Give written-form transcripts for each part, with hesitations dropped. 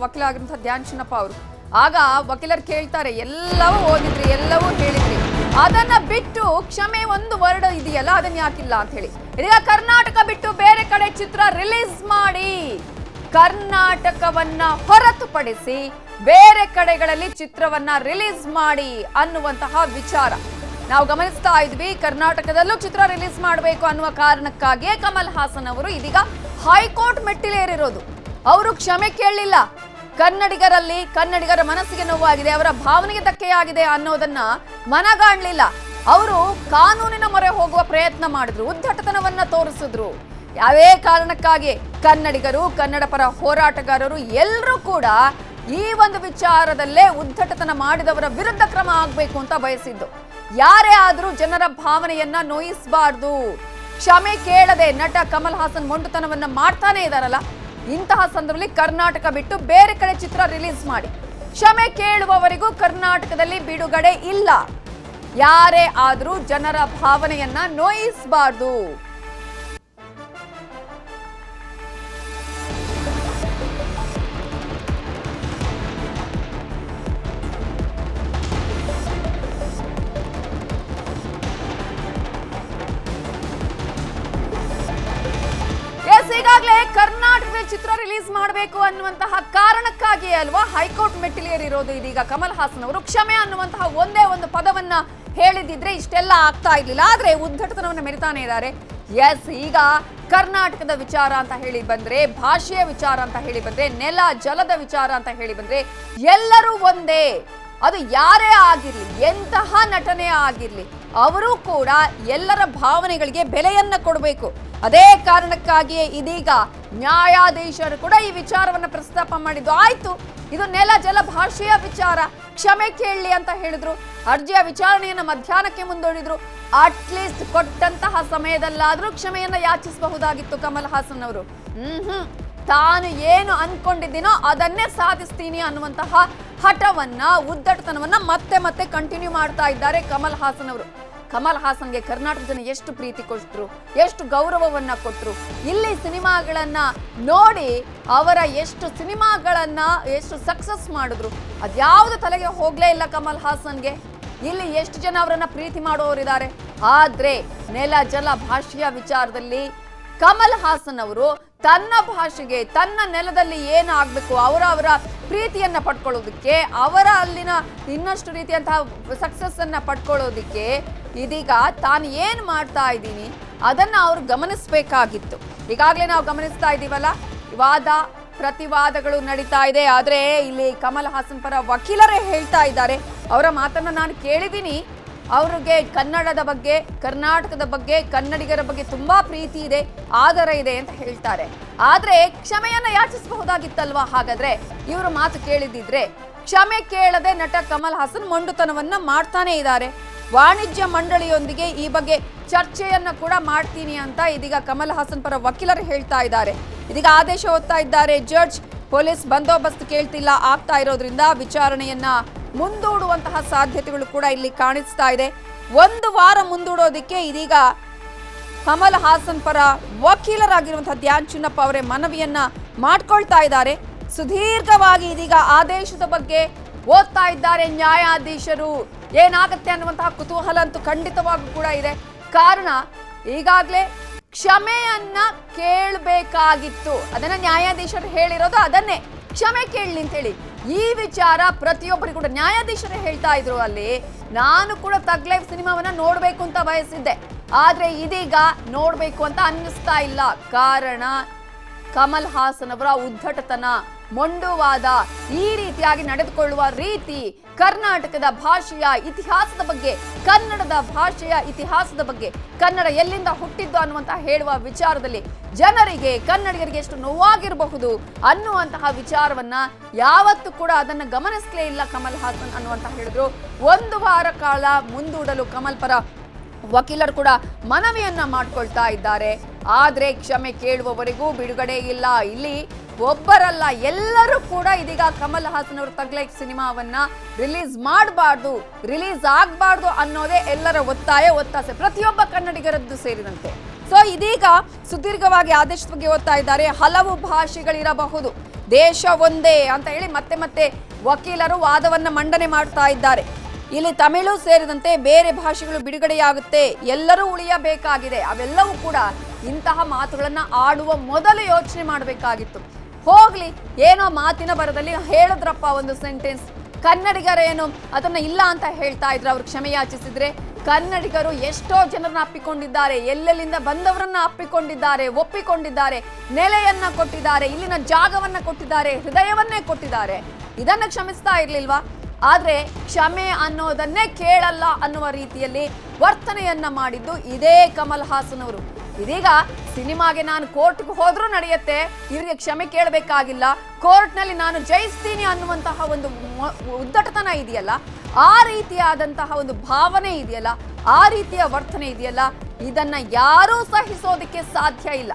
ವಕೀಲ ಆಗಿರುವಂತಹ ಧ್ಯಾನ್ ಚಿನ್ನಪ್ಪ ಅವರು. ಆಗ ವಕೀಲರು ಕೇಳ್ತಾರೆ, ಎಲ್ಲವೂ ಓದಿದ್ರಿ, ಎಲ್ಲವೂ ಹೇಳಿದ್ರಿ, ಅದನ್ನ ಬಿಟ್ಟು ಕ್ಷಮೆ ಒಂದು ವರ್ಡ್ ಇದೆಯಲ್ಲ ಅದನ್ನ ಯಾಕಿಲ್ಲ ಅಂತ ಹೇಳಿ. ಈಗ ಕರ್ನಾಟಕ ಬಿಟ್ಟು ಬೇರೆ ಕಡೆ ಚಿತ್ರ ರಿಲೀಸ್ ಮಾಡಿ, ಕರ್ನಾಟಕವನ್ನ ಹೊರತುಪಡಿಸಿ ಬೇರೆ ಕಡೆಗಳಲ್ಲಿ ಚಿತ್ರವನ್ನ ರಿಲೀಸ್ ಮಾಡಿ ಅನ್ನುವಂತಹ ವಿಚಾರ ನಾವು ಗಮನಿಸ್ತಾ ಇದ್ವಿ. ಕರ್ನಾಟಕದಲ್ಲೂ ಚಿತ್ರ ರಿಲೀಸ್ ಮಾಡಬೇಕು ಅನ್ನುವ ಕಾರಣಕ್ಕಾಗಿಯೇ ಕಮಲ್ ಹಾಸನ್ ಅವರು ಇದೀಗ ಹೈಕೋರ್ಟ್ ಮೆಟ್ಟಿಲೇರಿರೋದು. ಅವರು ಕ್ಷಮೆ ಕೇಳಲಿಲ್ಲ. ಕನ್ನಡಿಗರ ಮನಸ್ಸಿಗೆ ನೋವಾಗಿದೆ, ಅವರ ಭಾವನೆಗೆ ಧಕ್ಕೆಯಾಗಿದೆ ಅನ್ನೋದನ್ನ ಮನಗಾಣಲಿಲ್ಲ. ಅವರು ಕಾನೂನಿನ ಮೊರೆ ಹೋಗುವ ಪ್ರಯತ್ನ ಮಾಡಿದ್ರು, ಉದ್ದಟತನವನ್ನ ತೋರಿಸಿದ್ರು. ಯಾವೇ ಕಾರಣಕ್ಕಾಗಿ ಕನ್ನಡಿಗರು, ಕನ್ನಡ ಪರ ಹೋರಾಟಗಾರರು ಎಲ್ಲರೂ ಕೂಡ ಈ ಒಂದು ವಿಚಾರದಲ್ಲೇ ಉದ್ದಟತನ ಮಾಡಿದವರ ವಿರುದ್ಧ ಕ್ರಮ ಆಗಬೇಕು ಅಂತ ಬಯಸಿದ್ದು. ಯಾರೇ ಆದ್ರೂ ಜನರ ಭಾವನೆಯನ್ನ ನೋಯಿಸಬಾರ್ದು. ಕ್ಷಮೆ ಕೇಳದೆ ನಟ ಕಮಲ್ ಹಾಸನ್ ಮೊಂಡುತನವನ್ನ ಮಾಡ್ತಾನೆ ಇದಾರಲ್ಲ, ಇಂತಹ ಸಂದರ್ಭದಲ್ಲಿ ಕರ್ನಾಟಕ ಬಿಟ್ಟು ಬೇರೆ ಕಡೆ ಚಿತ್ರ ರಿಲೀಸ್ ಮಾಡಿ, ಕ್ಷಮೆ ಕೇಳುವವರಿಗೂ ಕರ್ನಾಟಕದಲ್ಲಿ ಬಿಡುಗಡೆ ಇಲ್ಲ. ಯಾರೇ ಆದ್ರೂ ಜನರ ಭಾವನೆಯನ್ನ ನೋಯಿಸಬಾರ್ದು. ಈಗಾಗಲೇ ಕರ್ನಾಟಕದ ಚಿತ್ರ ರಿಲೀಸ್ ಮಾಡಬೇಕು ಅನ್ನುವಂತಹ ಕಾರಣಕ್ಕಾಗಿ ಅಲ್ವಾ ಹೈಕೋರ್ಟ್ ಮೆಟ್ಟಿಲೇರಿರೋದು. ಇದೀಗ ಕಮಲ್ ಹಾಸನ್ ಅವರು ಕ್ಷಮೆ ಅನ್ನುವಂತಹ ಒಂದೇ ಒಂದು ಪದವನ್ನ ಹೇಳಿದಿದ್ರೆ ಇಷ್ಟೆಲ್ಲ ಆಗ್ತಾ ಇರ್ಲಿಲ್ಲ. ಆದ್ರೆ ಉದ್ದಟತನವನ್ನ ಮೆರಿತಾನೆ ಇದ್ದಾರೆ. ಎಸ್, ಈಗ ಕರ್ನಾಟಕದ ವಿಚಾರ ಅಂತ ಹೇಳಿ ಬಂದ್ರೆ, ಭಾಷೆಯ ವಿಚಾರ ಅಂತ ಹೇಳಿ ಬಂದ್ರೆ, ನೆಲ ಜಲದ ವಿಚಾರ ಅಂತ ಹೇಳಿ ಬಂದ್ರೆ ಎಲ್ಲರೂ ಒಂದೇ. ಅದು ಯಾರೇ ಆಗಿರ್ಲಿ, ಎಂತಹ ನಟನೆ ಆಗಿರ್ಲಿ, ಅವರು ಕೂಡ ಎಲ್ಲರ ಭಾವನೆಗಳಿಗೆ ಬೆಲೆಯನ್ನ ಕೊಡಬೇಕು. ಅದೇ ಕಾರಣಕ್ಕಾಗಿಯೇ ಇದೀಗ ನ್ಯಾಯಾಧೀಶರು ಕೂಡ ಈ ವಿಚಾರವನ್ನ ಪ್ರಸ್ತಾಪ ಮಾಡಿದ್ದು. ಆಯ್ತು, ಇದು ನೆಲ ಜಲ ಭಾಷೆಯ ವಿಚಾರ, ಕ್ಷಮೆ ಕೇಳಲಿ ಅಂತ ಹೇಳಿದ್ರು. ಅರ್ಜಿಯ ವಿಚಾರಣೆಯನ್ನ ಮಧ್ಯಾಹ್ನಕ್ಕೆ ಮುಂದೂಡಿದ್ರು. ಅಟ್ಲೀಸ್ಟ್ ಕೊಟ್ಟಂತಹ ಸಮಯದಲ್ಲಾದ್ರೂ ಕ್ಷಮೆಯನ್ನ ಯಾಚಿಸಬಹುದಾಗಿತ್ತು ಕಮಲ್ ಹಾಸನ್ ಅವರು. ತಾನು ಏನು ಅನ್ಕೊಂಡಿದ್ದೀನೋ ಅದನ್ನೇ ಸಾಧಿಸ್ತೀನಿ ಅನ್ನುವಂತಹ ಹಠವನ್ನ, ಉದ್ದಟತನವನ್ನ ಮತ್ತೆ ಮತ್ತೆ ಕಂಟಿನ್ಯೂ ಮಾಡ್ತಾ ಇದ್ದಾರೆ ಕಮಲ್ ಹಾಸನ್ ಅವರು. ಕಮಲ್ ಹಾಸನ್ಗೆ ಕರ್ನಾಟಕ ಜನ ಎಷ್ಟು ಪ್ರೀತಿ ಕೊಟ್ಟರು, ಎಷ್ಟು ಗೌರವವನ್ನ ಕೊಟ್ಟರು. ಇಲ್ಲಿ ಸಿನಿಮಾಗಳನ್ನ ನೋಡಿ ಅವರ ಎಷ್ಟು ಸಿನಿಮಾಗಳನ್ನ ಎಷ್ಟು ಸಕ್ಸಸ್ ಮಾಡಿದ್ರು, ಅದ್ಯಾವುದು ತಲೆಗೆ ಹೋಗ್ಲೇ ಇಲ್ಲ ಕಮಲ್ ಹಾಸನ್ಗೆ. ಇಲ್ಲಿ ಎಷ್ಟು ಜನ ಅವರನ್ನ ಪ್ರೀತಿ ಮಾಡುವವರಿದ್ದಾರೆ. ಆದ್ರೆ ನೆಲ ಜಲ ಭಾಷೆಯ ವಿಚಾರದಲ್ಲಿ ಕಮಲ್ ಹಾಸನ್ ಅವರು ತನ್ನ ಭಾಷೆಗೆ, ತನ್ನ ನೆಲದಲ್ಲಿ ಏನು ಆಗ್ಬೇಕು, ಅವರ ಪ್ರೀತಿಯನ್ನ ಪಡ್ಕೊಳ್ಳೋದಕ್ಕೆ, ಅವರ ಅಲ್ಲಿನ ಇನ್ನಷ್ಟು ರೀತಿಯಂತಹ ಸಕ್ಸಸ್ ಅನ್ನ ಪಡ್ಕೊಳ್ಳೋದಿಕ್ಕೆ ಇದೀಗ ತಾನು ಏನ್ ಮಾಡ್ತಾ ಇದ್ದೀನಿ ಅದನ್ನ ಅವ್ರು ಗಮನಿಸಬೇಕಾಗಿತ್ತು. ಈಗಾಗಲೇ ನಾವು ಗಮನಿಸ್ತಾ ಇದ್ದೀವಲ್ಲ, ವಾದ ಪ್ರತಿವಾದಗಳು ನಡೀತಾ ಇದೆ. ಆದ್ರೆ ಇಲ್ಲಿ ಕಮಲ್ ಹಾಸನ್ ಪರ ವಕೀಲರೇ ಹೇಳ್ತಾ ಇದ್ದಾರೆ, ಅವರ ಮಾತನ್ನ ನಾನು ಕೇಳಿದ್ದೀನಿ, ಅವ್ರಿಗೆ ಕನ್ನಡದ ಬಗ್ಗೆ, ಕರ್ನಾಟಕದ ಬಗ್ಗೆ, ಕನ್ನಡಿಗರ ಬಗ್ಗೆ ತುಂಬಾ ಪ್ರೀತಿ ಇದೆ, ಆದರ ಇದೆ ಅಂತ ಹೇಳ್ತಾರೆ. ಆದ್ರೆ ಕ್ಷಮೆಯನ್ನ ಯಾಚಿಸಬಹುದಾಗಿತ್ತಲ್ವಾ? ಹಾಗಾದ್ರೆ ಇವರು ಮಾತು ಕೇಳಿದಿದ್ರೆ ಕ್ಷಮೆ ಕೇಳದೆ ನಟ ಕಮಲ್ ಹಾಸನ್ ಮೊಂಡುತನವನ್ನ ಮಾಡ್ತಾನೆ ಇದ್ದಾರೆ. ವಾಣಿಜ್ಯ ಮಂಡಳಿಯೊಂದಿಗೆ ಈ ಬಗ್ಗೆ ಚರ್ಚೆಯನ್ನ ಕೂಡ ಮಾಡ್ತೀನಿ ಅಂತ ಇದೀಗ ಕಮಲ್ ಹಾಸನ್ ಪರ ವಕೀಲರು ಹೇಳ್ತಾ ಇದ್ದಾರೆ. ಇದೀಗ ಆದೇಶ ಓದ್ತಾ ಇದ್ದಾರೆ ಜಡ್ಜ್. ಪೊಲೀಸ್ ಬಂದೋಬಸ್ತ್ ಕೇಳ್ತಿಲ್ಲ ಆಗ್ತಾ ಇರೋದ್ರಿಂದ ವಿಚಾರಣೆಯನ್ನ ಮುಂದೂಡುವಂತಹ ಸಾಧ್ಯತೆಗಳು ಕೂಡ ಇಲ್ಲಿ ಕಾಣಿಸ್ತಾ ಇದೆ. ಒಂದು ವಾರ ಮುಂದೂಡೋದಿಕ್ಕೆ ಇದೀಗ ಕಮಲ್ ಹಾಸನ್ ಪರ ವಕೀಲರಾಗಿರುವಂತಹ ಧ್ಯಾನ್ ಚಿನ್ನಪ್ಪ ಅವರೇ ಮನವಿಯನ್ನ ಮಾಡ್ಕೊಳ್ತಾ ಇದ್ದಾರೆ. ಸುದೀರ್ಘವಾಗಿ ಇದೀಗ ಆದೇಶದ ಬಗ್ಗೆ ಓದ್ತಾ ಇದ್ದಾರೆ ನ್ಯಾಯಾಧೀಶರು. ಏನಾಗುತ್ತೆ ಅನ್ನುವಂತಹ ಕುತೂಹಲ ಅಂತೂ ಖಂಡಿತವಾಗೂ ಕೂಡ ಇದೆ. ಕಾರಣ ಈಗಾಗಲೇ ಕ್ಷಮೆಯನ್ನ ಕೇಳಬೇಕಾಗಿತ್ತು, ಅದನ್ನ ನ್ಯಾಯಾಧೀಶರು ಹೇಳಿರೋದು ಅದನ್ನೇ, ಕ್ಷಮೆ ಕೇಳಲಿ ಅಂತ ಹೇಳಿ. ಈ ವಿಚಾರ ಪ್ರತಿಯೊಬ್ಬರಿಗೂ ಕೂಡ ನ್ಯಾಯಾಧೀಶರೇ ಹೇಳ್ತಾ ಇದ್ರು. ಅಲ್ಲಿ ನಾನು ಕೂಡ ತಗ್ ಲೈಫ್ ಸಿನಿಮಾವನ್ನ ನೋಡ್ಬೇಕು ಅಂತ ಬಯಸಿದ್ದೆ, ಆದ್ರೆ ಇದೀಗ ನೋಡ್ಬೇಕು ಅಂತ ಅನ್ನಿಸ್ತಾ ಇಲ್ಲ. ಕಾರಣ ಕಮಲ್ ಹಾಸನ್ ಅವರ ಉದ್ದಟತನ, ಮೊಂಡುವಾದ, ಈ ರೀತಿಯಾಗಿ ನಡೆದುಕೊಳ್ಳುವ ರೀತಿ, ಕರ್ನಾಟಕದ ಭಾಷೆಯ ಇತಿಹಾಸದ ಬಗ್ಗೆ, ಕನ್ನಡದ ಭಾಷೆಯ ಇತಿಹಾಸದ ಬಗ್ಗೆ, ಕನ್ನಡ ಎಲ್ಲಿಂದ ಹುಟ್ಟಿದ್ದು ಅನ್ನುವಂತಹ ಹೇಳುವ ವಿಚಾರದಲ್ಲಿ ಜನರಿಗೆ, ಕನ್ನಡಿಗರಿಗೆ ಎಷ್ಟು ನೋವಾಗಿರಬಹುದು ಅನ್ನುವಂತಹ ವಿಚಾರವನ್ನ ಯಾವತ್ತೂ ಕೂಡ ಅದನ್ನ ಗಮನಿಸಲೇ ಇಲ್ಲ ಕಮಲ್ ಹಾಸನ್ ಅನ್ನುವಂತ ಹೇಳಿದ್ರು. ಒಂದು ವಾರ ಕಾಲ ಮುಂದೂಡಲು ಕಮಲ್ ಪರ ವಕೀಲರು ಕೂಡ ಮನವಿಯನ್ನ ಮಾಡ್ಕೊಳ್ತಾ ಇದ್ದಾರೆ. ಆದ್ರೆ ಕ್ಷಮೆ ಕೇಳುವವರೆಗೂ ಬಿಡುಗಡೆ ಇಲ್ಲ. ಇಲ್ಲಿ ಒಬ್ಬರಲ್ಲ, ಎಲ್ಲರೂ ಕೂಡ ಇದೀಗ ಕಮಲ್ ಹಾಸನ್ ಅವರು ತಗ್ ಲೈಫ್ ಸಿನಿಮಾವನ್ನ ರಿಲೀಸ್ ಮಾಡಬಾರ್ದು, ರಿಲೀಸ್ ಆಗಬಾರ್ದು ಅನ್ನೋದೇ ಎಲ್ಲರ ಒತ್ತಾಸೆ, ಪ್ರತಿಯೊಬ್ಬ ಕನ್ನಡಿಗರದ್ದು ಸೇರಿದಂತೆ. ಸೊ ಇದೀಗ ಸುದೀರ್ಘವಾಗಿ ಆದೇಶದ ಬಗ್ಗೆ ಓದ್ತಾ ಇದ್ದಾರೆ. ಹಲವು ಭಾಷೆಗಳಿರಬಹುದು, ದೇಶ ಒಂದೇ ಅಂತ ಹೇಳಿ ಮತ್ತೆ ಮತ್ತೆ ವಕೀಲರು ವಾದವನ್ನ ಮಂಡನೆ ಮಾಡ್ತಾ ಇದ್ದಾರೆ. ಇಲ್ಲಿ ತಮಿಳು ಸೇರಿದಂತೆ ಬೇರೆ ಭಾಷೆಗಳು ಬಿಡುಗಡೆಯಾಗುತ್ತೆ, ಎಲ್ಲರೂ ಉಳಿಯಬೇಕಾಗಿದೆ. ಅವೆಲ್ಲವೂ ಕೂಡ ಇಂತಹ ಮಾತುಗಳನ್ನ ಆಡುವ ಮೊದಲು ಯೋಚನೆ ಮಾಡಬೇಕಾಗಿತ್ತು. ಹೋಗ್ಲಿ, ಏನೋ ಮಾತಿನ ಬರದಲ್ಲಿ ಹೇಳಿದ್ರಪ್ಪ ಒಂದು ಸೆಂಟೆನ್ಸ್, ಕನ್ನಡಿಗರೇನು ಅದನ್ನ ಇಲ್ಲ ಅಂತ ಹೇಳ್ತಾ ಇದ್ರು. ಅವ್ರು ಕ್ಷಮೆ ಯಾಚಿಸಿದ್ರೆ ಕನ್ನಡಿಗರು ಎಷ್ಟೋ ಜನರನ್ನ ಅಪ್ಪಿಕೊಂಡಿದ್ದಾರೆ, ಎಲ್ಲೆಲ್ಲಿಂದ ಬಂದವರನ್ನ ಅಪ್ಪಿಕೊಂಡಿದ್ದಾರೆ, ಒಪ್ಪಿಕೊಂಡಿದ್ದಾರೆ, ನೆಲೆಯನ್ನ ಕೊಟ್ಟಿದ್ದಾರೆ, ಇಲ್ಲಿನ ಜಾಗವನ್ನ ಕೊಟ್ಟಿದ್ದಾರೆ, ಹೃದಯವನ್ನೇ ಕೊಟ್ಟಿದ್ದಾರೆ. ಇದನ್ನ ಕ್ಷಮಿಸ್ತಾ ಇರ್ಲಿಲ್ವಾ? ಆದ್ರೆ ಕ್ಷಮೆ ಅನ್ನೋದನ್ನೇ ಕೇಳಲ್ಲ ಅನ್ನುವ ರೀತಿಯಲ್ಲಿ ವರ್ತನೆಯನ್ನ ಮಾಡಿದ್ದು ಇದೇ ಕಮಲ್ ಹಾಸನ್ ಅವರು. ಇದೀಗ ಸಿನಿಮಾಗೆ ನಾನು ಕೋರ್ಟ್ಗೆ ಹೋದ್ರೂ ನಡೆಯುತ್ತೆ, ಇವರಿಗೆ ಕ್ಷಮೆ ಕೇಳಬೇಕಾಗಿಲ್ಲ, ಕೋರ್ಟ್ನಲ್ಲಿ ನಾನು ಜಯಿಸ್ತೀನಿ ಅನ್ನುವಂತಹ ಒಂದು ಉದ್ದಟತನ ಇದೆಯಲ್ಲ, ಆ ರೀತಿಯಾದಂತಹ ಒಂದು ಭಾವನೆ ಇದೆಯಲ್ಲ, ಆ ರೀತಿಯ ವರ್ತನೆ ಇದೆಯಲ್ಲ, ಇದನ್ನ ಯಾರೂ ಸಹಿಸೋದಕ್ಕೆ ಸಾಧ್ಯ ಇಲ್ಲ.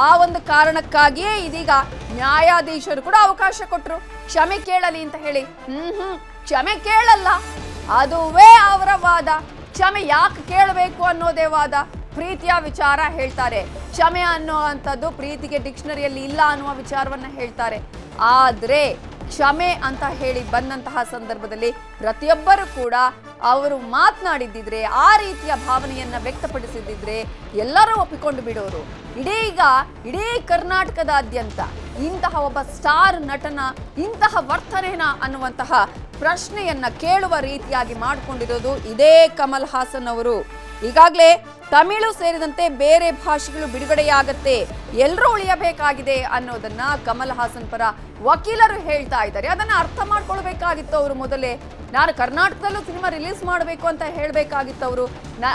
ಆ ಒಂದು ಕಾರಣಕ್ಕಾಗಿಯೇ ಇದೀಗ ನ್ಯಾಯಾಧೀಶರು ಕೂಡ ಅವಕಾಶ ಕೊಟ್ಟರು ಕ್ಷಮೆ ಕೇಳಲಿ ಅಂತ ಹೇಳಿ. ಕ್ಷಮೆ ಕೇಳಲ್ಲ, ಅದುವೇ ಅವರ ವಾದ. ಕ್ಷಮೆ ಯಾಕೆ ಕೇಳಬೇಕು ಅನ್ನೋದೇ ವಾದ. ಪ್ರೀತಿಯ ವಿಚಾರ ಹೇಳ್ತಾರೆ, ಕ್ಷಮೆ ಅನ್ನುವಂಥದ್ದು ಪ್ರೀತಿಗೆ ಡಿಕ್ಷನರಿಯಲ್ಲಿ ಇಲ್ಲ ಅನ್ನುವ ವಿಚಾರವನ್ನ ಹೇಳ್ತಾರೆ. ಆದ್ರೆ ಕ್ಷಮೆ ಅಂತ ಹೇಳಿ ಬಂದಂತಹ ಸಂದರ್ಭದಲ್ಲಿ ಪ್ರತಿಯೊಬ್ಬರು ಕೂಡ ಅವರು ಮಾತನಾಡಿದ್ದಿದ್ರೆ, ಆ ರೀತಿಯ ಭಾವನೆಯನ್ನ ವ್ಯಕ್ತಪಡಿಸಿದ್ರೆ ಎಲ್ಲರೂ ಒಪ್ಪಿಕೊಂಡು ಬಿಡೋರು. ಇಡೀ ಕರ್ನಾಟಕದಾದ್ಯಂತ ಇಂತಹ ಒಬ್ಬ ಸ್ಟಾರ್ ನಟನ ಇಂತಹ ವರ್ತನೆನ ಅನ್ನುವಂತಹ ಪ್ರಶ್ನೆಯನ್ನ ಕೇಳುವ ರೀತಿಯಾಗಿ ಮಾಡಿಕೊಂಡಿರೋದು ಇದೇ ಕಮಲ್ ಹಾಸನ್ ಅವರು. ಈಗಾಗಲೇ ತಮಿಳು ಸೇರಿದಂತೆ ಬೇರೆ ಭಾಷೆಗಳು ಬಿಡುಗಡೆಯಾಗತ್ತೆ, ಎಲ್ಲರೂ ಉಳಿಯಬೇಕಾಗಿದೆ ಅನ್ನೋದನ್ನ ಕಮಲ್ ಹಾಸನ್ ಪರ ವಕೀಲರು ಹೇಳ್ತಾ ಇದ್ದಾರೆ. ಅದನ್ನ ಅರ್ಥ ಮಾಡ್ಕೊಳ್ಬೇಕಾಗಿತ್ತು ಅವರು ಮೊದಲೇ. ನಾನು ಕರ್ನಾಟಕದಲ್ಲೂ ಸಿನಿಮಾ ರಿಲೀಸ್ ಮಾಡಬೇಕು ಅಂತ ಹೇಳಬೇಕಾಗಿತ್ತು ಅವರು.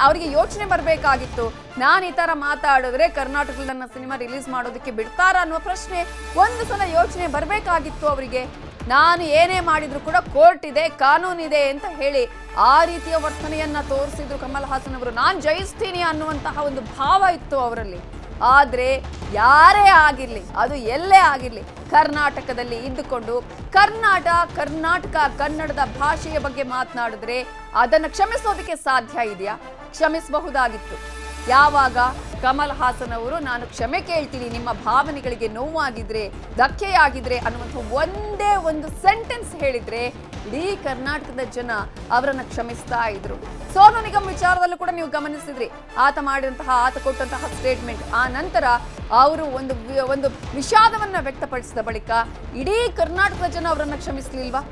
ಅವರಿಗೆ ಯೋಚನೆ ಬರಬೇಕಾಗಿತ್ತು, ನಾನು ಈ ತರ ಮಾತಾಡಿದ್ರೆ ಕರ್ನಾಟಕದಲ್ಲಿ ನನ್ನ ಸಿನಿಮಾ ರಿಲೀಸ್ ಮಾಡೋದಕ್ಕೆ ಬಿಡ್ತಾರ ಅನ್ನುವ ಪ್ರಶ್ನೆ ಒಂದು ಸಲ ಯೋಚನೆ ಬರಬೇಕಾಗಿತ್ತು ಅವರಿಗೆ. ನಾನು ಏನೇ ಮಾಡಿದ್ರು ಕೂಡ ಕೋರ್ಟ್ ಇದೆ, ಕಾನೂನಿದೆ ಅಂತ ಹೇಳಿ ಆ ರೀತಿಯ ವರ್ತನೆಯನ್ನ ತೋರಿಸಿದ್ರು ಕಮಲ್ ಹಾಸನ್ ಅವರು. ನಾನು ಜಯಿಸ್ತೀನಿ ಅನ್ನುವಂತಹ ಒಂದು ಭಾವ ಇತ್ತು ಅವರಲ್ಲಿ. ಆದ್ರೆ ಯಾರೇ ಆಗಿರ್ಲಿ, ಅದು ಎಲ್ಲೇ ಆಗಿರ್ಲಿ, ಕರ್ನಾಟಕದಲ್ಲಿ ಇದ್ದುಕೊಂಡು ಕರ್ನಾಟಕ ಕನ್ನಡದ ಭಾಷೆಯ ಬಗ್ಗೆ ಮಾತನಾಡಿದ್ರೆ ಅದನ್ನ ಕ್ಷಮಿಸೋದಕ್ಕೆ ಸಾಧ್ಯ ಇದೆಯಾ? ಕ್ಷಮಿಸಬಹುದಾಗಿತ್ತು. ಯಾವಾಗ ಕಮಲ್ ಹಾಸನ್ ಅವರು ನಾನು ಕ್ಷಮೆ ಕೇಳ್ತೀನಿ, ನಿಮ್ಮ ಭಾವನೆಗಳಿಗೆ ನೋವಾಗಿದ್ರೆ, ಧಕ್ಕೆಯಾಗಿದ್ರೆ ಅನ್ನುವಂಥ ಒಂದೇ ಒಂದು ಸೆಂಟೆನ್ಸ್ ಹೇಳಿದ್ರೆ ಇಡೀ ಕರ್ನಾಟಕದ ಜನ ಅವರನ್ನ ಕ್ಷಮಿಸ್ತಾ ಇದ್ರು. ಸೋನು ನಿಗಮ್ ವಿಚಾರದಲ್ಲೂ ಕೂಡ ನೀವು ಗಮನಿಸಿದ್ರಿ, ಆತ ಕೊಟ್ಟಂತಹ ಸ್ಟೇಟ್ಮೆಂಟ್ ಆ ನಂತರ ಅವರು ಒಂದು ವಿಷಾದವನ್ನ ವ್ಯಕ್ತಪಡಿಸಿದ ಬಳಿಕ ಇಡೀ ಕರ್ನಾಟಕದ ಜನ ಅವರನ್ನ ಕ್ಷಮಿಸ್ಲಿಲ್ವಾ?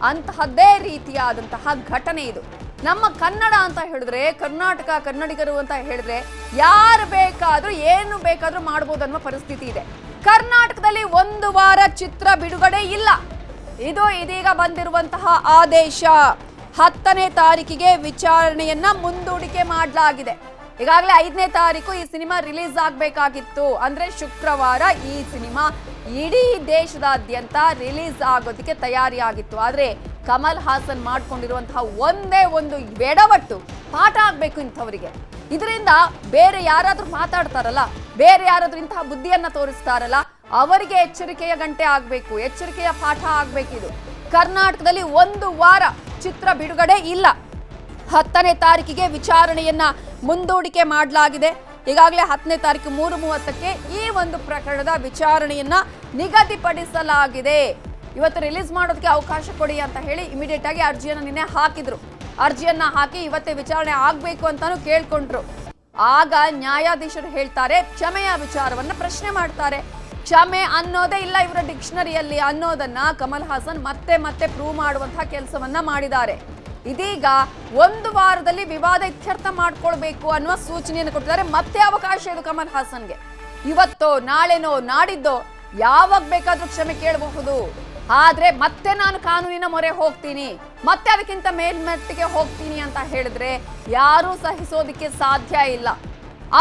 ಅಂತಹದ್ದೇ ರೀತಿಯಾದಂತಹ ಘಟನೆ ಇದು. ನಮ್ಮ ಕನ್ನಡ ಅಂತ ಹೇಳಿದ್ರೆ, ಕನ್ನಡಿಗರು ಅಂತ ಹೇಳಿದ್ರೆ ಯಾರು ಬೇಕಾದ್ರೂ ಏನು ಬೇಕಾದ್ರೂ ಮಾಡ್ಬೋದು ಅನ್ನೋ ಪರಿಸ್ಥಿತಿ ಇದೆ. ಕರ್ನಾಟಕದಲ್ಲಿ 1 ವಾರ ಚಿತ್ರ ಬಿಡುಗಡೆ ಇಲ್ಲ. ಇದು ಇದೀಗ ಬಂದಿರುವಂತಹ ಆದೇಶ. 10ನೇ ತಾರೀಕಿಗೆ ವಿಚಾರಣೆಯನ್ನ ಮುಂದೂಡಿಕೆ ಮಾಡಲಾಗಿದೆ. ಈಗಾಗಲೇ 5ನೇ ತಾರೀಕು ಈ ಸಿನಿಮಾ ರಿಲೀಸ್ ಆಗಬೇಕಾಗಿತ್ತು. ಅಂದ್ರೆ ಶುಕ್ರವಾರ ಈ ಸಿನಿಮಾ ಇಡೀ ದೇಶದಾದ್ಯಂತ ರಿಲೀಸ್ ಆಗೋದಕ್ಕೆ ತಯಾರಿಯಾಗಿತ್ತು. ಆದ್ರೆ ಕಮಲ್ ಹಾಸನ್ ಮಾಡ್ಕೊಂಡಿರುವಂತಹ ಒಂದೇ ಒಂದು ಎಡವಟ್ಟು ಪಾಠ ಆಗ್ಬೇಕು ಇಂಥವರಿಗೆ. ಇದರಿಂದ ಬೇರೆ ಯಾರಾದ್ರೂ ಮಾತಾಡ್ತಾರಲ್ಲ, ಬೇರೆ ಯಾರಾದ್ರೂ ಇಂತಹ ಬುದ್ಧಿಯನ್ನ ತೋರಿಸ್ತಾರಲ್ಲ, ಅವರಿಗೆ ಎಚ್ಚರಿಕೆಯ ಗಂಟೆ ಆಗ್ಬೇಕು, ಎಚ್ಚರಿಕೆಯ ಪಾಠ ಆಗ್ಬೇಕಿದು. ಕರ್ನಾಟಕದಲ್ಲಿ 1 ವಾರ ಚಿತ್ರ ಬಿಡುಗಡೆ ಇಲ್ಲ. 10ನೇ ತಾರೀಕಿಗೆ ವಿಚಾರಣೆಯನ್ನ ಮುಂದೂಡಿಕೆ ಮಾಡಲಾಗಿದೆ. ಈಗಾಗಲೇ 10ನೇ ತಾರೀಕು 3:30ಕ್ಕೆ ಈ ಒಂದು ಪ್ರಕರಣದ ವಿಚಾರಣೆಯನ್ನ ನಿಗದಿಪಡಿಸಲಾಗಿದೆ. ಇವತ್ತು ರಿಲೀಸ್ ಮಾಡೋದಕ್ಕೆ ಅವಕಾಶ ಕೊಡಿ ಅಂತ ಹೇಳಿ ಇಮಿಡಿಯೇಟ್ ಆಗಿ ಅರ್ಜಿಯನ್ನ ನಿನ್ನೆ ಹಾಕಿದ್ರು. ಅರ್ಜಿಯನ್ನ ಹಾಕಿ ಇವತ್ತೇ ವಿಚಾರಣೆ ಆಗ್ಬೇಕು ಅಂತಾನು ಕೇಳ್ಕೊಂಡ್ರು. ಆಗ ನ್ಯಾಯಾಧೀಶರು ಹೇಳ್ತಾರೆ, ಕ್ಷಮೆಯ ವಿಚಾರವನ್ನ ಪ್ರಶ್ನೆ ಮಾಡ್ತಾರೆ. ಕ್ಷಮೆ ಅನ್ನೋದೇ ಇಲ್ಲ ಇವರ ಡಿಕ್ಷನರಿಯಲ್ಲಿ ಅನ್ನೋದನ್ನ ಕಮಲ್ ಹಾಸನ್ ಮತ್ತೆ ಪ್ರೂವ್ ಮಾಡುವಂತಹ ಕೆಲಸವನ್ನ ಮಾಡಿದ್ದಾರೆ. ಇದೀಗ 1 ವಾರದಲ್ಲಿ ವಿವಾದ ಇತ್ಯರ್ಥ ಮಾಡ್ಕೊಳ್ಬೇಕು ಅನ್ನುವ ಸೂಚನೆಯನ್ನು ಕೊಟ್ಟಿದ್ದಾರೆ. ಮತ್ತೆ ಅವಕಾಶ ಇದು ಕಮಲ್ ಹಾಸನ್ಗೆ. ಇವತ್ತೋ ನಾಳೆನೋ ನಾಡಿದ್ದೋ ಯಾವಾಗ ಬೇಕಾದ್ರೂ ಕ್ಷಮೆ ಕೇಳಬಹುದು. ಆದ್ರೆ ಮತ್ತೆ ನಾನು ಕಾನೂನಿನ ಮೊರೆ ಹೋಗ್ತೀನಿ, ಮತ್ತೆ ಅದಕ್ಕಿಂತ ಮೇಲ್ಮಟ್ಟಿಗೆ ಹೋಗ್ತೀನಿ ಅಂತ ಹೇಳಿದ್ರೆ ಯಾರೂ ಸಹಿಸೋದಿಕ್ಕೆ ಸಾಧ್ಯ ಇಲ್ಲ.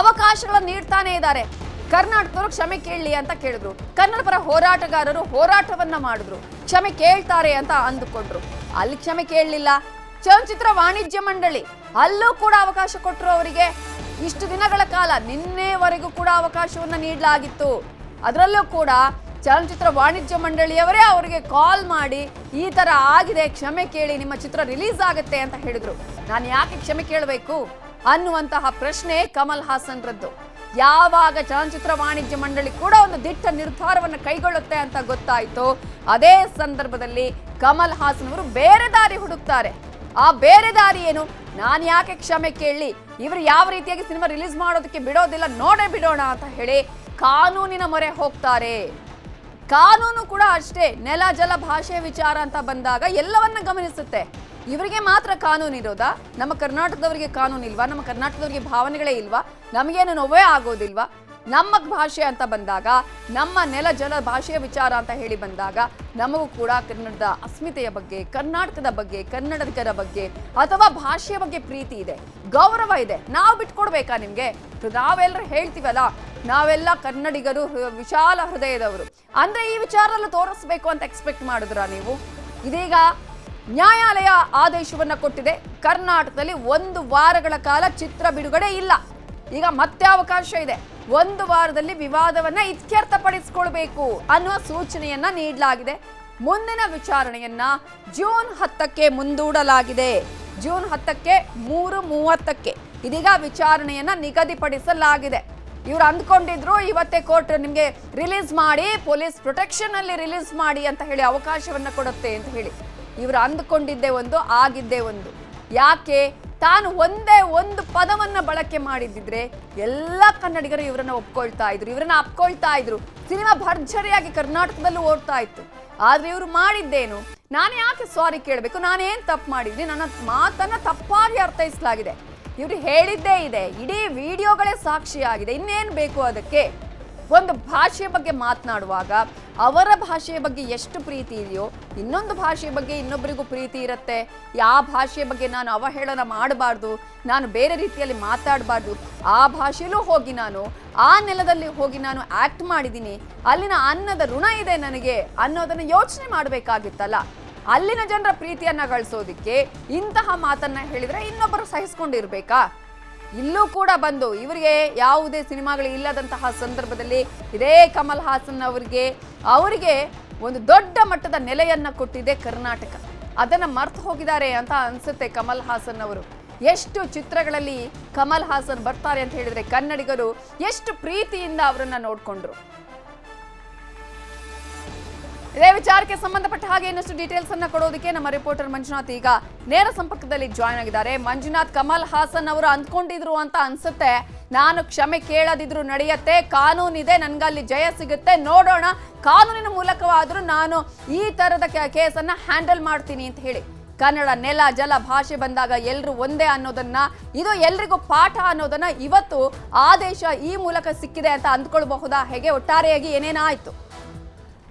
ಅವಕಾಶಗಳನ್ನು ನೀಡ್ತಾನೆ ಇದ್ದಾರೆ. ಕರ್ನಾಟಕದವರು ಕ್ಷಮೆ ಕೇಳಲಿ ಅಂತ ಕೇಳಿದ್ರು, ಕನ್ನಡ ಪರ ಹೋರಾಟಗಾರರು ಹೋರಾಟವನ್ನ ಮಾಡಿದ್ರು, ಕ್ಷಮೆ ಕೇಳ್ತಾರೆ ಅಂತ ಅಂದುಕೊಂಡ್ರು. ಅಲ್ಲಿ ಕ್ಷಮೆ ಕೇಳಲಿಲ್ಲ. ಚಲನಚಿತ್ರ ವಾಣಿಜ್ಯ ಮಂಡಳಿ ಅಲ್ಲೂ ಕೂಡ ಅವಕಾಶ ಕೊಟ್ಟರು ಅವರಿಗೆ. ಇಷ್ಟು ದಿನಗಳ ಕಾಲ ನಿನ್ನೆವರೆಗೂ ಕೂಡ ಅವಕಾಶವನ್ನ ನೀಡಲಾಗಿತ್ತು. ಅದರಲ್ಲೂ ಕೂಡ ಚಲನಚಿತ್ರ ವಾಣಿಜ್ಯ ಮಂಡಳಿಯವರೇ ಅವರಿಗೆ ಕಾಲ್ ಮಾಡಿ ಈ ತರ ಆಗಿದೆ, ಕ್ಷಮೆ ಕೇಳಿ, ನಿಮ್ಮ ಚಿತ್ರ ರಿಲೀಸ್ ಆಗುತ್ತೆ ಅಂತ ಹೇಳಿದ್ರು. ನಾನು ಯಾಕೆ ಕ್ಷಮೆ ಕೇಳಬೇಕು ಅನ್ನುವಂತಹ ಪ್ರಶ್ನೆ ಕಮಲ್ ಹಾಸನ್ ರದ್ದು. ಯಾವಾಗ ಚಲನಚಿತ್ರ ವಾಣಿಜ್ಯ ಮಂಡಳಿ ಕೂಡ ಒಂದು ದಿಟ್ಟ ನಿರ್ಧಾರವನ್ನು ಕೈಗೊಳ್ಳುತ್ತೆ ಅಂತ ಗೊತ್ತಾಯ್ತು, ಅದೇ ಸಂದರ್ಭದಲ್ಲಿ ಕಮಲ್ ಹಾಸನ್ ಅವರು ಬೇರೆ ದಾರಿ ಹುಡುಕ್ತಾರೆ. ಆ ಬೇರೆ ದಾರಿ ಏನು? ನಾನು ಯಾಕೆ ಕ್ಷಮೆ ಕೇಳಲಿ, ಇವರು ಯಾವ ರೀತಿಯಾಗಿ ಸಿನಿಮಾ ರಿಲೀಸ್ ಮಾಡೋದಕ್ಕೆ ಬಿಡೋದಿಲ್ಲ, ನೋಡೇ ಬಿಡೋಣ ಅಂತ ಹೇಳಿ ಕಾನೂನಿನ ಮೊರೆ ಹೋಗ್ತಾರೆ. ಕಾನೂನು ಕೂಡ ಅಷ್ಟೇ, ನೆಲ ಜಲ ಭಾಷೆ ವಿಚಾರ ಅಂತ ಬಂದಾಗ ಎಲ್ಲವನ್ನ ಗಮನಿಸುತ್ತೆ. ಇವರಿಗೆ ಮಾತ್ರ ಕಾನೂನು ಇರೋದಾ? ನಮ್ಮ ಕರ್ನಾಟಕದವರಿಗೆ ಕಾನೂನು ಇಲ್ವಾ? ನಮ್ಮ ಕರ್ನಾಟಕದವರಿಗೆ ಭಾವನೆಗಳೇ ಇಲ್ವಾ? ನಮಗೇನು ನೋವೇ ಆಗೋದಿಲ್ವಾ? ನಮ್ಮ ಭಾಷೆ ಅಂತ ಬಂದಾಗ, ನಮ್ಮ ನೆಲ ಜಲ ಭಾಷೆಯ ವಿಚಾರ ಅಂತ ಹೇಳಿ ಬಂದಾಗ ನಮಗೂ ಕೂಡ ಕನ್ನಡದ ಅಸ್ಮಿತೆಯ ಬಗ್ಗೆ, ಕರ್ನಾಟಕದ ಬಗ್ಗೆ, ಕನ್ನಡಿಗರ ಬಗ್ಗೆ ಅಥವಾ ಭಾಷೆಯ ಬಗ್ಗೆ ಪ್ರೀತಿ ಇದೆ, ಗೌರವ ಇದೆ. ನಾವು ಬಿಟ್ಕೊಡ್ಬೇಕಾ ನಿಮ್ಗೆ? ನಾವೆಲ್ಲರೂ ಹೇಳ್ತೀವಲ್ಲ, ನಾವೆಲ್ಲ ಕನ್ನಡಿಗರು ವಿಶಾಲ ಹೃದಯದವರು ಅಂದ್ರೆ ಈ ವಿಚಾರದಲ್ಲಿ ತೋರಿಸ್ಬೇಕು ಅಂತ ಎಕ್ಸ್ಪೆಕ್ಟ್ ಮಾಡಿದ್ರಾ ನೀವು? ಇದೀಗ ನ್ಯಾಯಾಲಯ ಆದೇಶವನ್ನ ಕೊಟ್ಟಿದೆ. ಕರ್ನಾಟಕದಲ್ಲಿ 1 ವಾರಗಳ ಕಾಲ ಚಿತ್ರ ಬಿಡುಗಡೆ ಇಲ್ಲ. ಈಗ ಮತ್ತೆ ಅವಕಾಶ ಇದೆ. 1 ವಾರದಲ್ಲಿ ವಿವಾದವನ್ನ ಇತ್ಯರ್ಥಪಡಿಸಿಕೊಳ್ಬೇಕು ಅನ್ನುವ ಸೂಚನೆಯನ್ನ ನೀಡಲಾಗಿದೆ. ಮುಂದಿನ ವಿಚಾರಣೆಯನ್ನ ಜೂನ್ 10ಕ್ಕೆ ಮುಂದೂಡಲಾಗಿದೆ. ಜೂನ್ 10ಕ್ಕೆ 3:30ಕ್ಕೆ ಇದೀಗ ವಿಚಾರಣೆಯನ್ನ ನಿಗದಿಪಡಿಸಲಾಗಿದೆ. ಇವ್ರು ಅಂದ್ಕೊಂಡಿದ್ರು ಇವತ್ತೇ ಕೋರ್ಟ್ ನಿಮ್ಗೆ ರಿಲೀಸ್ ಮಾಡಿ, ಪೊಲೀಸ್ ಪ್ರೊಟೆಕ್ಷನ್ ಅಲ್ಲಿ ರಿಲೀಸ್ ಮಾಡಿ ಅಂತ ಹೇಳಿ ಅವಕಾಶವನ್ನ ಕೊಡುತ್ತೆ ಅಂತ ಹೇಳಿ. ಇವರು ಅಂದ್ಕೊಂಡಿದ್ದೇ ಒಂದು, ಆಗಿದ್ದೇ ಒಂದು. ಯಾಕೆ? ತಾನು ಒಂದೇ ಒಂದು ಪದವನ್ನ ಬಳಕೆ ಮಾಡಿದ್ದಿದ್ರೆ ಎಲ್ಲ ಕನ್ನಡಿಗರು ಇವರನ್ನ ಒಪ್ಕೊಳ್ತಾ ಇದ್ರು, ಇವರನ್ನ ಅಪ್ಕೊಳ್ತಾ ಇದ್ರು. ಸಿನಿಮಾ ಭರ್ಜರಿಯಾಗಿ ಕರ್ನಾಟಕದಲ್ಲೂ ಓಡ್ತಾ ಇತ್ತು. ಆದ್ರೆ ಇವರು ಮಾಡಿದ್ದೇನು? ನಾನು ಯಾಕೆ ಸಾರಿ ಕೇಳಬೇಕು? ನಾನೇನ್ ತಪ್ಪು ಮಾಡಿದ್ನಿ? ನನ್ನ ಮಾತನ್ನ ತಪ್ಪಾಗಿ ಅರ್ಥೈಸಲಾಗಿದೆ. ಇವರು ಹೇಳಿದ್ದೇ ಇದೆ, ಇಡೀ ವಿಡಿಯೋಗಳೇ ಸಾಕ್ಷಿಯಾಗಿದೆ. ಇನ್ನೇನು ಬೇಕು ಅದಕ್ಕೆ? ಒಂದು ಭಾಷೆಯ ಬಗ್ಗೆ ಮಾತನಾಡುವಾಗ ಅವರ ಭಾಷೆಯ ಬಗ್ಗೆ ಎಷ್ಟು ಪ್ರೀತಿ ಇದೆಯೋ, ಇನ್ನೊಂದು ಭಾಷೆಯ ಬಗ್ಗೆ ಇನ್ನೊಬ್ಬರಿಗೂ ಪ್ರೀತಿ ಇರುತ್ತೆ. ಯಾವ ಭಾಷೆಯ ಬಗ್ಗೆ ನಾನು ಅವಹೇಳನ ಮಾಡಬಾರ್ದು, ನಾನು ಬೇರೆ ರೀತಿಯಲ್ಲಿ ಮಾತಾಡಬಾರ್ದು. ಆ ಭಾಷೆಯಲ್ಲೂ ಹೋಗಿ ನಾನು, ಆ ನೆಲದಲ್ಲಿ ಹೋಗಿ ನಾನು ಆ್ಯಕ್ಟ್ ಮಾಡಿದ್ದೀನಿ, ಅಲ್ಲಿನ ಅನ್ನದ ಋಣ ಇದೆ ನನಗೆ ಅನ್ನೋದನ್ನು ಯೋಚನೆ ಮಾಡಬೇಕಾಗಿತ್ತಲ್ಲ. ಅಲ್ಲಿನ ಜನರ ಪ್ರೀತಿಯನ್ನ ಗಳಿಸೋದಿಕ್ಕೆ ಇಂತಹ ಮಾತನ್ನ ಹೇಳಿದ್ರೆ ಇನ್ನೊಬ್ಬರು ಸಹಿಸ್ಕೊಂಡಿರ್ಬೇಕಾ? ಇಲ್ಲೂ ಕೂಡ ಬಂದು ಇವರಿಗೆ ಯಾವುದೇ ಸಿನಿಮಾಗಳು ಇಲ್ಲದಂತಹ ಸಂದರ್ಭದಲ್ಲಿ ಇದೇ ಕಮಲ್ ಹಾಸನ್ ಅವರಿಗೆ ಒಂದು ದೊಡ್ಡ ಮಟ್ಟದ ನೆಲೆಯನ್ನ ಕೊಟ್ಟಿದೆ ಕರ್ನಾಟಕ. ಅದನ್ನ ಮರ್ತು ಹೋಗಿದ್ದಾರೆ ಅಂತ ಅನ್ಸುತ್ತೆ ಕಮಲ್ ಹಾಸನ್ ಅವರು. ಎಷ್ಟು ಚಿತ್ರಗಳಲ್ಲಿ ಕಮಲ್ ಹಾಸನ್ ಬರ್ತಾರೆ ಅಂತ ಹೇಳಿದ್ರೆ ಕನ್ನಡಿಗರು ಎಷ್ಟು ಪ್ರೀತಿಯಿಂದ ಅವರನ್ನ ನೋಡ್ಕೊಂಡ್ರು. ಇದೇ ವಿಚಾರಕ್ಕೆ ಸಂಬಂಧಪಟ್ಟ ಹಾಗೆ ಇನ್ನಷ್ಟು ಡೀಟೇಲ್ಸ್ ಅನ್ನ ಕೊಡೋದಕ್ಕೆ ನಮ್ಮ ರಿಪೋರ್ಟರ್ ಮಂಜುನಾಥ್ ಈಗ ನೇರ ಸಂಪರ್ಕದಲ್ಲಿ ಜಾಯ್ನ್ ಆಗಿದ್ದಾರೆ. ಮಂಜುನಾಥ್, ಕಮಲ್ ಹಾಸನ್ ಅವರು ಅಂದ್ಕೊಂಡಿದ್ರು ಅಂತ ಅನ್ಸುತ್ತೆ, ನಾನು ಕ್ಷಮೆ ಕೇಳದಿದ್ರು ನಡೆಯತ್ತೆ, ಕಾನೂನಿದೆ, ನನ್ಗಲ್ಲಿ ಜಯ ಸಿಗುತ್ತೆ, ನೋಡೋಣ, ಕಾನೂನಿನ ಮೂಲಕವಾದ್ರೂ ನಾನು ಈ ತರದ ಕೇಸನ್ನ ಹ್ಯಾಂಡಲ್ ಮಾಡ್ತೀನಿ ಅಂತ ಹೇಳಿ. ಕನ್ನಡ ನೆಲ ಜಲ ಭಾಷೆ ಬಂದಾಗ ಎಲ್ರು ಒಂದೇ ಅನ್ನೋದನ್ನ, ಇದು ಎಲ್ರಿಗೂ ಪಾಠ ಅನ್ನೋದನ್ನ ಇವತ್ತು ಆದೇಶ ಈ ಮೂಲಕ ಸಿಕ್ಕಿದೆ ಅಂತ ಅಂದ್ಕೊಳ್ಬಹುದಾ? ಹೇಗೆ ಒಟ್ಟಾರೆಯಾಗಿ ಏನೇನಾಯ್ತು?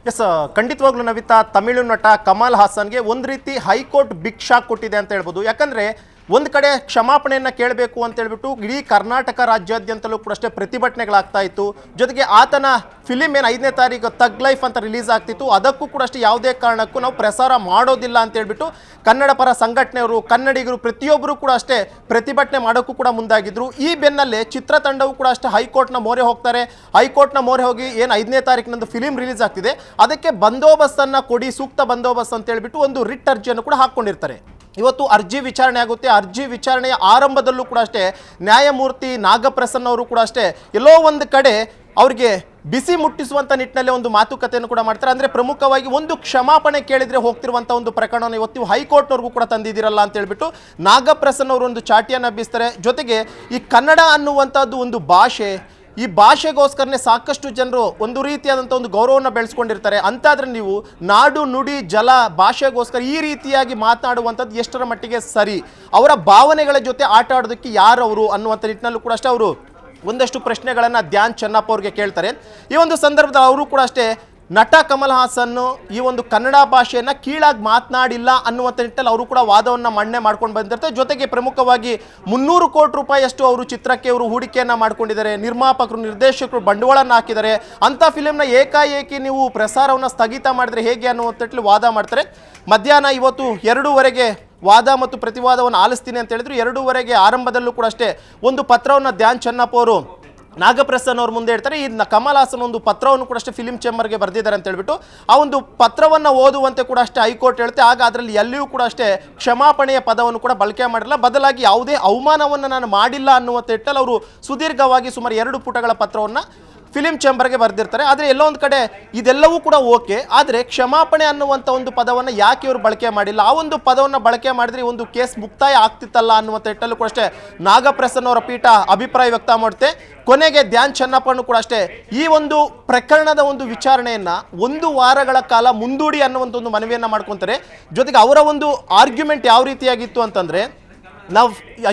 ಎಸ್, ಖಂಡಿತವಾಗ್ಲೂ ನವಿತಾ, ತಮಿಳು ನಟ ಕಮಲ್ ಹಾಸನ್ಗೆ ಒಂದು ರೀತಿ ಹೈಕೋರ್ಟ್ ಬಿಗ್ ಶಾಕ್ ಕೊಟ್ಟಿದೆ ಅಂತ ಹೇಳ್ಬೋದು. ಯಾಕಂದರೆ ಒಂದು ಕಡೆ ಕ್ಷಮಾಪಣೆಯನ್ನು ಕೇಳಬೇಕು ಅಂತ ಹೇಳ್ಬಿಟ್ಟು ಇಡೀ ಕರ್ನಾಟಕ ರಾಜ್ಯಾದ್ಯಂತಲೂ ಕೂಡ ಅಷ್ಟೇ ಪ್ರತಿಭಟನೆಗಳಾಗ್ತಾ ಇತ್ತು. ಜೊತೆಗೆ ಆತನ ಫಿಲಿಮ್ ಏನು 5ನೇ ತಾರೀಕು ತಗ್ ಲೈಫ್ ಅಂತ ರಿಲೀಸ್ ಆಗ್ತಿತ್ತು, ಅದಕ್ಕೂ ಕೂಡ ಅಷ್ಟೇ ಯಾವುದೇ ಕಾರಣಕ್ಕೂ ನಾವು ಪ್ರಸಾರ ಮಾಡೋದಿಲ್ಲ ಅಂತ ಹೇಳ್ಬಿಟ್ಟು ಕನ್ನಡ ಪರ ಸಂಘಟನೆಯವರು, ಕನ್ನಡಿಗರು ಪ್ರತಿಯೊಬ್ಬರು ಕೂಡ ಅಷ್ಟೇ ಪ್ರತಿಭಟನೆ ಮಾಡೋಕ್ಕೂ ಕೂಡ ಮುಂದಾಗಿದ್ರು. ಈ ಬೆನ್ನಲ್ಲೇ ಚಿತ್ರತಂಡವು ಕೂಡ ಅಷ್ಟೇ ಹೈಕೋರ್ಟ್ನ ಮೊರೆ ಹೋಗ್ತಾರೆ. ಹೈಕೋರ್ಟ್ನ ಮೊರೆ ಹೋಗಿ ಏನು 5ನೇ ತಾರೀಕಿನಂದು ಫಿಲಿಮ್ ರಿಲೀಸ್ ಆಗ್ತಿದೆ ಅದಕ್ಕೆ ಬಂದೋಬಸ್ತನ್ನು ಕೊಡಿ, ಸೂಕ್ತ ಬಂದೋಬಸ್ತ್ ಅಂತ ಹೇಳ್ಬಿಟ್ಟು ಒಂದು ರಿಟ್ ಅರ್ಜಿಯನ್ನು ಕೂಡ ಹಾಕ್ಕೊಂಡಿರ್ತಾರೆ. ಇವತ್ತು ಅರ್ಜಿ ವಿಚಾರಣೆ ಆಗುತ್ತೆ. ಅರ್ಜಿ ವಿಚಾರಣೆಯ ಆರಂಭದಲ್ಲೂ ಕೂಡ ಅಷ್ಟೇ ನ್ಯಾಯಮೂರ್ತಿ ನಾಗಪ್ರಸನ್ನ ಅವರು ಕೂಡ ಅಷ್ಟೇ ಎಲ್ಲೋ ಒಂದು ಕಡೆ ಅವರಿಗೆ ಬಿಸಿ ಮುಟ್ಟಿಸುವಂಥ ನಿಟ್ಟಿನಲ್ಲಿ ಒಂದು ಮಾತುಕತೆಯನ್ನು ಕೂಡ ಮಾಡ್ತಾರೆ. ಅಂದರೆ ಪ್ರಮುಖವಾಗಿ ಒಂದು ಕ್ಷಮಾಪಣೆ ಕೇಳಿದರೆ ಹೋಗ್ತಿರುವಂಥ ಒಂದು ಪ್ರಕರಣವನ್ನು ಇವತ್ತು ಹೈಕೋರ್ಟ್ನವ್ರಿಗೂ ಕೂಡ ತಂದಿದ್ದೀರಲ್ಲ ಅಂತ ಹೇಳ್ಬಿಟ್ಟು ನಾಗಪ್ರಸನ್ನ ಅವರು ಒಂದು ಚಾಟಿಯನ್ನು ಹಬ್ಬಿಸ್ತಾರೆ. ಜೊತೆಗೆ ಈ ಕನ್ನಡ ಅನ್ನುವಂಥದ್ದು ಒಂದು ಭಾಷೆ, ಈ ಭಾಷೆಗೋಸ್ಕರನೇ ಸಾಕಷ್ಟು ಜನರು ಒಂದು ರೀತಿಯಾದಂಥ ಒಂದು ಗೌರವವನ್ನು ಬೆಳೆಸ್ಕೊಂಡಿರ್ತಾರೆ. ಅಂತಾದರೆ ನೀವು ನಾಡು ನುಡಿ ಜಲ ಭಾಷೆಗೋಸ್ಕರ ಈ ರೀತಿಯಾಗಿ ಮಾತನಾಡುವಂಥದ್ದು ಎಷ್ಟರ ಮಟ್ಟಿಗೆ ಸರಿ? ಅವರ ಭಾವನೆಗಳ ಜೊತೆ ಆಟ ಆಡೋದಕ್ಕೆ ಯಾರವರು ಅನ್ನುವಂಥ ನಿಟ್ಟಿನಲ್ಲೂ ಕೂಡ ಅಷ್ಟೇ ಅವರು ಒಂದಷ್ಟು ಪ್ರಶ್ನೆಗಳನ್ನು ಧ್ಯಾನ್ ಚೆನ್ನಪ್ಪ ಅವ್ರಿಗೆ ಕೇಳ್ತಾರೆ. ಈ ಒಂದು ಸಂದರ್ಭದಲ್ಲಿ ಅವರು ಕೂಡ ಅಷ್ಟೇ ನಟ ಕಮಲ್ ಹಾಸನ್ ಈ ಒಂದು ಕನ್ನಡ ಭಾಷೆಯನ್ನು ಕೀಳಾಗಿ ಮಾತನಾಡಿಲ್ಲ ಅನ್ನುವಂಥ ನಿಟ್ಟಿನಲ್ಲಿ ಅವರು ಕೂಡ ವಾದವನ್ನು ಮಂಡನೆ ಮಾಡ್ಕೊಂಡು ಬಂದಿರ್ತಾರೆ. ಜೊತೆಗೆ ಪ್ರಮುಖವಾಗಿ 300 ಕೋಟಿ ರೂಪಾಯಿಯಷ್ಟು ಅವರು ಚಿತ್ರಕ್ಕೆ ಅವರು ಹೂಡಿಕೆಯನ್ನು ಮಾಡ್ಕೊಂಡಿದ್ದಾರೆ. ನಿರ್ಮಾಪಕರು, ನಿರ್ದೇಶಕರು ಬಂಡವಾಳವನ್ನು ಹಾಕಿದ್ದಾರೆ. ಅಂಥ ಫಿಲಿಮ್ನ ಏಕಾಏಕಿ ನೀವು ಪ್ರಸಾರವನ್ನು ಸ್ಥಗಿತ ಮಾಡಿದ್ರೆ ಹೇಗೆ ಅನ್ನುವಂಥ ನಿಟ್ಟಿನಲ್ಲಿ ವಾದ ಮಾಡ್ತಾರೆ. ಮಧ್ಯಾಹ್ನ ಇವತ್ತು 2:00ವರೆಗೆ ವಾದ ಮತ್ತು ಪ್ರತಿವಾದವನ್ನು ಆಲಿಸ್ತೀನಿ ಅಂತ ಹೇಳಿದ್ರು. 2:00ವರೆಗೆ ಆರಂಭದಲ್ಲೂ ಕೂಡ ಅಷ್ಟೇ ಒಂದು ಪತ್ರವನ್ನು ಧ್ಯಾನ್ ಚೆನ್ನಪ್ಪ ಅವರು ನಾಗಪ್ರಸನ್ನ ಅವ್ರ ಮುಂದೆ ಹೇಳ್ತಾರೆ, ಈ ಕಮಲ್ ಹಾಸನ್ ಒಂದು ಪತ್ರವನ್ನು ಕೂಡ ಅಷ್ಟೇ ಫಿಲಿಂ ಚೇಂಬರ್ಗೆ ಬರೆದಿದ್ದಾರೆ ಅಂತ ಹೇಳ್ಬಿಟ್ಟು ಆ ಒಂದು ಪತ್ರವನ್ನು ಓದುವಂತೆ ಕೂಡ ಅಷ್ಟೇ ಹೈಕೋರ್ಟ್ ಹೇಳುತ್ತೆ. ಆಗ ಅದರಲ್ಲಿ ಎಲ್ಲಿಯೂ ಕೂಡ ಅಷ್ಟೇ ಕ್ಷಮಾಪಣೆಯ ಪದವನ್ನು ಕೂಡ ಬಳಕೆ ಮಾಡಿಲ್ಲ, ಬದಲಾಗಿ ಯಾವುದೇ ಅವಮಾನವನ್ನು ನಾನು ಮಾಡಿಲ್ಲ ಅನ್ನುವ ನಿಟ್ಟಲ್ಲಿ ಅವರು ಸುದೀರ್ಘವಾಗಿ ಸುಮಾರು 2 ಪುಟಗಳ ಪತ್ರವನ್ನು ಫಿಲಿಂ ಚೇಂಬರ್ಗೆ ಬರೆದಿರ್ತಾರೆ. ಆದರೆ ಎಲ್ಲೋ ಒಂದು ಕಡೆ ಇದೆಲ್ಲವೂ ಕೂಡ ಓಕೆ, ಆದರೆ ಕ್ಷಮಾಪಣೆ ಅನ್ನುವಂಥ ಒಂದು ಪದವನ್ನು ಯಾಕೆ ಇವರು ಬಳಕೆ ಮಾಡಿಲ್ಲ, ಆ ಒಂದು ಪದವನ್ನು ಬಳಕೆ ಮಾಡಿದ್ರೆ ಈ ಒಂದು ಕೇಸ್ ಮುಕ್ತಾಯ ಆಗ್ತಿತ್ತಲ್ಲ ಅನ್ನುವಂಥ ನಿಟ್ಟಲ್ಲೂ ಕೂಡ ಅಷ್ಟೇ ನಾಗಪ್ರಸನ್ನ ಅವರ ಪೀಠ ಅಭಿಪ್ರಾಯ ವ್ಯಕ್ತ ಮಾಡುತ್ತೆ. ಕೊನೆಗೆ ಧ್ಯಾನ್ ಚೆನ್ನಪ್ಪನು ಕೂಡ ಅಷ್ಟೇ ಈ ಒಂದು ಪ್ರಕರಣದ ಒಂದು ವಿಚಾರಣೆಯನ್ನ 1 ವಾರಗಳ ಕಾಲ ಮುಂದೂಡಿ ಅನ್ನುವಂಥ ಒಂದು ಮನವಿಯನ್ನು ಮಾಡ್ಕೊತಾರೆ. ಜೊತೆಗೆ ಅವರ ಒಂದು ಆರ್ಗ್ಯುಮೆಂಟ್ ಯಾವ ರೀತಿಯಾಗಿತ್ತು ಅಂತಂದರೆ, ನಾವು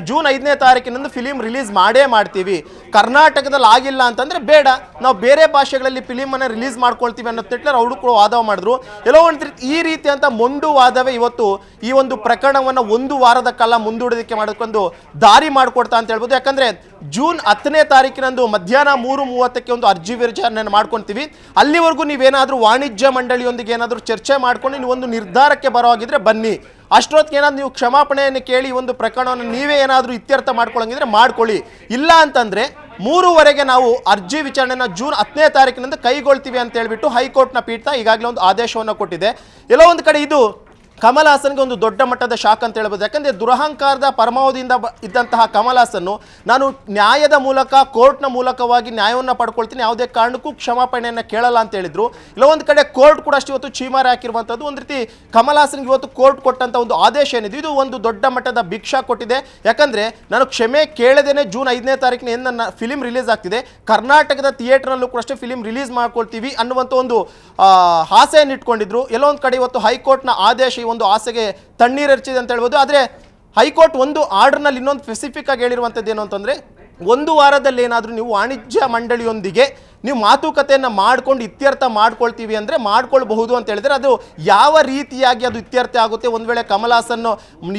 ಜೂನ್ 5ನೇ ತಾರೀಕಿನಂದು ಫಿಲಿಮ್ ರಿಲೀಸ್ ಮಾಡೇ ಮಾಡ್ತೀವಿ, ಕರ್ನಾಟಕದಲ್ಲಿ ಆಗಿಲ್ಲ ಅಂತಂದರೆ ಬೇಡ, ನಾವು ಬೇರೆ ಭಾಷೆಗಳಲ್ಲಿ ಫಿಲಿಮನ್ನು ರಿಲೀಸ್ ಮಾಡ್ಕೊಳ್ತೀವಿ ಅನ್ನೋ ತಿಟ್ಲರ್ ಅವರು ಕೂಡ ವಾದ ಮಾಡಿದ್ರು. ಎಲ್ಲೋ ಒಂದು ಈ ರೀತಿಯಂಥ ಮೊಂಡು ವಾದವೇ ಇವತ್ತು ಈ ಒಂದು ಪ್ರಕರಣವನ್ನು 1 ವಾರದ ಕಾಲ ಮುಂದೂಡೋದಕ್ಕೆ ಮಾಡ್ಕೊಂಡು ದಾರಿ ಮಾಡಿಕೊಡ್ತಾ ಅಂತ ಹೇಳ್ಬೋದು. ಯಾಕಂದರೆ ಜೂನ್ 10ನೇ ತಾರೀಕಿನಂದು ಮಧ್ಯಾಹ್ನ 3:30ಕ್ಕೆ ಒಂದು ಅರ್ಜಿ ವಿಚಾರಣೆಯನ್ನು ಮಾಡ್ಕೊಳ್ತೀವಿ. ಅಲ್ಲಿವರೆಗೂ ನೀವೇನಾದರೂ ವಾಣಿಜ್ಯ ಮಂಡಳಿಯೊಂದಿಗೆ ಏನಾದರೂ ಚರ್ಚೆ ಮಾಡ್ಕೊಂಡು ನೀವು ಒಂದು ನಿರ್ಧಾರಕ್ಕೆ ಬರೋವಾಗಿದ್ರೆ ಬನ್ನಿ, ಅಷ್ಟೊತ್ತಿಗೆ ಏನಾದ್ರು ನೀವು ಕ್ಷಮಾಪಣೆಯನ್ನು ಕೇಳಿ ಒಂದು ಪ್ರಕರಣವನ್ನು ನೀವೇ ಏನಾದರೂ ಇತ್ಯರ್ಥ ಮಾಡ್ಕೊಳ್ಳೋಂಗಿದ್ರೆ ಮಾಡ್ಕೊಳ್ಳಿ, ಇಲ್ಲ ಅಂತಂದರೆ 3:00ವರೆಗೆ ನಾವು ಅರ್ಜಿ ವಿಚಾರಣೆನ ಜೂನ್ 10ನೇ ತಾರೀಕಿನಿಂದ ಕೈಗೊಳ್ತೀವಿ ಅಂತ ಹೇಳ್ಬಿಟ್ಟು ಹೈಕೋರ್ಟ್ನ ಪೀಠ ಈಗಾಗಲೇ ಒಂದು ಆದೇಶವನ್ನು ಕೊಟ್ಟಿದೆ. ಎಲ್ಲೋ ಒಂದು ಕಡೆ ಇದು ಕಮಲ್ ಹಾಸನ್ಗೆ ಒಂದು ದೊಡ್ಡ ಮಟ್ಟದ ಶಾಕ್ ಅಂತ ಹೇಳ್ಬೋದು. ಯಾಕಂದರೆ ದುರಹಂಕಾರದ ಪರಮಾವಧಿಯಿಂದ ಇದ್ದಂತಹ ಕಮಲ್ ಹಾಸನ್ನು ನಾನು ನ್ಯಾಯದ ಮೂಲಕ ಕೋರ್ಟ್ನ ಮೂಲಕವಾಗಿ ನ್ಯಾಯವನ್ನು ಪಡ್ಕೊಳ್ತೀನಿ, ಯಾವುದೇ ಕಾರಣಕ್ಕೂ ಕ್ಷಮಾಪಣೆಯನ್ನು ಕೇಳಲ್ಲ ಅಂತ ಹೇಳಿದ್ರು. ಇಲ್ಲ ಒಂದು ಕಡೆ ಕೋರ್ಟ್ ಕೂಡ ಅಷ್ಟು ಇವತ್ತು ಚೀಮಾರಿ ಹಾಕಿರುವಂಥದ್ದು. ಒಂದು ರೀತಿ ಕಮಲ್ ಹಾಸನ್ಗೆ ಇವತ್ತು ಕೋರ್ಟ್ ಕೊಟ್ಟಂಥ ಒಂದು ಆದೇಶ ಏನಿದೆ ಇದು ಒಂದು ದೊಡ್ಡ ಮಟ್ಟದ ಭಿಕ್ಷಾ ಕೊಟ್ಟಿದೆ. ಯಾಕಂದರೆ ನಾನು ಕ್ಷಮೆ ಕೇಳದೇನೆ ಜೂನ್ 5ನೇ ತಾರೀಕಿನ ಏನು ನನ್ನ ಫಿಲಿಂ ರಿಲೀಸ್ ಆಗ್ತಿದೆ, ಕರ್ನಾಟಕದ ಥಿಯೇಟರ್ನಲ್ಲೂ ಕೂಡ ಅಷ್ಟೇ ಫಿಲಿಂ ರಿಲೀಸ್ ಮಾಡ್ಕೊಳ್ತೀವಿ ಅನ್ನುವಂಥ ಒಂದು ಆಸೆಯನ್ನು ಇಟ್ಕೊಂಡಿದ್ರು. ಎಲ್ಲೋ ಒಂದು ಕಡೆ ಇವತ್ತು ಹೈಕೋರ್ಟ್ನ ಆದೇಶ ಈ ಒಂದು ಆಸೆಗೆ ತಣ್ಣೀರೆರ್ಚಿದೆ ಅಂತ ಹೇಳ್ಬೋದು. ಆದರೆ ಹೈಕೋರ್ಟ್ ಒಂದು ಆರ್ಡರ್ನಲ್ಲಿ ಇನ್ನೊಂದು ಸ್ಪೆಸಿಫಿಕ್ ಆಗಿ ಹೇಳಿರುವಂಥದ್ದು ಏನು ಅಂತಂದರೆ, 1 ವಾರದಲ್ಲಿ ಏನಾದರೂ ನೀವು ವಾಣಿಜ್ಯ ಮಂಡಳಿಯೊಂದಿಗೆ ನೀವು ಮಾತುಕತೆಯನ್ನು ಮಾಡ್ಕೊಂಡು ಇತ್ಯರ್ಥ ಮಾಡ್ಕೊಳ್ತೀವಿ ಅಂದರೆ ಮಾಡ್ಕೊಳ್ಬಹುದು ಅಂತ ಹೇಳಿದರೆ, ಅದು ಯಾವ ರೀತಿಯಾಗಿ ಅದು ಇತ್ಯರ್ಥ ಆಗುತ್ತೆ, ಒಂದು ವೇಳೆ ಕಮಲ್ ಹಾಸನ್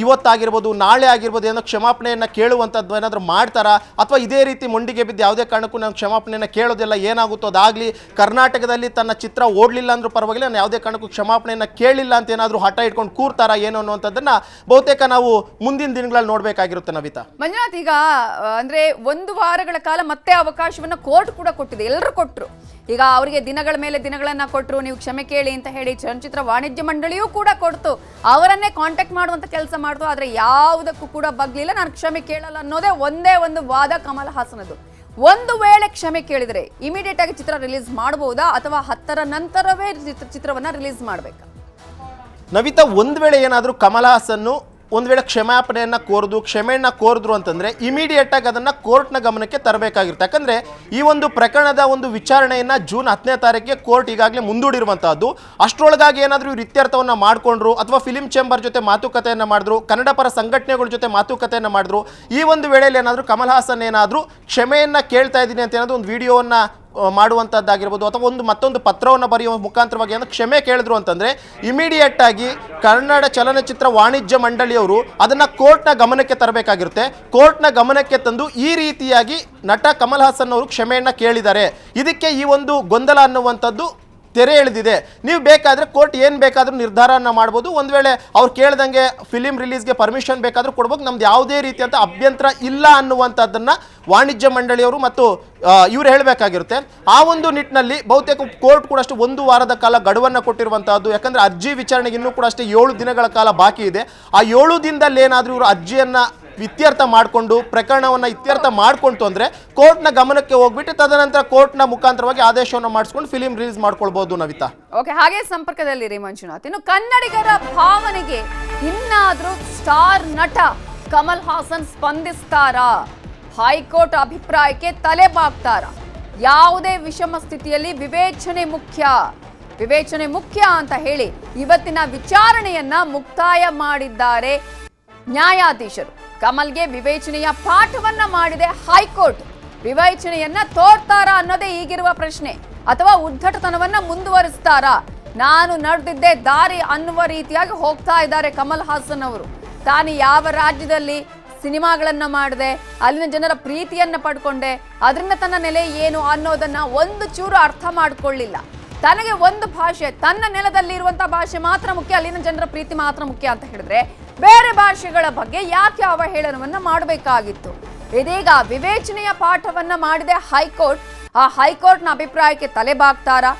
ಇವತ್ತಾಗಿರ್ಬೋದು ನಾಳೆ ಆಗಿರ್ಬೋದು ಏನೋ ಕ್ಷಮಾಪಣೆಯನ್ನು ಕೇಳುವಂಥದ್ದು ಏನಾದರೂ ಮಾಡ್ತಾರಾ, ಅಥವಾ ಇದೇ ರೀತಿ ಮೊಂಡಿಗೆ ಬಿದ್ದು ಯಾವುದೇ ಕಾರಣಕ್ಕೂ ನಾನು ಕ್ಷಮಾಪಣೆಯನ್ನು ಕೇಳೋದಿಲ್ಲ, ಏನಾಗುತ್ತೋ ಅದಾಗಲಿ, ಕರ್ನಾಟಕದಲ್ಲಿ ತನ್ನ ಚಿತ್ರ ಓಡಲಿಲ್ಲ ಅಂದರೂ ಪರವಾಗಿಲ್ಲ ನಾನು ಯಾವುದೇ ಕಾರಣಕ್ಕೂ ಕ್ಷಮಾಪಣೆಯನ್ನು ಕೇಳಿಲ್ಲ ಅಂತ ಏನಾದರೂ ಹಠ ಇಟ್ಕೊಂಡು ಕೂರ್ತಾರಾ ಏನು ಅನ್ನುವಂಥದ್ದನ್ನು ಬಹುತೇಕ ನಾವು ಮುಂದಿನ ದಿನಗಳಲ್ಲಿ ನೋಡಬೇಕಾಗಿರುತ್ತೆ. ನವಿತಾ, ಮಂಜುನಾಥ್, ಈಗ ಅಂದ್ರೆ 1 ವಾರಗಳ ಕಾಲ ಮತ್ತೆ ಅವಕಾಶವನ್ನ ಕೋರ್ಟ್ ಕೂಡ ಕೊಟ್ಟಿದೆ, ಎಲ್ಲರೂ ಕೊಟ್ಟರು. ಈಗ ಅವರಿಗೆ ದಿನಗಳ ಮೇಲೆ ದಿನಗಳನ್ನ ಕೊಟ್ಟರು, ನೀವು ಕ್ಷಮೆ ಕೇಳಿ ಅಂತ ಹೇಳಿ. ಚಲನಚಿತ್ರ ವಾಣಿಜ್ಯ ಮಂಡಳಿಯೂ ಕೂಡ ಕೊಡ್ತು, ಅವರನ್ನೇ ಕಾಂಟ್ಯಾಕ್ಟ್ ಮಾಡುವಂತ ಕೆಲಸ ಮಾಡ್ತು. ಆದ್ರೆ ಯಾವುದಕ್ಕೂ ಕೂಡ ಬಗ್ಲಿಲ್ಲ, ನಾನು ಕ್ಷಮೆ ಕೇಳಲ್ಲ ಅನ್ನೋದೇ ಒಂದೇ ಒಂದು ವಾದ ಕಮಲ್ ಹಾಸನದು. ಒಂದು ವೇಳೆ ಕ್ಷಮೆ ಕೇಳಿದರೆ ಇಮಿಡಿಯೇಟ್ ಆಗಿ ಚಿತ್ರ ರಿಲೀಸ್ ಮಾಡಬಹುದಾ, ಅಥವಾ 10ರ ನಂತರವೇ ಚಿತ್ರವನ್ನ ರಿಲೀಸ್ ಮಾಡಬೇಕಾ? ನವಿತಾ, ಒಂದು ವೇಳೆ ಏನಾದರೂ ಕಮಲ್ ಹಾಸನ್ನು ಒಂದು ವೇಳೆ ಕ್ಷಮಾಪಣೆಯನ್ನು ಕ್ಷಮೆಯನ್ನು ಕೋರಿದ್ರು ಅಂತಂದರೆ ಇಮಿಡಿಯೇಟಾಗಿ ಅದನ್ನು ಕೋರ್ಟ್ನ ಗಮನಕ್ಕೆ ತರಬೇಕಾಗಿರುತ್ತೆ. ಯಾಕಂದರೆ ಈ ಒಂದು ಪ್ರಕರಣದ ಒಂದು ವಿಚಾರಣೆಯನ್ನು ಜೂನ್ 10ನೇ ತಾರೀಕಿಗೆ ಕೋರ್ಟ್ ಈಗಾಗಲೇ ಮುಂದೂಡಿರುವಂಥದ್ದು. ಅಷ್ಟರೊಳಗಾಗಿ ಏನಾದರೂ ಇವ್ರು ಇತ್ಯರ್ಥವನ್ನು ಮಾಡಿಕೊಂಡ್ರು, ಅಥವಾ ಫಿಲಿಂ ಚೇಂಬರ್ ಜೊತೆ ಮಾತುಕತೆಯನ್ನು ಮಾಡಿದ್ರು, ಕನ್ನಡ ಪರ ಸಂಘಟನೆಗಳ ಜೊತೆ ಮಾತುಕತೆಯನ್ನು ಮಾಡಿದ್ರು, ಈ ಒಂದು ವೇಳೆಯಲ್ಲಿ ಏನಾದರೂ ಕಮಲ್ ಹಾಸನ್ ಏನಾದರೂ ಕ್ಷಮೆಯನ್ನು ಕೇಳ್ತಾ ಇದ್ದೀನಿ ಅಂತ ಏನಾದರೂ ಒಂದು ವಿಡಿಯೋವನ್ನು ಮಾಡುವಂಥದ್ದಾಗಿರ್ಬೋದು, ಅಥವಾ ಮತ್ತೊಂದು ಪತ್ರವನ್ನು ಬರೆಯುವ ಮುಖಾಂತರವಾಗಿ ಏನೋ ಕ್ಷಮೆ ಕೇಳಿದ್ರು ಅಂತಂದರೆ ಇಮಿಡಿಯೇಟ್ ಆಗಿ ಕನ್ನಡ ಚಲನಚಿತ್ರ ವಾಣಿಜ್ಯ ಮಂಡಳಿಯವರು ಅದನ್ನು ಕೋರ್ಟ್ನ ಗಮನಕ್ಕೆ ತರಬೇಕಾಗಿರುತ್ತೆ. ಕೋರ್ಟ್ನ ಗಮನಕ್ಕೆ ತಂದು ಈ ರೀತಿಯಾಗಿ ನಟ ಕಮಲ್ ಹಾಸನ್ ಅವರು ಕ್ಷಮೆಯನ್ನು ಕೇಳಿದ್ದಾರೆ, ಇದಕ್ಕೆ ಈ ಒಂದು ಗೊಂದಲ ಅನ್ನುವಂಥದ್ದು ತೆರೆ ಎಳೆದಿದೆ, ನೀವು ಬೇಕಾದರೆ ಕೋರ್ಟ್ ಏನು ಬೇಕಾದರೂ ನಿರ್ಧಾರನ ಮಾಡ್ಬೋದು, ಒಂದು ವೇಳೆ ಅವ್ರು ಕೇಳ್ದಂಗೆ ಫಿಲಿಂ ರಿಲೀಸ್ಗೆ ಪರ್ಮಿಷನ್ ಬೇಕಾದರೂ ಕೊಡ್ಬೇಕು, ನಮ್ದು ಯಾವುದೇ ರೀತಿಯಂಥ ಅಭ್ಯಂತರ ಇಲ್ಲ ಅನ್ನುವಂಥದ್ದನ್ನು ವಾಣಿಜ್ಯ ಮಂಡಳಿಯವರು ಮತ್ತು ಇವರು ಹೇಳಬೇಕಾಗಿರುತ್ತೆ. ಆ ಒಂದು ನಿಟ್ಟಿನಲ್ಲಿ ಬಹುತೇಕ ಕೋರ್ಟ್ ಕೂಡ ಅಷ್ಟು 1 ವಾರದ ಕಾಲ ಗಡುವನ್ನು ಕೊಟ್ಟಿರುವಂಥದ್ದು. ಯಾಕಂದರೆ ಅರ್ಜಿ ವಿಚಾರಣೆಗೆ ಇನ್ನೂ ಕೂಡ ಅಷ್ಟೇ 7 ದಿನಗಳ ಕಾಲ ಬಾಕಿ ಇದೆ. ಆ 7 ದಿನದಲ್ಲಿ ಏನಾದರೂ ಇವರು ಅರ್ಜಿಯನ್ನು ಇತ್ಯರ್ಥ ಮಾಡಿಕೊಂಡು ಪ್ರಕರಣವನ್ನು ಇತ್ಯರ್ಥ ಮಾಡಿಕೊಂಡು ಅಂದರೆ ಕೋರ್ಟ್ನ ಗಮನಕ್ಕೆ ಹೋಗ್ಬಿಟ್ಟು ತದನಂತರ ಕೋರ್ಟ್ನ ಮುಖಾಂತರವಾಗಿ ಆದೇಶವನ್ನು ಮಾಡಿಸ್ಕೊಂಡು ಫಿಲಿಂ ರಿಲೀಸ್ ಮಾಡ್ಕೊಳ್ಬಹುದು. ನವಿತಾ, ಓಕೆ, ಹಾಗೆ ಸಂಪರ್ಕದಲ್ಲಿರಿ ಮಂಜುನಾಥ್. ಇನ್ನು ಕನ್ನಡಿಗರ ಭಾವನೆಗೆ ಇನ್ನಾದ್ರೂ ಸ್ಟಾರ್ ನಟ ಕಮಲ್ ಹಾಸನ್ ಸ್ಪಂದಿಸ್ತಾರಾ? ಹೈಕೋರ್ಟ್ ಅಭಿಪ್ರಾಯಕ್ಕೆ ತಲೆ ಬಾಗ್ತಾರಾ? ಯಾವುದೇ ವಿಷಮ ಸ್ಥಿತಿಯಲ್ಲಿ ವಿವೇಚನೆ ಮುಖ್ಯ ಅಂತ ಹೇಳಿ ಇವತ್ತಿನ ವಿಚಾರಣೆಯನ್ನ ಮುಕ್ತಾಯ ಮಾಡಿದ್ದಾರೆ ನ್ಯಾಯಾಧೀಶರು. ಕಮಲ್ಗೆ ವಿವೇಚನೆಯ ಪಾಠವನ್ನ ಮಾಡಿದೆ ಹೈಕೋರ್ಟ್. ವಿವೇಚನೆಯನ್ನ ತೋರ್ತಾರಾ ಅನ್ನೋದೇ ಈಗಿರುವ ಪ್ರಶ್ನೆ, ಅಥವಾ ಉದ್ದಟತನವನ್ನ ಮುಂದುವರಿಸ್ತಾರಾ? ನಾನು ನಡೆದಿದ್ದೆ ದಾರಿ ಅನ್ನುವ ರೀತಿಯಾಗಿ ಹೋಗ್ತಾ ಇದ್ದಾರೆ ಕಮಲ್ ಹಾಸನ್ ಅವರು. ತಾನು ಯಾವ ರಾಜ್ಯದಲ್ಲಿ ಸಿನಿಮಾಗಳನ್ನ ಮಾಡಿದೆ, ಅಲ್ಲಿನ ಜನರ ಪ್ರೀತಿಯನ್ನ ಪಡ್ಕೊಂಡೆ, ಅದರಿಂದ ತನ್ನ ನೆಲೆ ಏನು ಅನ್ನೋದನ್ನ ಒಂದು ಚೂರು ಅರ್ಥ ಮಾಡ್ಕೊಳ್ಳಿಲ್ಲ. ತನಗೆ ಒಂದು ಭಾಷೆ, ತನ್ನ ನೆಲದಲ್ಲಿ ಇರುವಂತಹ ಭಾಷೆ ಮಾತ್ರ ಮುಖ್ಯ, ಅಲ್ಲಿನ ಜನರ ಪ್ರೀತಿ ಮಾತ್ರ ಮುಖ್ಯ ಅಂತ ಹೇಳಿದ್ರೆ ಬೇರೆ ಭಾಷೆಗಳ ಬಗ್ಗೆ ಯಾಕೆ ಅವಹೇಳನವನ್ನ ಮಾಡಬೇಕಾಗಿತ್ತು? ಇದೀಗ ವಿವೇಚನೆಯ ಪಾಠವನ್ನ ಮಾಡಿದೆ ಹೈಕೋರ್ಟ್. ಆ ಹೈಕೋರ್ಟ್ನ ಅಭಿಪ್ರಾಯಕ್ಕೆ ತಲೆಬಾಗ್ತಾರಾ?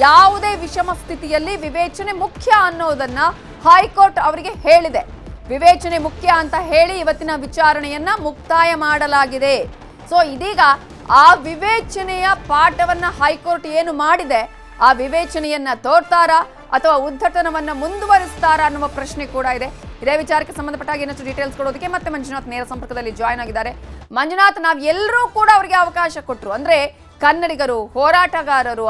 ಯಾವುದೇ ವಿಷಮ ಸ್ಥಿತಿಯಲ್ಲಿ ವಿವೇಚನೆ ಮುಖ್ಯ ಅನ್ನೋದನ್ನ ಹೈಕೋರ್ಟ್ ಅವರಿಗೆ ಹೇಳಿದೆ. ವಿವೇಚನೆ ಮುಖ್ಯ ಅಂತ ಹೇಳಿ ಇವತ್ತಿನ ವಿಚಾರಣೆಯನ್ನ ಮುಕ್ತಾಯ ಮಾಡಲಾಗಿದೆ. ಸೊ ಇದೀಗ ಆ ವಿವೇಚನೆಯ ಪಾಠವನ್ನ ಹೈಕೋರ್ಟ್ ಏನು ಮಾಡಿದೆ, ಆ ವಿವೇಚನೆಯನ್ನ ತೋರ್ತಾರಾ ಅಥವಾ ಉದ್ಧಟನವನ್ನ ಮುಂದುವರಿಸ್ತಾರಾ ಅನ್ನುವ ಪ್ರಶ್ನೆ ಕೂಡ ಇದೆ. ಇದೇ ವಿಚಾರಕ್ಕೆ ಸಂಬಂಧಪಟ್ಟಾಗ ಇನ್ನಷ್ಟು ಡೀಟೇಲ್ಸ್ ಕೊಡೋದಕ್ಕೆ ಮತ್ತೆ ಮಂಜುನಾಥ್ ನೇರ ಸಂಪರ್ಕದಲ್ಲಿ ಜಾಯ್ನ್ ಆಗಿದ್ದಾರೆ. ಮಂಜುನಾಥ್, ನಾವು ಎಲ್ಲರೂ ಕೂಡ ಅವರಿಗೆ ಅವಕಾಶ ಕೊಟ್ಟರು, ಅಂದ್ರೆ ಕನ್ನಡಿಗರು, ಹೋರಾಟಗಾರರು,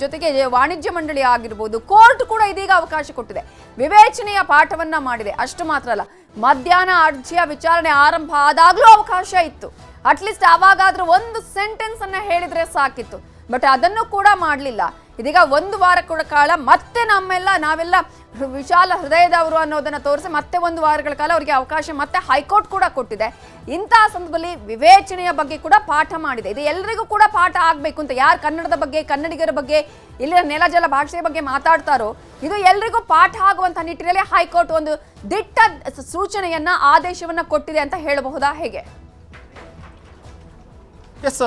ಜೊತೆಗೆ ವಾಣಿಜ್ಯ ಮಂಡಳಿ ಆಗಿರ್ಬೋದು, ಕೋರ್ಟ್ ಕೂಡ ಇದೀಗ ಅವಕಾಶ ಕೊಟ್ಟಿದೆ, ವಿವೇಚನೆಯ ಪಾಠವನ್ನ ಮಾಡಿದೆ. ಅಷ್ಟು ಮಾತ್ರ ಅಲ್ಲ, ಮಧ್ಯಾಹ್ನ ಅರ್ಜಿಯ ವಿಚಾರಣೆ ಆರಂಭ ಆದಾಗ್ಲೂ ಅವಕಾಶ ಇತ್ತು. ಅಟ್ಲೀಸ್ಟ್ ಆವಾಗಾದ್ರೂ ಒಂದು ಸೆಂಟೆನ್ಸ್ ಅನ್ನ ಹೇಳಿದ್ರೆ ಸಾಕಿತ್ತು. ಬಟ್ ಅದನ್ನು ಕೂಡ ಮಾಡಲಿಲ್ಲ. ಇದೀಗ ಒಂದು ವಾರ ಕೂಡ ಕಾಲ ಮತ್ತೆ ನಾವೆಲ್ಲ ವಿಶಾಲ ಹೃದಯದವರು ಅನ್ನೋದನ್ನ ತೋರಿಸಿ ಮತ್ತೆ ಒಂದು ವಾರಗಳ ಕಾಲ ಅವರಿಗೆ ಅವಕಾಶ ಮತ್ತೆ ಹೈಕೋರ್ಟ್ ಕೂಡ ಕೊಟ್ಟಿದೆ. ಇಂತಹ ಸಂದರ್ಭದಲ್ಲಿ ವಿವೇಚನೆಯ ಬಗ್ಗೆ ಕೂಡ ಪಾಠ ಮಾಡಿದೆ. ಇದು ಎಲ್ಲರಿಗೂ ಕೂಡ ಪಾಠ ಆಗ್ಬೇಕು ಅಂತ, ಯಾರು ಕನ್ನಡದ ಬಗ್ಗೆ, ಕನ್ನಡಿಗರ ಬಗ್ಗೆ, ಇಲ್ಲಿನ ನೆಲ ಜಲ ಭಾಷೆಯ ಬಗ್ಗೆ ಮಾತಾಡ್ತಾರೋ ಇದು ಎಲ್ರಿಗೂ ಪಾಠ ಆಗುವಂತಹ ನಿಟ್ಟಿನಲ್ಲಿ ಹೈಕೋರ್ಟ್ ಒಂದು ದಿಟ್ಟ ಸೂಚನೆಯನ್ನ, ಆದೇಶವನ್ನ ಕೊಟ್ಟಿದೆ ಅಂತ ಹೇಳಬಹುದಾ, ಹೇಗೆ? ಎಸ್,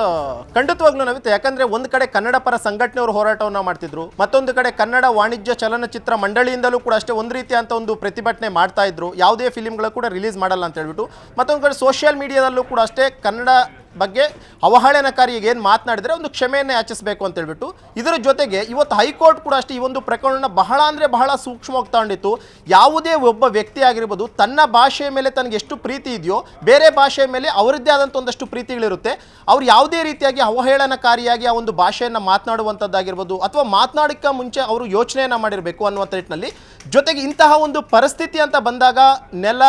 ಖಂಡಿತವಾಗ್ಲೂ ನವಿತೆ. ಯಾಕಂದ್ರೆ ಒಂದು ಕಡೆ ಕನ್ನಡ ಪರ ಸಂಘಟನೆಯವರು ಹೋರಾಟವನ್ನು ಮಾಡ್ತಿದ್ರು, ಮತ್ತೊಂದು ಕಡೆ ಕನ್ನಡ ವಾಣಿಜ್ಯ ಚಲನಚಿತ್ರ ಮಂಡಳಿಯಿಂದಲೂ ಕೂಡ ಅಷ್ಟೇ ಒಂದು ರೀತಿಯ ಅಂತ ಒಂದು ಪ್ರತಿಭಟನೆ ಮಾಡ್ತಾ ಇದ್ರು, ಯಾವುದೇ ಫಿಲಿಮ್ಗಳು ಕೂಡ ರಿಲೀಸ್ ಮಾಡಲ್ಲ ಅಂತ ಹೇಳ್ಬಿಟ್ಟು. ಮತ್ತೊಂದು ಕಡೆ ಸೋಷಿಯಲ್ ಮೀಡಿಯಾದಲ್ಲೂ ಕೂಡ ಅಷ್ಟೇ ಕನ್ನಡ ಬಗ್ಗೆ ಅವಹೇಳನಕಾರಿ ಏನು ಮಾತನಾಡಿದರೆ ಒಂದು ಕ್ಷಮೆಯನ್ನು ಯಾಚಿಸಬೇಕು ಅಂತ ಹೇಳ್ಬಿಟ್ಟು. ಇದರ ಜೊತೆಗೆ ಇವತ್ತು ಹೈಕೋರ್ಟ್ ಕೂಡ ಅಷ್ಟೇ ಈ ಒಂದು ಪ್ರಕರಣ ಬಹಳ ಅಂದರೆ ಬಹಳ ಸೂಕ್ಷ್ಮವಾಗಿ ತಗೊಂಡಿತ್ತು. ಯಾವುದೇ ಒಬ್ಬ ವ್ಯಕ್ತಿ ಆಗಿರ್ಬೋದು, ತನ್ನ ಭಾಷೆಯ ಮೇಲೆ ತನಗೆ ಎಷ್ಟು ಪ್ರೀತಿ ಇದೆಯೋ ಬೇರೆ ಭಾಷೆಯ ಮೇಲೆ ಅವರದ್ದೇ ಆದಂಥ ಒಂದಷ್ಟು ಪ್ರೀತಿಗಳಿರುತ್ತೆ. ಅವ್ರು ಯಾವುದೇ ರೀತಿಯಾಗಿ ಅವಹೇಳನಕಾರಿಯಾಗಿ ಆ ಒಂದು ಭಾಷೆಯನ್ನು ಮಾತನಾಡುವಂಥದ್ದಾಗಿರ್ಬೋದು ಅಥವಾ ಮಾತನಾಡೋಕ್ಕೆ ಮುಂಚೆ ಅವರು ಯೋಚನೆಯನ್ನು ಮಾಡಿರಬೇಕು ಅನ್ನುವಂಥ ನಿಟ್ಟಿನಲ್ಲಿ. ಜೊತೆಗೆ ಇಂತಹ ಒಂದು ಪರಿಸ್ಥಿತಿ ಅಂತ ಬಂದಾಗ, ನೆಲ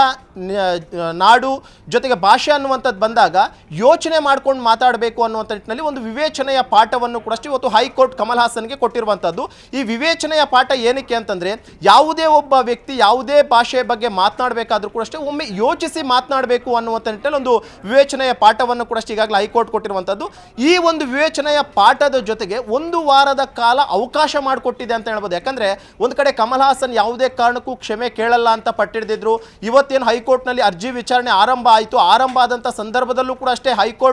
ನಾಡು ಜೊತೆಗೆ ಭಾಷೆ ಅನ್ನುವಂಥದ್ದು ಬಂದಾಗ ಯೋಚನೆ ಮಾಡ್ಕೊಂಡು ಮಾತಾಡಬೇಕು ಅನ್ನುವಂಥ ನಿಟ್ಟಿನಲ್ಲಿ ಒಂದು ವಿವೇಚನೆಯ ಪಾಠವನ್ನು ಕೂಡ ಅಷ್ಟೇ ಇವತ್ತು ಹೈಕೋರ್ಟ್ ಕಮಲ್ ಹಾಸನ್ಗೆ ಕೊಟ್ಟಿರುವಂಥದ್ದು. ಈ ವಿವೇಚನೆಯ ಪಾಠ ಏನಕ್ಕೆ ಅಂತಂದರೆ, ಯಾವುದೇ ಒಬ್ಬ ವ್ಯಕ್ತಿ ಯಾವುದೇ ಭಾಷೆಯ ಬಗ್ಗೆ ಮಾತನಾಡಬೇಕಾದ್ರೂ ಕೂಡ ಅಷ್ಟೇ ಒಮ್ಮೆ ಯೋಚಿಸಿ ಮಾತನಾಡಬೇಕು ಅನ್ನುವಂಥ ನಿಟ್ಟಿನಲ್ಲಿ ಒಂದು ವಿವೇಚನೆಯ ಪಾಠವನ್ನು ಕೂಡ ಅಷ್ಟೇ ಈಗಾಗಲೇ ಹೈಕೋರ್ಟ್ ಕೊಟ್ಟಿರುವಂಥದ್ದು. ಈ ಒಂದು ವಿವೇಚನೆಯ ಪಾಠದ ಜೊತೆಗೆ ಒಂದು ವಾರದ ಕಾಲ ಅವಕಾಶ ಮಾಡಿಕೊಟ್ಟಿದೆ ಅಂತ ಹೇಳ್ಬೋದು. ಯಾಕಂದರೆ ಒಂದು ಕಡೆ ಕಮಲ್ ಹಾಸನ್ ಯಾವುದೇ ಕಾರಣಕ್ಕೂ ಕ್ಷಮೆ ಕೇಳಲ್ಲ ಅಂತ ಪಟ್ಟಿಡಿದ್ರು. ಇವತ್ತೇನು ಹೈಕೋರ್ಟ್ನಲ್ಲಿ ಅರ್ಜಿ ವಿಚಾರಣೆ ಆರಂಭ ಆಯಿತು, ಆರಂಭ ಆದಂಥ ಸಂದರ್ಭದಲ್ಲೂ ಕೂಡ ಅಷ್ಟೇ ಹೈಕೋರ್ಟ್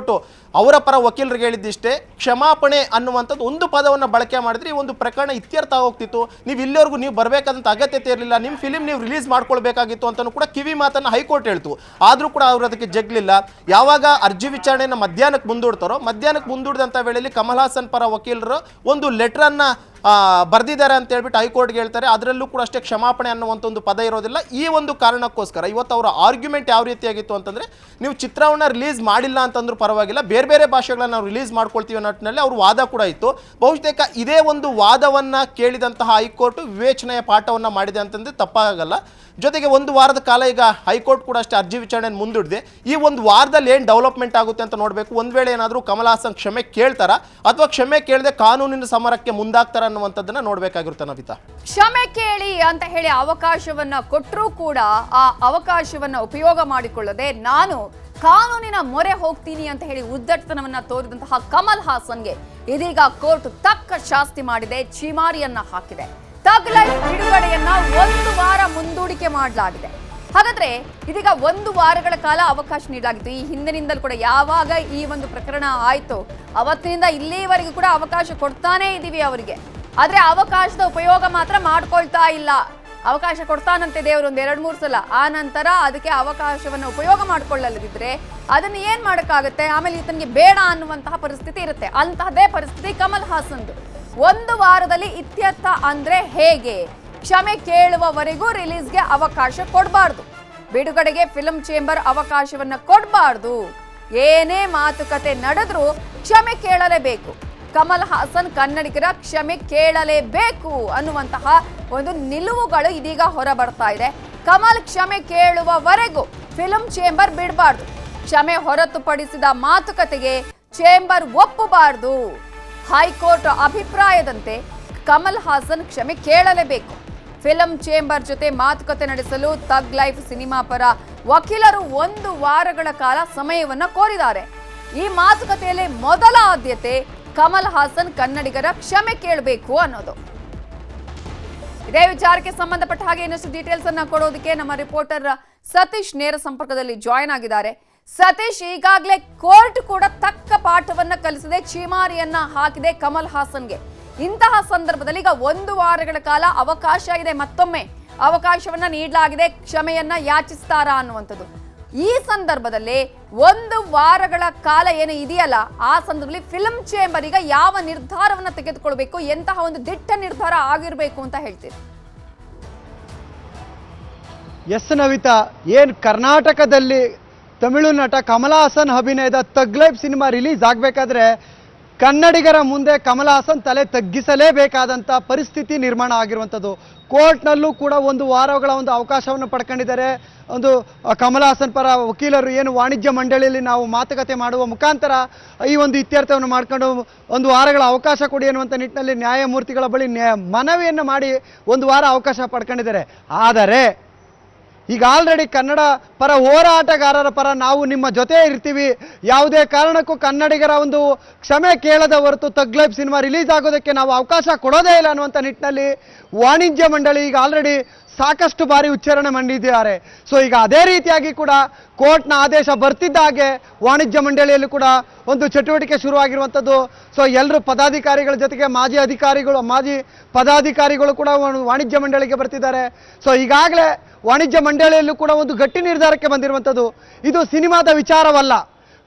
ಅವರ ಪರ ವಕೀಲರಿಗೆ ಹೇಳಿದ್ದಿಷ್ಟೇ, ಕ್ಷಮಾಪಣೆ ಅನ್ನುವಂಥದ್ದು ಒಂದು ಪದವನ್ನು ಬಳಕೆ ಮಾಡಿದ್ರೆ ಈ ಒಂದು ಪ್ರಕರಣ ಇತ್ಯರ್ಥ ಹೋಗ್ತಿತ್ತು, ನೀವು ಇಲ್ಲಿವರೆಗೂ ನೀವು ಬರಬೇಕಾದಂಥ ಅಗತ್ಯತೆ ಇರಲಿಲ್ಲ, ನಿಮ್ಮ ಫಿಲಿಮ್ ನೀವು ರಿಲೀಸ್ ಮಾಡ್ಕೊಳ್ಬೇಕಾಗಿತ್ತು ಅಂತಲೂ ಕೂಡ ಕಿವಿ ಮಾತನ್ನು ಹೈಕೋರ್ಟ್ ಹೇಳ್ತು. ಆದರೂ ಕೂಡ ಅವರು ಅದಕ್ಕೆ ಜಗ್ಲಿಲ್ಲ. ಯಾವಾಗ ಅರ್ಜಿ ವಿಚಾರಣೆಯನ್ನು ಮಧ್ಯಾಹ್ನಕ್ಕೆ ಮುಂದೂಡ್ತಾರೋ, ಮಧ್ಯಾಹ್ನಕ್ಕೆ ಮುಂದೂಡಿದಂಥ ವೇಳೆಯಲ್ಲಿ ಕಮಲ್ ಹಾಸನ್ ಪರ ವಕೀಲರು ಒಂದು ಲೆಟ್ರನ್ನು ಬರೆದಿದ್ದಾರೆ ಅಂತ ಹೇಳ್ಬಿಟ್ಟು ಹೈಕೋರ್ಟ್ಗೆ ಹೇಳ್ತಾರೆ. ಅದರಲ್ಲೂ ಕೂಡ ಅಷ್ಟೇ ಕ್ಷಮಾಪಣೆ ಅನ್ನುವಂಥ ಒಂದು ಪದ ಇರೋದಿಲ್ಲ. ಈ ಒಂದು ಕಾರಣಕ್ಕೋಸ್ಕರ ಇವತ್ತು ಅವರ ಆರ್ಗ್ಯುಮೆಂಟ್ ಯಾವ ರೀತಿಯಾಗಿತ್ತು ಅಂತಂದರೆ, ನೀವು ಚಿತ್ರವನ್ನು ರಿಲೀಸ್ ಮಾಡಿಲ್ಲ ಅಂತಂದ್ರೂ ಪರವಾಗಿಲ್ಲ, ಬೇರೆ ಬೇರೆ ಭಾಷೆಗಳನ್ನ ನಾವು ರಿಲೀಸ್ ಮಾಡ್ಕೊಳ್ತೀವಿ ಅನ್ನೋ ನಿಟ್ಟಿನಲ್ಲಿ ಅವ್ರ ವಾದ ಕೂಡ ಇತ್ತು. ಬಹುತೇಕ ಇದೇ ಒಂದು ವಾದವನ್ನು ಕೇಳಿದಂತಹ ಹೈಕೋರ್ಟ್ ವಿವೇಚನೆಯ ಪಾಠವನ್ನು ಮಾಡಿದೆ ಅಂತಂದರೆ ತಪ್ಪಾಗಲ್ಲ. ಜೊತೆಗೆ ಒಂದು ವಾರದ ಕಾಲ ಈಗ ಹೈಕೋರ್ಟ್ ಕೂಡ ಅಷ್ಟೇ ಅರ್ಜಿ ವಿಚಾರಣೆ ಮುಂದೂಡಿದೆ. ಈ ಒಂದು ವಾರದಲ್ಲಿ ಏನು ಡೆವಲಪ್ಮೆಂಟ್ ಆಗುತ್ತೆ ಅಂತ ನೋಡಬೇಕು. ಒಂದು ವೇಳೆ ಏನಾದರೂ ಕಮಲ್ ಹಾಸನ್ ಕ್ಷಮೆ ಕೇಳ್ತಾರಾ ಅಥವಾ ಕ್ಷಮೆ ಕೇಳದೆ ಕಾನೂನಿನ ಸಮರಕ್ಕೆ ಮುಂದಾಗ್ತಾರ ಅನ್ನುವಂಥದ್ದನ್ನ ನೋಡಬೇಕಾಗಿರುತ್ತೆ ನವಿತಾ. ಕ್ಷಮೆ ಕೇಳಿ ಅಂತ ಹೇಳಿ ಅವಕಾಶವನ್ನ ಕೊಟ್ಟರೂ ಕೂಡ ಆ ಅವಕಾಶವನ್ನ ಉಪಯೋಗ ಮಾಡಿಕೊಳ್ಳದೆ ನಾನು ಕಾನೂನಿನ ಮೊರೆ ಹೋಗ್ತೀನಿ ಅಂತ ಹೇಳಿ ಉದ್ದಟತನವನ್ನ ತೋರಿದಂತಹ ಕಮಲ್ ಹಾಸನ್ಗೆ ಇದೀಗ ಕೋರ್ಟ್ ತಕ್ಕ ಶಾಸ್ತಿ ಮಾಡಿದೆ, ಛೀಮಾರಿಯನ್ನ ಹಾಕಿದೆ. ತಗ್ ಲೈಫ್ ಬಿಡುಗಡೆಯನ್ನ ಒಂದು ವಾರ ಮುಂದೂಡಿಕೆ ಮಾಡಲಾಗಿದೆ. ಹಾಗಾದ್ರೆ ಇದೀಗ ಒಂದು ವಾರಗಳ ಕಾಲ ಅವಕಾಶ ನೀಡಲಾಗಿತ್ತು. ಈ ಹಿಂದಿನಿಂದಲೂ ಕೂಡ ಯಾವಾಗ ಈ ಒಂದು ಪ್ರಕರಣ ಆಯ್ತು ಅವತ್ತಿನಿಂದ ಇಲ್ಲಿವರೆಗೂ ಕೂಡ ಅವಕಾಶ ಕೊಡ್ತಾನೇ ಇದೀವಿ ಅವರಿಗೆ. ಆದ್ರೆ ಅವಕಾಶದ ಉಪಯೋಗ ಮಾತ್ರ ಮಾಡ್ಕೊಳ್ತಾ ಇಲ್ಲ. ಅವಕಾಶ ಕೊಡ್ತಾನಂತೆ ದೇವರು ಒಂದು 2-3 ಸಲ, ಆ ನಂತರ ಅದಕ್ಕೆ ಅವಕಾಶವನ್ನು ಉಪಯೋಗ ಮಾಡ್ಕೊಳ್ಳದಿದ್ರೆ ಅದನ್ನ ಏನ್ ಮಾಡಕ್ಕಾಗತ್ತೆ? ಆಮೇಲೆ ಈತನಿಗೆ ಬೇಡ ಅನ್ನುವಂತಹ ಪರಿಸ್ಥಿತಿ ಇರುತ್ತೆ. ಅಂತಹದೇ ಪರಿಸ್ಥಿತಿ ಕಮಲ್ ಹಾಸನ್ದು. ಒಂದು ವಾರದಲ್ಲಿ ಇತ್ಯರ್ಥ ಅಂದ್ರೆ ಹೇಗೆ? ಕ್ಷಮೆ ಕೇಳುವವರೆಗೂ ರಿಲೀಸ್ಗೆ ಅವಕಾಶ ಕೊಡಬಾರ್ದು, ಬಿಡುಗಡೆಗೆ ಫಿಲ್ಮ್ ಚೇಂಬರ್ ಅವಕಾಶವನ್ನ ಕೊಡಬಾರ್ದು. ಏನೇ ಮಾತುಕತೆ ನಡೆದ್ರೂ ಕ್ಷಮೆ ಕೇಳಲೇಬೇಕು. ಕಮಲ್ ಹಾಸನ್ ಕನ್ನಡಿಗರ ಕ್ಷಮೆ ಕೇಳಲೇಬೇಕು ಅನ್ನುವಂತಹ ಒಂದು ನಿಲುವುಗಳು ಇದೀಗ ಹೊರ ಬರ್ತಾ ಇದೆ. ಕಮಲ್ ಕ್ಷಮೆ ಕೇಳುವವರೆಗೂ ಫಿಲ್ಮ್ ಚೇಂಬರ್ ಬಿಡಬಾರ್ದು. ಕ್ಷಮೆ ಹೊರತುಪಡಿಸಿದ ಮಾತುಕತೆಗೆ ಚೇಂಬರ್ ಒಪ್ಪಬಾರ್ದು. ಹೈಕೋರ್ಟ್ ಅಭಿಪ್ರಾಯದಂತೆ ಕಮಲ್ ಹಾಸನ್ ಕ್ಷಮೆ ಕೇಳಲೇಬೇಕು. ಫಿಲ್ಮ್ ಚೇಂಬರ್ ಜೊತೆ ಮಾತುಕತೆ ನಡೆಸಲು ತಗ್ ಲೈಫ್ ಸಿನಿಮಾ ಪರ ವಕೀಲರು 1 ವಾರಗಳ ಕಾಲ ಸಮಯವನ್ನ ಕೋರಿದ್ದಾರೆ. ಈ ಮಾತುಕತೆಯಲ್ಲಿ ಮೊದಲ ಆದ್ಯತೆ ಕಮಲ್ ಹಾಸನ್ ಕನ್ನಡಿಗರ ಕ್ಷಮೆ ಕೇಳಬೇಕು ಅನ್ನೋದು. ಇದೇ ವಿಚಾರಕ್ಕೆ ಸಂಬಂಧಪಟ್ಟ ಹಾಗೆ ಇನ್ನಷ್ಟು ಡೀಟೇಲ್ಸ್ ಅನ್ನ ಕೊಡೋದಕ್ಕೆ ನಮ್ಮ ರಿಪೋರ್ಟರ್ ಸತೀಶ್ ನೇರ ಸಂಪರ್ಕದಲ್ಲಿ ಜಾಯ್ನ್ ಆಗಿದ್ದಾರೆ. ಸತೀಶ್ ಈಗಾಗಲೇ ಕೋರ್ಟ್ ಕೂಡ ತಕ್ಕ ಪಾಠವನ್ನ ಕಲಿಸಿದೆ, ಚೀಮಾರಿಯನ್ನ ಹಾಕಿದೆ ಕಮಲ್ ಹಾಸನ್ಗೆ. ಇಂತಹ ಸಂದರ್ಭದಲ್ಲಿ ಈಗ 1 ವಾರಗಳ ಕಾಲ ಅವಕಾಶ ಇದೆ, ಮತ್ತೊಮ್ಮೆ ಅವಕಾಶವನ್ನ ನೀಡಲಾಗಿದೆ, ಕ್ಷಮೆಯನ್ನ ಯಾಚಿಸ್ತಾರಾ ಅನ್ನುವಂಥದ್ದು. ಈ ಸಂದರ್ಭದಲ್ಲಿ 1 ವಾರಗಳ ಕಾಲ ಏನು ಇದೆಯಲ್ಲ, ಆ ಸಂದರ್ಭದಲ್ಲಿ ಫಿಲ್ಮ್ ಚೇಂಬರ್ ಈಗ ಯಾವ ನಿರ್ಧಾರವನ್ನ ತೆಗೆದುಕೊಳ್ಬೇಕು, ಎಂತಹ ಒಂದು ದಿಟ್ಟ ನಿರ್ಧಾರ ಆಗಿರ್ಬೇಕು ಅಂತ ಹೇಳ್ತೀರಿ? ಎಸ್ ನವಿತಾ, ಏನು ಕರ್ನಾಟಕದಲ್ಲಿ ತಮಿಳು ನಟ ಕಮಲ್ ಹಾಸನ್ ಅಭಿನಯದ ತಗ್ ಲೈಫ್ ಸಿನಿಮಾ ರಿಲೀಸ್ ಆಗಬೇಕಾದ್ರೆ ಕನ್ನಡಿಗರ ಮುಂದೆ ಕಮಲ್ ಹಾಸನ್ ತಲೆ ತಗ್ಗಿಸಲೇಬೇಕಾದಂಥ ಪರಿಸ್ಥಿತಿ ನಿರ್ಮಾಣ ಆಗಿರುವಂಥದ್ದು. ಕೋರ್ಟ್ನಲ್ಲೂ ಕೂಡ 1 ವಾರಗಳ ಒಂದು ಅವಕಾಶವನ್ನು ಪಡ್ಕೊಂಡಿದ್ದಾರೆ. ಒಂದು ಕಮಲ್ ಹಾಸನ್ ಪರ ವಕೀಲರು ಏನು ವಾಣಿಜ್ಯ ಮಂಡಳಿಯಲ್ಲಿ ನಾವು ಮಾತುಕತೆ ಮಾಡುವ ಮುಖಾಂತರ ಈ ಒಂದು ಇತ್ಯರ್ಥವನ್ನು ಮಾಡ್ಕೊಂಡು 1 ವಾರಗಳ ಅವಕಾಶ ಕೊಡಿ ಅನ್ನುವಂಥ ನಿಟ್ಟಿನಲ್ಲಿ ನ್ಯಾಯಮೂರ್ತಿಗಳ ಬಳಿ ಮನವಿಯನ್ನು ಮಾಡಿ 1 ವಾರ ಅವಕಾಶ ಪಡ್ಕೊಂಡಿದ್ದಾರೆ. ಆದರೆ ಈಗ ಆಲ್ರೆಡಿ ಕನ್ನಡ ಪರ ಹೋರಾಟಗಾರರ ಪರ ನಾವು ನಿಮ್ಮ ಜೊತೆ ಇರ್ತೀವಿ, ಯಾವುದೇ ಕಾರಣಕ್ಕೂ ಕನ್ನಡಿಗರ ಒಂದು ಕ್ಷಮೆ ಕೇಳದ ಹೊರತು ತಗ್ ಲೈಫ್ ಸಿನಿಮಾ ರಿಲೀಸ್ ಆಗೋದಕ್ಕೆ ನಾವು ಅವಕಾಶ ಕೊಡೋದೇ ಇಲ್ಲ ಅನ್ನುವಂಥ ನಿಟ್ಟಿನಲ್ಲಿ ವಾಣಿಜ್ಯ ಮಂಡಳಿ ಈಗ ಆಲ್ರೆಡಿ ಸಾಕಷ್ಟು ಬಾರಿ ಉಚ್ಚಾರಣೆ ಮಾಡಿದ್ದಾರೆ. ಸೊ ಈಗ ಅದೇ ರೀತಿಯಾಗಿ ಕೂಡ ಕೋರ್ಟ್ನ ಆದೇಶ ಬರ್ತಿದ್ದ ಹಾಗೆ ವಾಣಿಜ್ಯ ಮಂಡಳಿಯಲ್ಲಿ ಕೂಡ ಒಂದು ಚಟುವಟಿಕೆ ಶುರುವಾಗಿರುವಂಥದ್ದು. ಸೊ ಎಲ್ಲರೂ ಪದಾಧಿಕಾರಿಗಳ ಜೊತೆಗೆ ಮಾಜಿ ಪದಾಧಿಕಾರಿಗಳು ಕೂಡ ವಾಣಿಜ್ಯ ಮಂಡಳಿಗೆ ಬರ್ತಿದ್ದಾರೆ. ಸೊ ಈಗಾಗಲೇ ವಾಣಿಜ್ಯ ಮಂಡಳಿಯಲ್ಲೂ ಕೂಡ ಒಂದು ಗಟ್ಟಿ ನಿರ್ಧಾರಕ್ಕೆ ಬಂದಿರುವಂಥದ್ದು. ಇದು ಸಿನಿಮಾದ ವಿಚಾರವಲ್ಲ,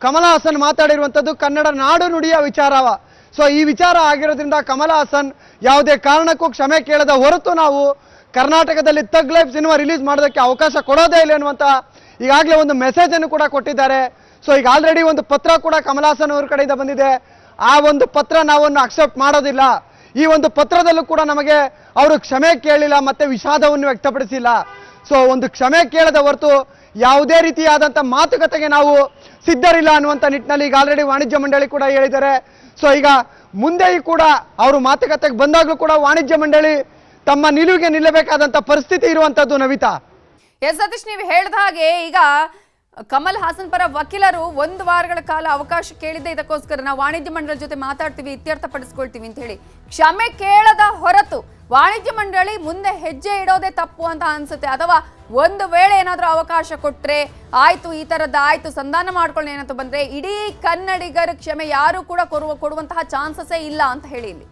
ಕಮಲ್ ಹಾಸನ್ ಮಾತಾಡಿರುವಂಥದ್ದು ಕನ್ನಡ ನಾಡು ನುಡಿಯ ವಿಚಾರವ. ಸೊ ಈ ವಿಚಾರ ಆಗಿರೋದ್ರಿಂದ ಕಮಲ್ ಹಾಸನ್ ಯಾವುದೇ ಕಾರಣಕ್ಕೂ ಕ್ಷಮೆ ಕೇಳದ ಹೊರತು ನಾವು ಕರ್ನಾಟಕದಲ್ಲಿ ತಗ್ ಲೈಫ್ ಸಿನಿಮಾ ರಿಲೀಸ್ ಮಾಡೋದಕ್ಕೆ ಅವಕಾಶ ಕೊಡೋದೇ ಇಲ್ಲ ಅನ್ನುವಂಥ ಈಗಾಗಲೇ ಒಂದು ಮೆಸೇಜನ್ನು ಕೂಡ ಕೊಟ್ಟಿದ್ದಾರೆ. ಸೊ ಈಗ ಆಲ್ರೆಡಿ ಒಂದು ಪತ್ರ ಕೂಡ ಕಮಲ್ ಹಾಸನ್ ಅವ್ರ ಕಡೆಯಿಂದ ಬಂದಿದೆ. ಆ ಒಂದು ಪತ್ರ ನಾವನ್ನು ಅಕ್ಸೆಪ್ಟ್ ಮಾಡೋದಿಲ್ಲ. ಈ ಒಂದು ಪತ್ರದಲ್ಲೂ ಕೂಡ ನಮಗೆ ಅವರು ಕ್ಷಮೆ ಕೇಳಿಲ್ಲ ಮತ್ತೆ ವಿಷಾದವನ್ನು ವ್ಯಕ್ತಪಡಿಸಿಲ್ಲ. ಸೊ ಒಂದು ಕ್ಷಮೆ ಕೇಳದ ಹೊರತು ಯಾವುದೇ ರೀತಿಯಾದಂಥ ಮಾತುಕತೆಗೆ ನಾವು ಸಿದ್ಧರಿಲ್ಲ ಅನ್ನುವಂಥ ನಿಟ್ಟಿನಲ್ಲಿ ಈಗ ಆಲ್ರೆಡಿ ವಾಣಿಜ್ಯ ಮಂಡಳಿ ಕೂಡ ಹೇಳಿದ್ದಾರೆ. ಸೊ ಈಗ ಮುಂದೆಯೂ ಕೂಡ ಅವರು ಮಾತುಕತೆಗೆ ಬಂದಾಗಲೂ ಕೂಡ ವಾಣಿಜ್ಯ ಮಂಡಳಿ ತಮ್ಮ ನಿಲುವಿಗೆ ನಿಲ್ಲಬೇಕಾದಂಥ ಪರಿಸ್ಥಿತಿ ಇರುವಂಥದ್ದು. ನವಿತಾ, ಎಸ್ ಸತೀಶ್, ನೀವು ಹೇಳಿದ ಹಾಗೆ ಈಗ ಕಮಲ್ ಹಾಸನ್ ಪರ ವಕೀಲರು 1 ವಾರಗಳ ಕಾಲ ಅವಕಾಶ ಕೇಳಿದ್ದೆ, ಇದಕ್ಕೋಸ್ಕರ ನಾವು ವಾಣಿಜ್ಯ ಮಂಡಳಿ ಜೊತೆ ಮಾತಾಡ್ತೀವಿ, ಇತ್ಯರ್ಥ ಪಡಿಸ್ಕೊಳ್ತೀವಿ ಅಂತ ಹೇಳಿ ಕ್ಷಮೆ ಕೇಳದ ಹೊರತು ವಾಣಿಜ್ಯ ಮಂಡಳಿ ಮುಂದೆ ಹೆಜ್ಜೆ ಇಡೋದೇ ತಪ್ಪು ಅಂತ ಅನ್ಸುತ್ತೆ. ಅಥವಾ ಒಂದು ವೇಳೆ ಏನಾದರೂ ಅವಕಾಶ ಕೊಟ್ರೆ ಆಯ್ತು, ಈ ತರದ್ದು ಆಯ್ತು, ಸಂಧಾನ ಮಾಡ್ಕೊಳ್ಳಿ ಏನಂತ ಬಂದ್ರೆ ಇಡೀ ಕನ್ನಡಿಗರ ಕ್ಷಮೆ ಯಾರು ಕೂಡ ಕೊಡುವಂತಹ ಚಾನ್ಸಸ್ಸೇ ಇಲ್ಲ ಅಂತ ಹೇಳಿ ಇಲ್ಲಿ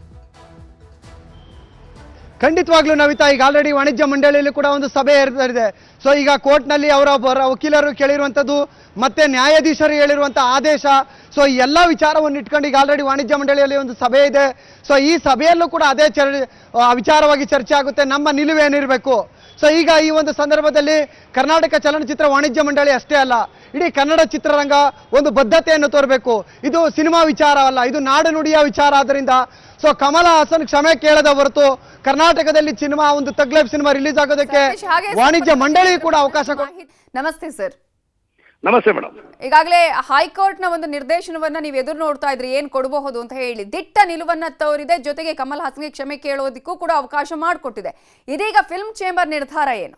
ಖಂಡಿತವಾಗ್ಲೂ ನವಿತಾ, ಈಗ ಆಲ್ರೆಡಿ ವಾಣಿಜ್ಯ ಮಂಡಳಿಯಲ್ಲಿ ಕೂಡ ಒಂದು ಸಭೆ ಏರ್ಪಡಿದೆ. ಸೊ ಈಗ ಕೋರ್ಟ್ನಲ್ಲಿ ಅವರ ವಕೀಲರು ಕೇಳಿರುವಂಥದ್ದು ಮತ್ತೆ ನ್ಯಾಯಾಧೀಶರು ಹೇಳಿರುವಂಥ ಆದೇಶ, ಸೊ ಎಲ್ಲ ವಿಚಾರವನ್ನು ಇಟ್ಕೊಂಡು ಈಗ ಆಲ್ರೆಡಿ ವಾಣಿಜ್ಯ ಮಂಡಳಿಯಲ್ಲಿ ಒಂದು ಸಭೆ ಇದೆ. ಸೊ ಈ ಸಭೆಯಲ್ಲೂ ಕೂಡ ಅದೇ ವಿಚಾರವಾಗಿ ಚರ್ಚೆ ಆಗುತ್ತೆ, ನಮ್ಮ ನಿಲುವೇನಿರಬೇಕು. ಸೊ ಈಗ ಈ ಒಂದು ಸಂದರ್ಭದಲ್ಲಿ ಕರ್ನಾಟಕ ಚಲನಚಿತ್ರ ವಾಣಿಜ್ಯ ಮಂಡಳಿ ಅಷ್ಟೇ ಅಲ್ಲ, ಇಡೀ ಕನ್ನಡ ಚಿತ್ರರಂಗ ಒಂದು ಬದ್ಧತೆಯನ್ನು ತೋರಬೇಕು. ಇದು ಸಿನಿಮಾ ವಿಚಾರ ಅಲ್ಲ, ಇದು ನಾಡು ನುಡಿಯ ವಿಚಾರ. ಆದ್ದರಿಂದ ಸೊ ಕಮಲ್ ಹಾಸನ್ ಕ್ಷಮೆ ಕೇಳದ ಹೊರತು ಕರ್ನಾಟಕದಲ್ಲಿ ಸಿನಿಮಾ ಒಂದು ತಗ್ ಲೈಫ್ ಸಿನಿಮಾ ರಿಲೀಸ್ ಆಗೋದಕ್ಕೆ ವಾಣಿಜ್ಯ ಮಂಡಳಿ ಕೂಡ ಅವಕಾಶ. ನಮಸ್ತೆ ಸರ್. ನಮಸ್ತೆ ಮೇಡಮ್. ಈಗಾಗಲೇ ಹೈಕೋರ್ಟ್ನ ಒಂದು ನಿರ್ದೇಶನವನ್ನ ನೀವು ಎದುರು ನೋಡ್ತಾ ಇದ್ರಿ, ಏನ್ ಕೊಡಬಹುದು ಅಂತ ಹೇಳಿ ದಿಟ್ಟ ನಿಲುವನ್ನ ತೋರಿದೆ, ಜೊತೆಗೆ ಕಮಲ್ ಹಾಸನ್ಗೆ ಕ್ಷಮೆ ಕೇಳೋದಕ್ಕೂ ಕೂಡ ಅವಕಾಶ ಮಾಡಿಕೊಟ್ಟಿದೆ. ಇದೀಗ ಫಿಲ್ಮ್ ಚೇಂಬರ್ ನಿರ್ಧಾರ ಏನು?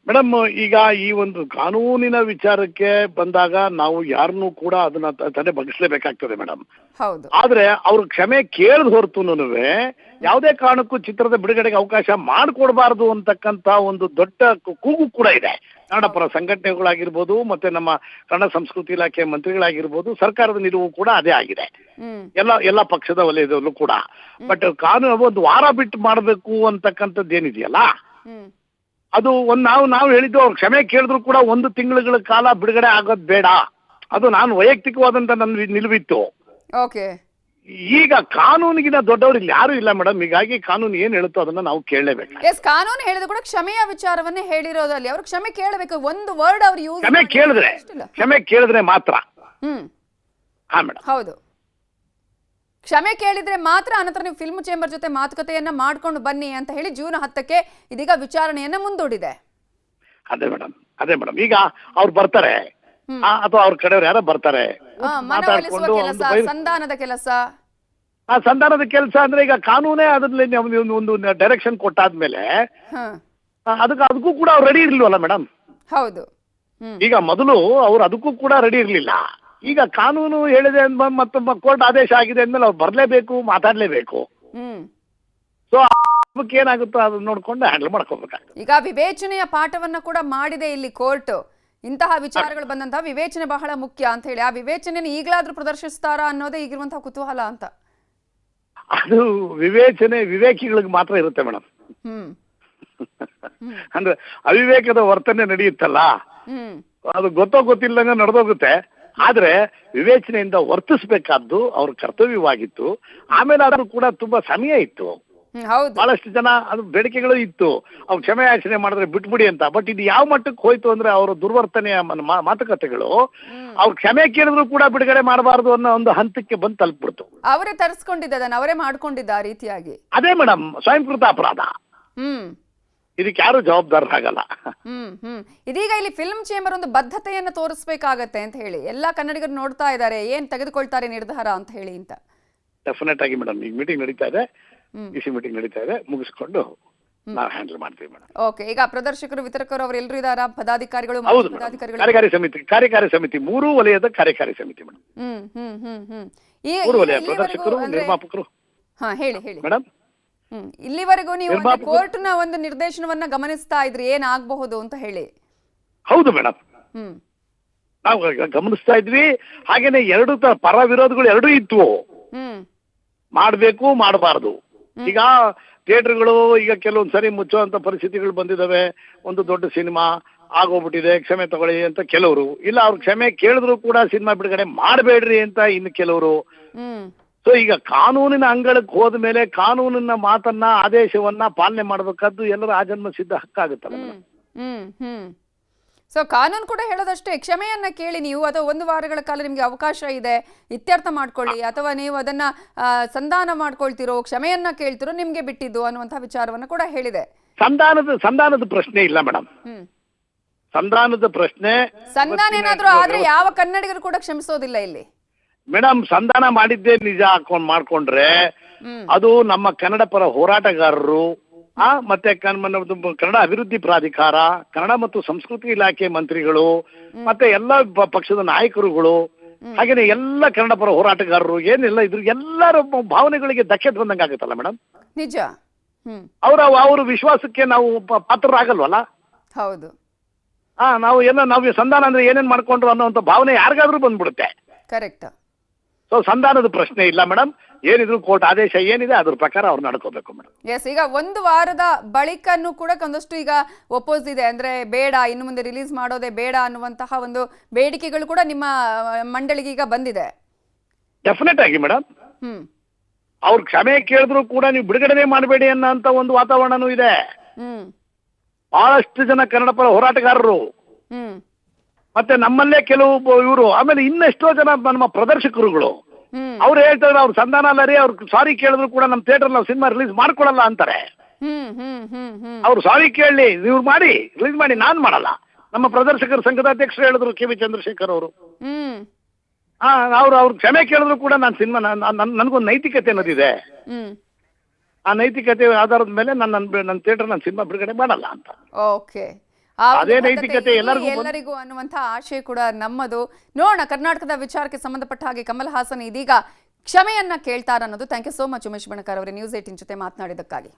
ಮೇಡಮ್, ಈಗ ಈ ಒಂದು ಕಾನೂನಿನ ವಿಚಾರಕ್ಕೆ ಬಂದಾಗ ನಾವು ಯಾರನ್ನೂ ಕೂಡ ಅದನ್ನ ತಲೆ ಬಗ್ಗಿಸಲೇಬೇಕಾಗ್ತದೆ ಮೇಡಮ್. ಹೌದು. ಆದ್ರೆ ಅವ್ರು ಕ್ಷಮೆ ಕೇಳದ ಹೊರತುನು ಯಾವುದೇ ಕಾರಣಕ್ಕೂ ಚಿತ್ರದ ಬಿಡುಗಡೆಗೆ ಅವಕಾಶ ಮಾಡಿಕೊಡ್ಬಾರ್ದು ಅಂತಕ್ಕಂತ ಒಂದು ದೊಡ್ಡ ಕೂಗು ಕೂಡ ಇದೆ. ಕನ್ನಡ ಪರ ಸಂಘಟನೆಗಳಾಗಿರ್ಬೋದು, ಮತ್ತೆ ನಮ್ಮ ಕನ್ನಡ ಸಂಸ್ಕೃತಿ ಇಲಾಖೆ ಮಂತ್ರಿಗಳಾಗಿರ್ಬೋದು, ಸರ್ಕಾರದ ನಿಲುವು ಕೂಡ ಅದೇ ಆಗಿದೆ, ಎಲ್ಲ ಪಕ್ಷದ ವಲಯದಲ್ಲೂ ಕೂಡ. ಬಟ್ ಕಾನೂನು 1 ವಾರ ಬಿಟ್ಟು ಮಾಡಬೇಕು ಅಂತಕ್ಕಂಥದ್ದು ಏನಿದೆಯಲ್ಲ, ಅದು ನಾವು ಹೇಳಿದ್ದು ಅವ್ರು ಕ್ಷಮೆ ಕೇಳಿದ್ರು ಕೂಡ 1 ತಿಂಗಳ ಕಾಲ ಬಿಡುಗಡೆ ಆಗೋದು ಬೇಡ. ಅದು ನಾನು ವೈಯಕ್ತಿಕವಾದಂತ ನನ್ನ ನಿಲುವಿತ್ತು. ಓಕೆ. ಈಗ ಕಾನೂನಿಗಿನ ದೊಡ್ಡವರು ಇಲ್ಲಿ ಯಾರು ಇಲ್ಲ ಮೇಡಮ್. ಹೀಗಾಗಿ ಕಾನೂನು ಏನ್ ಹೇಳುತ್ತೋ ಅದನ್ನ ನಾವು ಕೇಳಲೇಬೇಕು. ಎಸ್, ಕಾನೂನು ಹೇಳಿದ್ರು ಕೂಡ ಕ್ಷಮೆಯ ವಿಚಾರವನ್ನೇ ಹೇಳಿರೋದಲ್ಲಿ ಅವರು ಕ್ಷಮೆ ಕೇಳಬೇಕು. ಒಂದು ವರ್ಡ್ ಅವ್ರು ಯೂಸ್ ಕ್ಷಮೆ ಕೇಳಿದ್ರೆ ಮಾತ್ರ. ಹಾ ಮೇಡಮ್, ಹೌದು. ಕ್ಷಮೆ ಕೇಳಿದ್ರೆ ಮಾತ್ರ ಅನಂತರ ನೀವು ಫಿಲ್ಮ್ ಚೇಂಬರ್ ಜೊತೆ ಮಾತುಕತೆಯನ್ನ ಮಾಡ್ಕೊಂಡು ಬನ್ನಿ ಅಂತ ಹೇಳಿ ಜೂನ್ 10ಕ್ಕೆ ಇದೀಗ ವಿಚಾರಣೆಯನ್ನ ಮುಂದೂಡಿದೆ. ಅದೇ ಮೇಡಮ್. ಈಗ ಅವ್ರು ಬರ್ತಾರೆ ಅಥವಾ ಅವ್ರ ಕಡೆಯವ್ರು ಯಾರೋ ಬರ್ತಾರೆ, ಮನವೊಲಿಸುವ ಕೆಲಸ, ಸಂಧಾನದ ಕೆಲಸ. ಸಂಧಾನದ ಕೆಲಸ ಅಂದ್ರೆ ಈಗ ಕಾನೂನೇ ಅದ್ರಲ್ಲಿ ಒಂದು ಡೈರೆಕ್ಷನ್ ಕೊಟ್ಟಾದ್ಮೇಲೆ ಅದಕ್ಕೂ ಕೂಡ ಅವ್ರು ರೆಡಿ ಇರ್ಲಿಲ್ವಲ್ಲ ಮೇಡಮ್. ಹೌದು. ಈಗ ಮೊದಲು ಅವ್ರು ಅದಕ್ಕೂ ಕೂಡ ರೆಡಿ ಇರ್ಲಿಲ್ಲ. ಈಗ ಕಾನೂನು ಹೇಳಿದೆ ಮತ್ತೆ ಕೋರ್ಟ್ ಆದೇಶ ಆಗಿದೆ ಅಂದ್ಮೇಲೆ ಅವ್ರು ಬರ್ಲೇಬೇಕು, ಮಾತಾಡ್ಲೇಬೇಕು. ಸೊ ಏನಾಗುತ್ತೋ ಅದನ್ನ ನೋಡ್ಕೊಂಡು ಹ್ಯಾಂಡಲ್ ಮಾಡ್ಕೋಬೇಕಾಗ್ತದೆ. ಈಗ ವಿವೇಚನೆಯ ಪಾಠವನ್ನ ಕೂಡ ಮಾಡಿದೆ ಇಲ್ಲಿ ಕೋರ್ಟ್. ಇಂತಹ ವಿಚಾರಗಳು ಬಂದಂತಹ ವಿವೇಚನೆ ಬಹಳ ಮುಖ್ಯ ಅಂತ ಹೇಳಿ, ಆ ವಿವೇಚನೆ ಈಗಲಾದ್ರೂ ಪ್ರದರ್ಶಿಸ್ತಾರಾ ಅನ್ನೋದೇ ಈಗಿರುವಂತಹ ಕುತೂಹಲ ಅಂತ. ಅದು ವಿವೇಚನೆ ವಿವೇಕಿಗಳಿಗೆ ಮಾತ್ರ ಇರುತ್ತೆ ಮೇಡಮ್. ಹ್ಮ್ ಅಂದ್ರೆ ಅವಿವೇಕದ ವರ್ತನೆ ನಡೆಯುತ್ತಲ್ಲ, ಹ್ಮ್ ಅದು ಗೊತ್ತಿಲ್ಲದಂಗ ನಡೆದೋಗುತ್ತೆ. ಆದ್ರೆ ವಿವೇಚನೆಯಿಂದ ವರ್ತಿಸ್ಬೇಕಾದ್ದು ಅವ್ರ ಕರ್ತವ್ಯವಾಗಿತ್ತು. ಆಮೇಲೆ ಆದ್ರೂ ಕೂಡ ತುಂಬಾ ಸಮಯ ಇತ್ತು, ಹೌದು, ಬಹಳಷ್ಟು ಜನ ಅದು ಬೇಡಿಕೆಗಳು ಇತ್ತು, ಅವ್ರು ಕ್ಷಮೆ ಯಾಚನೆ ಮಾಡಿದ್ರೆ ಬಿಟ್ಬಿಡಿ ಅಂತ. ಬಟ್ ಇದು ಯಾವ ಮಟ್ಟಕ್ಕೆ ಹೋಯ್ತು ಅಂದ್ರೆ ಅವರ ದುರ್ವರ್ತನೆಯ ಮಾತುಕತೆಗಳು ಅವ್ರು ಕ್ಷಮೆ ಕೇಳಿದ್ರು ಕೂಡ ಬಿಡುಗಡೆ ಮಾಡಬಾರ್ದು ಅನ್ನೋ ಒಂದು ಹಂತಕ್ಕೆ ಬಂದು ತಲುಪ್ಬಿಡ್ತು. ಅವರೇ ತರಿಸ್ಕೊಂಡಿದ್ದ, ಅವರೇ ಮಾಡ್ಕೊಂಡಿದ್ದ ಆ ರೀತಿಯಾಗಿ. ಅದೇ ಮೇಡಮ್, ಸ್ವಯಂಕೃತ ಅಪರಾಧ. ಹ್ಮ್ ಇದಕ್ಕೆ ಯಾರು ಜವಾಬ್ದಾರರಾಗಲ್ಲ. ಇದೀಗ ಇಲ್ಲಿ ಫಿಲ್ಮ್ ಚೇಂಬರ್ ಒಂದು ಬದ್ಧತೆಯನ್ನು ತೋರಿಸ್ಬೇಕಾಗತ್ತೆ ಅಂತ ಹೇಳಿ ಎಲ್ಲಾ ಕನ್ನಡಿಗರು ನೋಡ್ತಾ ಇದ್ದಾರೆ, ಏನ್ ತೆಗೆದುಕೊಳ್ತಾರೆ ನಿರ್ಧಾರ ಅಂತ ಹೇಳಿ ಅಂತ. ಡೆಫಿನೆಟ್ ಆಗಿ ಮೇಡಮ್, ಈಗ ಮೀಟಿಂಗ್ ನಡೀತಾ ಇದೆ, ಇಸಿ ಮೀಟಿಂಗ್ ನಡೀತಾ ಇದೆ, ಮುಗಿಸ್ಕೊಂಡು ನಾವು ಹ್ಯಾಂಡಲ್ ಮಾಡ್ತೀವಿ ಮೇಡಮ್. ಓಕೆ, ಈಗ ಪ್ರದರ್ಶಕರು, ವಿತರಕರು ಅವರು ಎಲ್ಲರೂ ಇದಾರಾ? ಪದಾಧಿಕಾರಿಗಳು, ಹೌದು, ಪದಾಧಿಕಾರಿಗಳು, ಕಾರ್ಯಕಾರಿ ಸಮಿತಿ 3 ವಲಯದ ಕಾರ್ಯಕಾರಿ ಸಮಿತಿ ಮೇಡಮ್. 3 ವಲಯ, ಪ್ರದರ್ಶಕರು, ನಿರ್ಮಾಪಕರು. ಹಾ, ಹೇಳಿ ಮೇಡಮ್. ಇಲ್ಲಿವರೆಗೂ ನೀವು ಕೋರ್ಟ್ನ ಒಂದು ನಿರ್ದೇಶನವನ್ನ ಗಮನಿಸ್ತಾ ಇದ್ರಿ, ಏನಾಗಬಹುದು ಅಂತ ಹೇಳಿ. ಹೌದು ಮೇಡಮ್, ನಾವು ಗಮನಿಸ್ತಾ ಇದ್ವಿ. ಹಾಗೇನೆ ಎರಡು ಪರ ವಿರೋಧಗಳು ಎರಡೂ ಇದ್ವು, ಮಾಡ್ಬೇಕು ಮಾಡಬಾರ್ದು. ಈಗ ಥಿಯೇಟರ್ಗಳು ಈಗ ಕೆಲವೊಂದ್ಸರಿ ಮುಚ್ಚುವಂತ ಪರಿಸ್ಥಿತಿಗಳು ಬಂದಿದಾವೆ. ಒಂದು ದೊಡ್ಡ ಸಿನಿಮಾ ಆಗೋಗ್ಬಿಟ್ಟಿದೆ, ಕ್ಷಮೆ ತಗೊಳ್ಳಿ ಅಂತ ಕೆಲವರು, ಇಲ್ಲ ಅವ್ರು ಕ್ಷಮೆ ಕೇಳಿದ್ರು ಕೂಡ ಸಿನಿಮಾ ಬಿಡುಗಡೆ ಮಾಡಬೇಡ್ರಿ ಅಂತ ಇನ್ನು ಕೆಲವರು. ಸೊ ಈಗ ಕಾನೂನಿನ ಅಂಗಳಕ್ಕೆ ಹೋದ ಮೇಲೆ ಕಾನೂನಿನ ಮಾತನ್ನ, ಆದೇಶವನ್ನ ಪಾಲನೆ ಮಾಡಬೇಕಾದ್ದು ಎಲ್ಲರ ಆಜನ್ಮ ಸಿದ್ಧ ಹಕ್ಕಾಗುತ್ತಲ್ಲ. ಸೊ ಕಾನೂನು ಕೂಡ ಹೇಳೋದಷ್ಟೇ, ಕ್ಷಮೆಯನ್ನ ಕೇಳಿ ನೀವು, ಅಥವಾ 1 ವಾರಗಳ ಕಾಲ ನಿಮ್ಗೆ ಅವಕಾಶ ಇದೆ, ಇತ್ಯರ್ಥ ಮಾಡ್ಕೊಳ್ಳಿ, ಅಥವಾ ನೀವು ಅದನ್ನ ಸಂಧಾನ ಮಾಡ್ಕೊಳ್ತಿರೋ, ಕ್ಷಮೆಯನ್ನ ಕೇಳ್ತಿರೋ, ನಿಮ್ಗೆ ಬಿಟ್ಟಿದ್ದು ಅನ್ನುವಂತಹ ವಿಚಾರವನ್ನ ಕೂಡ ಹೇಳಿದೆ. ಸಂಧಾನದ ಪ್ರಶ್ನೆ ಇಲ್ಲ ಮೇಡಮ್. ಸಂಧಾನದ ಪ್ರಶ್ನೆ, ಸಂಧಾನ ಏನಾದ್ರೂ ಆದ್ರೆ ಯಾವ ಕನ್ನಡಿಗರು ಕೂಡ ಕ್ಷಮಿಸೋದಿಲ್ಲ ಇಲ್ಲಿ ಮೇಡಮ್. ಸಂಧಾನ ಮಾಡಿದ್ದೇ ನಿಜ ಮಾಡ್ಕೊಂಡ್ರೆ ಅದು ನಮ್ಮ ಕನ್ನಡ ಪರ ಹೋರಾಟಗಾರರು, ಮತ್ತೆ ಕನ್ನಡ ಅಭಿವೃದ್ಧಿ ಪ್ರಾಧಿಕಾರ, ಕನ್ನಡ ಮತ್ತು ಸಂಸ್ಕೃತಿ ಇಲಾಖೆ ಮಂತ್ರಿಗಳು, ಮತ್ತೆ ಎಲ್ಲ ಪಕ್ಷದ ನಾಯಕರುಗಳು, ಹಾಗೇನೆ ಎಲ್ಲ ಕನ್ನಡ ಪರ ಹೋರಾಟಗಾರರು, ಏನಿಲ್ಲ ಇದ್ರ ಎಲ್ಲರ ಭಾವನೆಗಳಿಗೆ ಧಕ್ಕೆ ಬಂದಂಗೆ ಆಗುತ್ತಲ್ಲ ಮೇಡಮ್. ನಿಜ. ಅವ್ರ ವಿಶ್ವಾಸಕ್ಕೆ ನಾವು ಪಾತ್ರರಾಗಲ್ವಲ್ಲ. ಹೌದು. ನಾವು ಸಂಧಾನ ಅಂದ್ರೆ ಏನೇನ್ ಮಾಡ್ಕೊಂಡ್ರು ಅನ್ನೋಂಥ ಭಾವನೆ ಯಾರಿಗಾದ್ರೂ ಬಂದ್ಬಿಡುತ್ತೆ. ಕರೆಕ್ಟ್. ಸೊ ಸಂಧಾನದ ಪ್ರಶ್ನೆ ಇಲ್ಲ ಮೇಡಮ್. ಏನಿದ್ರು ಕೋರ್ಟ್ ಆದೇಶ ಏನಿದೆ ಅದ್ರ ಪ್ರಕಾರ ಅವ್ರು ನಡ್ಕೋಬೇಕು ಮೇಡಮ್. ಎಸ್, ಈಗ 1 ವಾರದ ಬಳಿಕನೂ ಕೂಡ ಒಂದಷ್ಟು ಈಗ ಒಪೋಸ್ ಇದೆ, ಅಂದ್ರೆ ಬೇಡ, ಇನ್ನು ಮುಂದೆ ರಿಲೀಸ್ ಮಾಡೋದೇ ಬೇಡ ಅನ್ನುವಂತಹ ಒಂದು ಬೇಡಿಕೆಗಳು ಕೂಡ ನಿಮ್ಮ ಮಂಡಳಿಗೆ ಈಗ ಬಂದಿದೆ. ಡೆಫಿನೆಟ್ ಆಗಿ ಮೇಡಮ್. ಅವ್ರು ಕ್ಷಮೆ ಕೇಳಿದ್ರು ಕೂಡ ನೀವು ಬಿಡುಗಡೆ ಮಾಡಬೇಡಿ ಅನ್ನೋಂಥ ಒಂದು ವಾತಾವರಣನೂ ಇದೆ. ಬಹಳಷ್ಟು ಜನ ಕನ್ನಡ ಪರ ಹೋರಾಟಗಾರರು, ಮತ್ತೆ ನಮ್ಮಲ್ಲೇ ಕೆಲವು ಇವರು, ಆಮೇಲೆ ಇನ್ನೆಷ್ಟೋ ಜನ ನಮ್ಮ ಪ್ರದರ್ಶಕರುಗಳು, ಅವ್ರು ಹೇಳ್ತಾರೆ ಅವ್ರು ಸಂಧಾನ ಅಲ್ಲ ರೀ, ಅವ್ರು ಸಾರಿ ಕೇಳಿದ್ರು ಕೂಡ ನಮ್ಮ ಥಿಯೇಟರ್ ನಾವು ಸಿನಿಮಾ ರಿಲೀಸ್ ಮಾಡ್ಕೊಡಲ್ಲ ಅಂತಾರೆ. ಅವ್ರು ಸಾರಿ ಕೇಳಲಿ, ನೀವು ಮಾಡಿ ರಿಲೀಸ್ ಮಾಡಿ, ನಾನ್ ಮಾಡಲ್ಲ. ನಮ್ಮ ಪ್ರದರ್ಶಕರ ಸಂಘದ ಅಧ್ಯಕ್ಷರು ಹೇಳಿದ್ರು, ಕೆ ವಿ ಚಂದ್ರಶೇಖರ್ ಅವರು. ಅವ್ರು ಕ್ಷಮೆ ಕೇಳಿದ್ರು ಕೂಡ ನಾನು ಸಿನಿಮಾ, ನನ್ಗೊಂದು ನೈತಿಕತೆ ಅನ್ನೋದಿದೆ, ಆ ನೈತಿಕತೆ ಆಧಾರದ ಮೇಲೆ ನನ್ನ ಥಿಯೇಟರ್ ನನ್ನ ಸಿನಿಮಾ ಬಿಡುಗಡೆ ಮಾಡಲ್ಲ ಅಂತ. ಓಕೆ, ಅದೇ ನೈತಿಕತೆ ಎಲ್ಲರಿಗೂ ಅನ್ನುವಂಥ ಆಶಯ ಕೂಡ ನಮ್ಮದು. ನೋಡೋಣ ಕರ್ನಾಟಕದ ವಿಚಾರಕ್ಕೆ ಸಂಬಂಧಪಟ್ಟ ಹಾಗೆ ಕಮಲ್ ಹಾಸನ್ ಇದೀಗ ಕ್ಷಮೆಯನ್ನ ಕೇಳ್ತಾರ ಅನ್ನೋದು. Thank you so much Umesh Banakar ಅವರೇ, ನ್ಯೂಸ್ 18 ಜೊತೆ ಮಾತನಾಡಿದ್ದಕ್ಕಾಗಿ.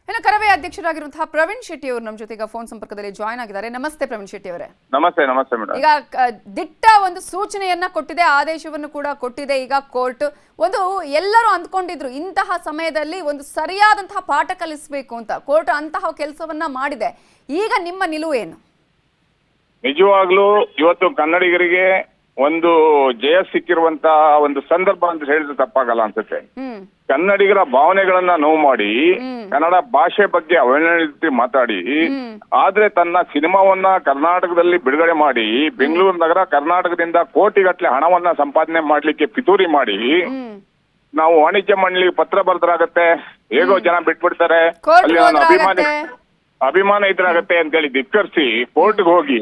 ಇನ್ನು ಕರವೇ ಅಧ್ಯಕ್ಷರಾಗಿರುವಂತಹ ಪ್ರವೀಣ್ ಶೆಟ್ಟಿ ಅವರು ನಮ್ಮ ಜೊತೆಗೆ ಫೋನ್ ಸಂಪರ್ಕದಲ್ಲಿ ಜಾಯ್ನ್ ಆಗಿದ್ದಾರೆ. ನಮಸ್ತೆ ಪ್ರವೀಣ್ ಶೆಟ್ಟಿ ಅವರೇ. ನಮಸ್ತೆ. ನಮಸ್ತೆ ಮೇಡಮ್. ಈಗ ದಿಟ್ಟ ಒಂದು ಸೂಚನೆಯನ್ನ ಕೊಟ್ಟಿದೆ, ಆದೇಶವನ್ನು ಕೂಡ ಕೊಟ್ಟಿದೆ ಈಗ ಕೋರ್ಟ್. ಒಂದು ಎಲ್ಲರೂ ಅಂದ್ಕೊಂಡಿದ್ರು ಇಂತಹ ಸಮಯದಲ್ಲಿ ಒಂದು ಸರಿಯಾದಂತಹ ಪಾಠ ಕಲಿಸಬೇಕು ಅಂತ, ಕೋರ್ಟ್ ಅಂತಹ ಕೆಲಸವನ್ನ ಮಾಡಿದೆ. ಈಗ ನಿಮ್ಮ ನಿಲುವು ಏನು? ನಿಜವಾಗ್ಲೂ ಇವತ್ತು ಕನ್ನಡಿಗರಿಗೆ ಒಂದು ಜಯ ಸಿಕ್ಕಿರುವಂತ ಒಂದು ಸಂದರ್ಭ ಅಂತ ಹೇಳಿದ್ರೆ ತಪ್ಪಾಗಲ್ಲ ಅನ್ಸುತ್ತೆ. ಕನ್ನಡಿಗರ ಭಾವನೆಗಳನ್ನ ನೋವು ಮಾಡಿ, ಕನ್ನಡ ಭಾಷೆ ಬಗ್ಗೆ ಅವಹೇಳನ ಮಾತಾಡಿ, ಆದ್ರೆ ತನ್ನ ಸಿನಿಮಾವನ್ನ ಕರ್ನಾಟಕದಲ್ಲಿ ಬಿಡುಗಡೆ ಮಾಡಿ, ಬೆಂಗಳೂರು ನಗರ ಕರ್ನಾಟಕದಿಂದ ಕೋಟಿಗಟ್ಟಲೆ ಹಣವನ್ನ ಸಂಪಾದನೆ ಮಾಡ್ಲಿಕ್ಕೆ ಪಿತೂರಿ ಮಾಡಿ, ನಾವು ವಾಣಿಜ್ಯ ಮಂಡಳಿಗೆ ಪತ್ರ ಬರ್ದ್ರಾಗತ್ತೆ, ಹೇಗೋ ಜನ ಬಿಟ್ಬಿಡ್ತಾರೆ, ಅಲ್ಲಿ ನನ್ನ ಅಭಿಮಾನ ಇದ್ರಾಗತ್ತೆ ಅಂತ ಹೇಳಿ ಧಿಕ್ಕರಿಸಿ ಕೋರ್ಟ್ಗೆ ಹೋಗಿ,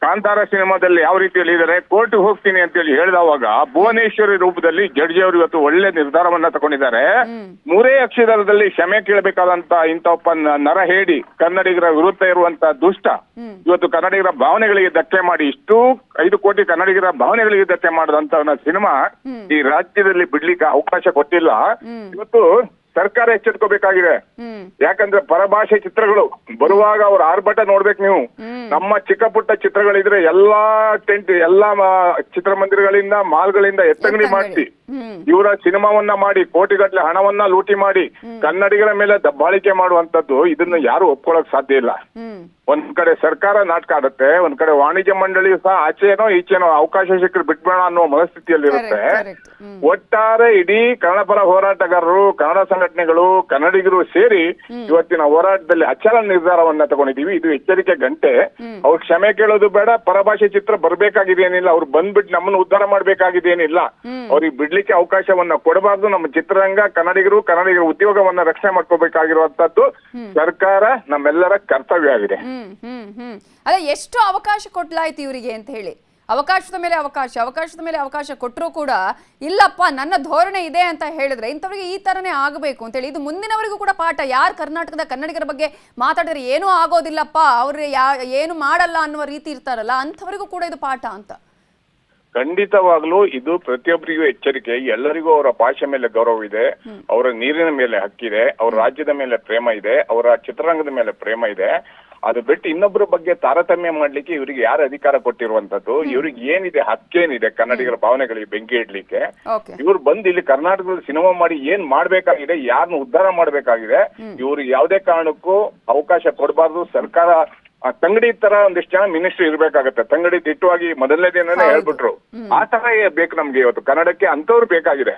ಕಾಂತಾರ ಸಿನಿಮಾದಲ್ಲಿ ಯಾವ ರೀತಿಯಲ್ಲಿ ಇದಾರೆ, ಕೋರ್ಟ್ಗೆ ಹೋಗ್ತೀನಿ ಅಂತ ಹೇಳಿ ಹೇಳಿದವಾಗ ಭುವನೇಶ್ವರಿ ರೂಪದಲ್ಲಿ ಜಡ್ಜಿ ಅವರು ಇವತ್ತು ಒಳ್ಳೆ ನಿರ್ಧಾರವನ್ನ ತಗೊಂಡಿದ್ದಾರೆ. 3 ಅಕ್ಷರದಲ್ಲಿ ಕ್ಷಮೆ ಕೇಳಬೇಕಾದಂತ ಇಂಥ ಒಬ್ಬ ನರ ಹೇಳಿ ಕನ್ನಡಿಗರ ವಿರುದ್ಧ ಇರುವಂತ ದುಷ್ಟ ಇವತ್ತು ಕನ್ನಡಿಗರ ಭಾವನೆಗಳಿಗೆ ಧಕ್ಕೆ ಮಾಡಿ, ಇಷ್ಟು 5 ಕೋಟಿ ಕನ್ನಡಿಗರ ಭಾವನೆಗಳಿಗೆ ಧಕ್ಕೆ ಮಾಡಿದಂತ ಸಿನಿಮಾ ಈ ರಾಜ್ಯದಲ್ಲಿ ಬಿಡ್ಲಿಕ್ಕೆ ಅವಕಾಶ ಕೊಟ್ಟಿಲ್ಲ. ಇವತ್ತು ಸರ್ಕಾರ ಎಚ್ಚೆತ್ಕೋಬೇಕಾಗಿದೆ. ಹ್ಮ್ ಯಾಕಂದ್ರೆ ಪರಭಾಷೆ ಚಿತ್ರಗಳು ಬರುವಾಗ ಅವ್ರ ಆರ್ಭಟ ನೋಡ್ಬೇಕು ನೀವು. ನಮ್ಮ ಚಿಕ್ಕ ಪುಟ್ಟ ಚಿತ್ರಗಳಿದ್ರೆ ಎಲ್ಲಾ ಎಲ್ಲಾ ಚಿತ್ರಮಂದಿರಗಳಿಂದ ಮಾಲ್ಗಳಿಂದ ಎತ್ತಂಗಡಿ ಮಾಡಿಸಿ ಇವರ ಸಿನಿಮಾವನ್ನ ಮಾಡಿ ಕೋಟಿಗಟ್ಟಲೆ ಹಣವನ್ನ ಲೂಟಿ ಮಾಡಿ ಕನ್ನಡಿಗರ ಮೇಲೆ ದಬ್ಬಾಳಿಕೆ ಮಾಡುವಂತದ್ದು ಇದನ್ನ ಯಾರು ಒಪ್ಕೊಳ್ಳಕ್ ಸಾಧ್ಯ ಇಲ್ಲ. ಒಂದ್ ಕಡೆ ಸರ್ಕಾರ ನಾಟಕ ಆಡುತ್ತೆ, ಒಂದ್ ಕಡೆ ವಾಣಿಜ್ಯ ಮಂಡಳಿಯು ಸಹ ಆಚೆನೋ ಈಚೆನೋ ಅವಕಾಶ ಸಿಕ್ಕರೆ ಬಿಟ್ಬೇಡ ಅನ್ನೋ ಮನಸ್ಥಿತಿಯಲ್ಲಿರುತ್ತೆ. ಒಟ್ಟಾರೆ ಇಡೀ ಕನ್ನಡ ಪರ ಹೋರಾಟಗಾರರು, ಕನ್ನಡ ಸಂಘಟನೆಗಳು, ಕನ್ನಡಿಗರು ಸೇರಿ ಇವತ್ತಿನ ಹೋರಾಟದಲ್ಲಿ ಅಚಲ ನಿರ್ಧಾರವನ್ನ ತಗೊಂಡಿದೀವಿ. ಇದು ಎಚ್ಚರಿಕೆ ಗಂಟೆ. ಅವ್ರು ಕ್ಷಮೆ ಕೇಳೋದು ಬೇಡ, ಪರಭಾಷೆ ಚಿತ್ರ ಬರ್ಬೇಕಾಗಿದೇನಿಲ್ಲ, ಅವ್ರು ಬಂದ್ಬಿಟ್ಟು ನಮ್ಮನ್ನು ಉದ್ಧಾರ ಮಾಡ್ಬೇಕಾಗಿದೇನಿಲ್ಲ, ಅವ್ರಿಗೆ ಬಿಡ್ಲಿಕ್ಕೆ ಅವಕಾಶವನ್ನ ಕೊಡಬಾರ್ದು. ನಮ್ಮ ಚಿತ್ರರಂಗ, ಕನ್ನಡಿಗರ ಉದ್ಯೋಗವನ್ನ ರಕ್ಷಣೆ ಮಾಡ್ಕೋಬೇಕಾಗಿರುವಂತದ್ದು ಸರ್ಕಾರ ನಮ್ಮೆಲ್ಲರ ಕರ್ತವ್ಯ ಆಗಿದೆ. ಅದೇ ಎಷ್ಟು ಅವಕಾಶ ಕೊಡ್ಲಾಯ್ತು ಇವರಿಗೆ ಅಂತ ಹೇಳಿ, ಅವಕಾಶದ ಮೇಲೆ ಅವಕಾಶ ಕೊಟ್ಟರು ಕೂಡ ಇಲ್ಲಪ್ಪ ನನ್ನ ಧೋರಣೆ ಇದೆ ಅಂತ ಹೇಳಿದ್ರೆ ಇಂಥವ್ರಿಗೆ ಈ ತರನೇ ಆಗಬೇಕು ಅಂತೇಳಿ ಇದು ಮುಂದಿನವರಿಗೂ ಕೂಡ ಪಾಠ. ಯಾರು ಕರ್ನಾಟಕದ ಕನ್ನಡಿಗರ ಬಗ್ಗೆ ಮಾತಾಡಿದ್ರೆ ಏನೂ ಆಗೋದಿಲ್ಲಪ್ಪ, ಅವ್ರು ಏನು ಮಾಡಲ್ಲ ಅನ್ನುವ ರೀತಿ ಇರ್ತಾರಲ್ಲ ಅಂಥವರಿಗೂ ಕೂಡ ಇದು ಪಾಠ ಅಂತ. ಖಂಡಿತವಾಗ್ಲೂ ಇದು ಪ್ರತಿಯೊಬ್ಬರಿಗೂ ಎಚ್ಚರಿಕೆ. ಎಲ್ಲರಿಗೂ ಅವರ ಭಾಷೆ ಮೇಲೆ ಗೌರವ ಇದೆ, ಅವರ ನೀರಿನ ಮೇಲೆ ಹಕ್ಕಿದೆ, ಅವರ ರಾಜ್ಯದ ಮೇಲೆ ಪ್ರೇಮ ಇದೆ, ಅವರ ಚಿತ್ರರಂಗದ ಮೇಲೆ ಪ್ರೇಮ ಇದೆ. ಅದು ಬಿಟ್ಟು ಇನ್ನೊಬ್ಬರ ಬಗ್ಗೆ ತಾರತಮ್ಯ ಮಾಡ್ಲಿಕ್ಕೆ ಇವರಿಗೆ ಯಾರು ಅಧಿಕಾರ ಕೊಟ್ಟಿರುವಂತದ್ದು? ಇವ್ರಿಗೆ ಏನಿದೆ, ಹಕ್ಕೇನಿದೆ ಕನ್ನಡಿಗರ ಭಾವನೆಗಳಿಗೆ ಬೆಂಕಿ ಇಡ್ಲಿಕ್ಕೆ? ಇವ್ರು ಬಂದು ಇಲ್ಲಿ ಕರ್ನಾಟಕದಲ್ಲಿ ಸಿನಿಮಾ ಮಾಡಿ ಏನ್ ಮಾಡ್ಬೇಕಾಗಿದೆ, ಯಾರನ್ನ ಉದ್ಧಾರ ಮಾಡ್ಬೇಕಾಗಿದೆ? ಇವ್ರಿಗೆ ಯಾವುದೇ ಕಾರಣಕ್ಕೂ ಅವಕಾಶ ಕೊಡಬಾರ್ದು. ಸರ್ಕಾರ ತಂಗಡಿ ತರ ಒಂದಿಷ್ಟು ಜನ ಮಿನಿಸ್ಟ್ರಿ ಇರ್ಬೇಕಾಗತ್ತೆ. ತಂಗಡಿ ದಿಟ್ಟವಾಗಿ ಮೊದಲನೇ ದಿನನೇ ಹೇಳ್ಬಿಟ್ರು. ಆ ತರ ಬೇಕು ನಮ್ಗೆ ಇವತ್ತು ಕನ್ನಡಕ್ಕೆ, ಅಂತವ್ರು ಬೇಕಾಗಿದೆ.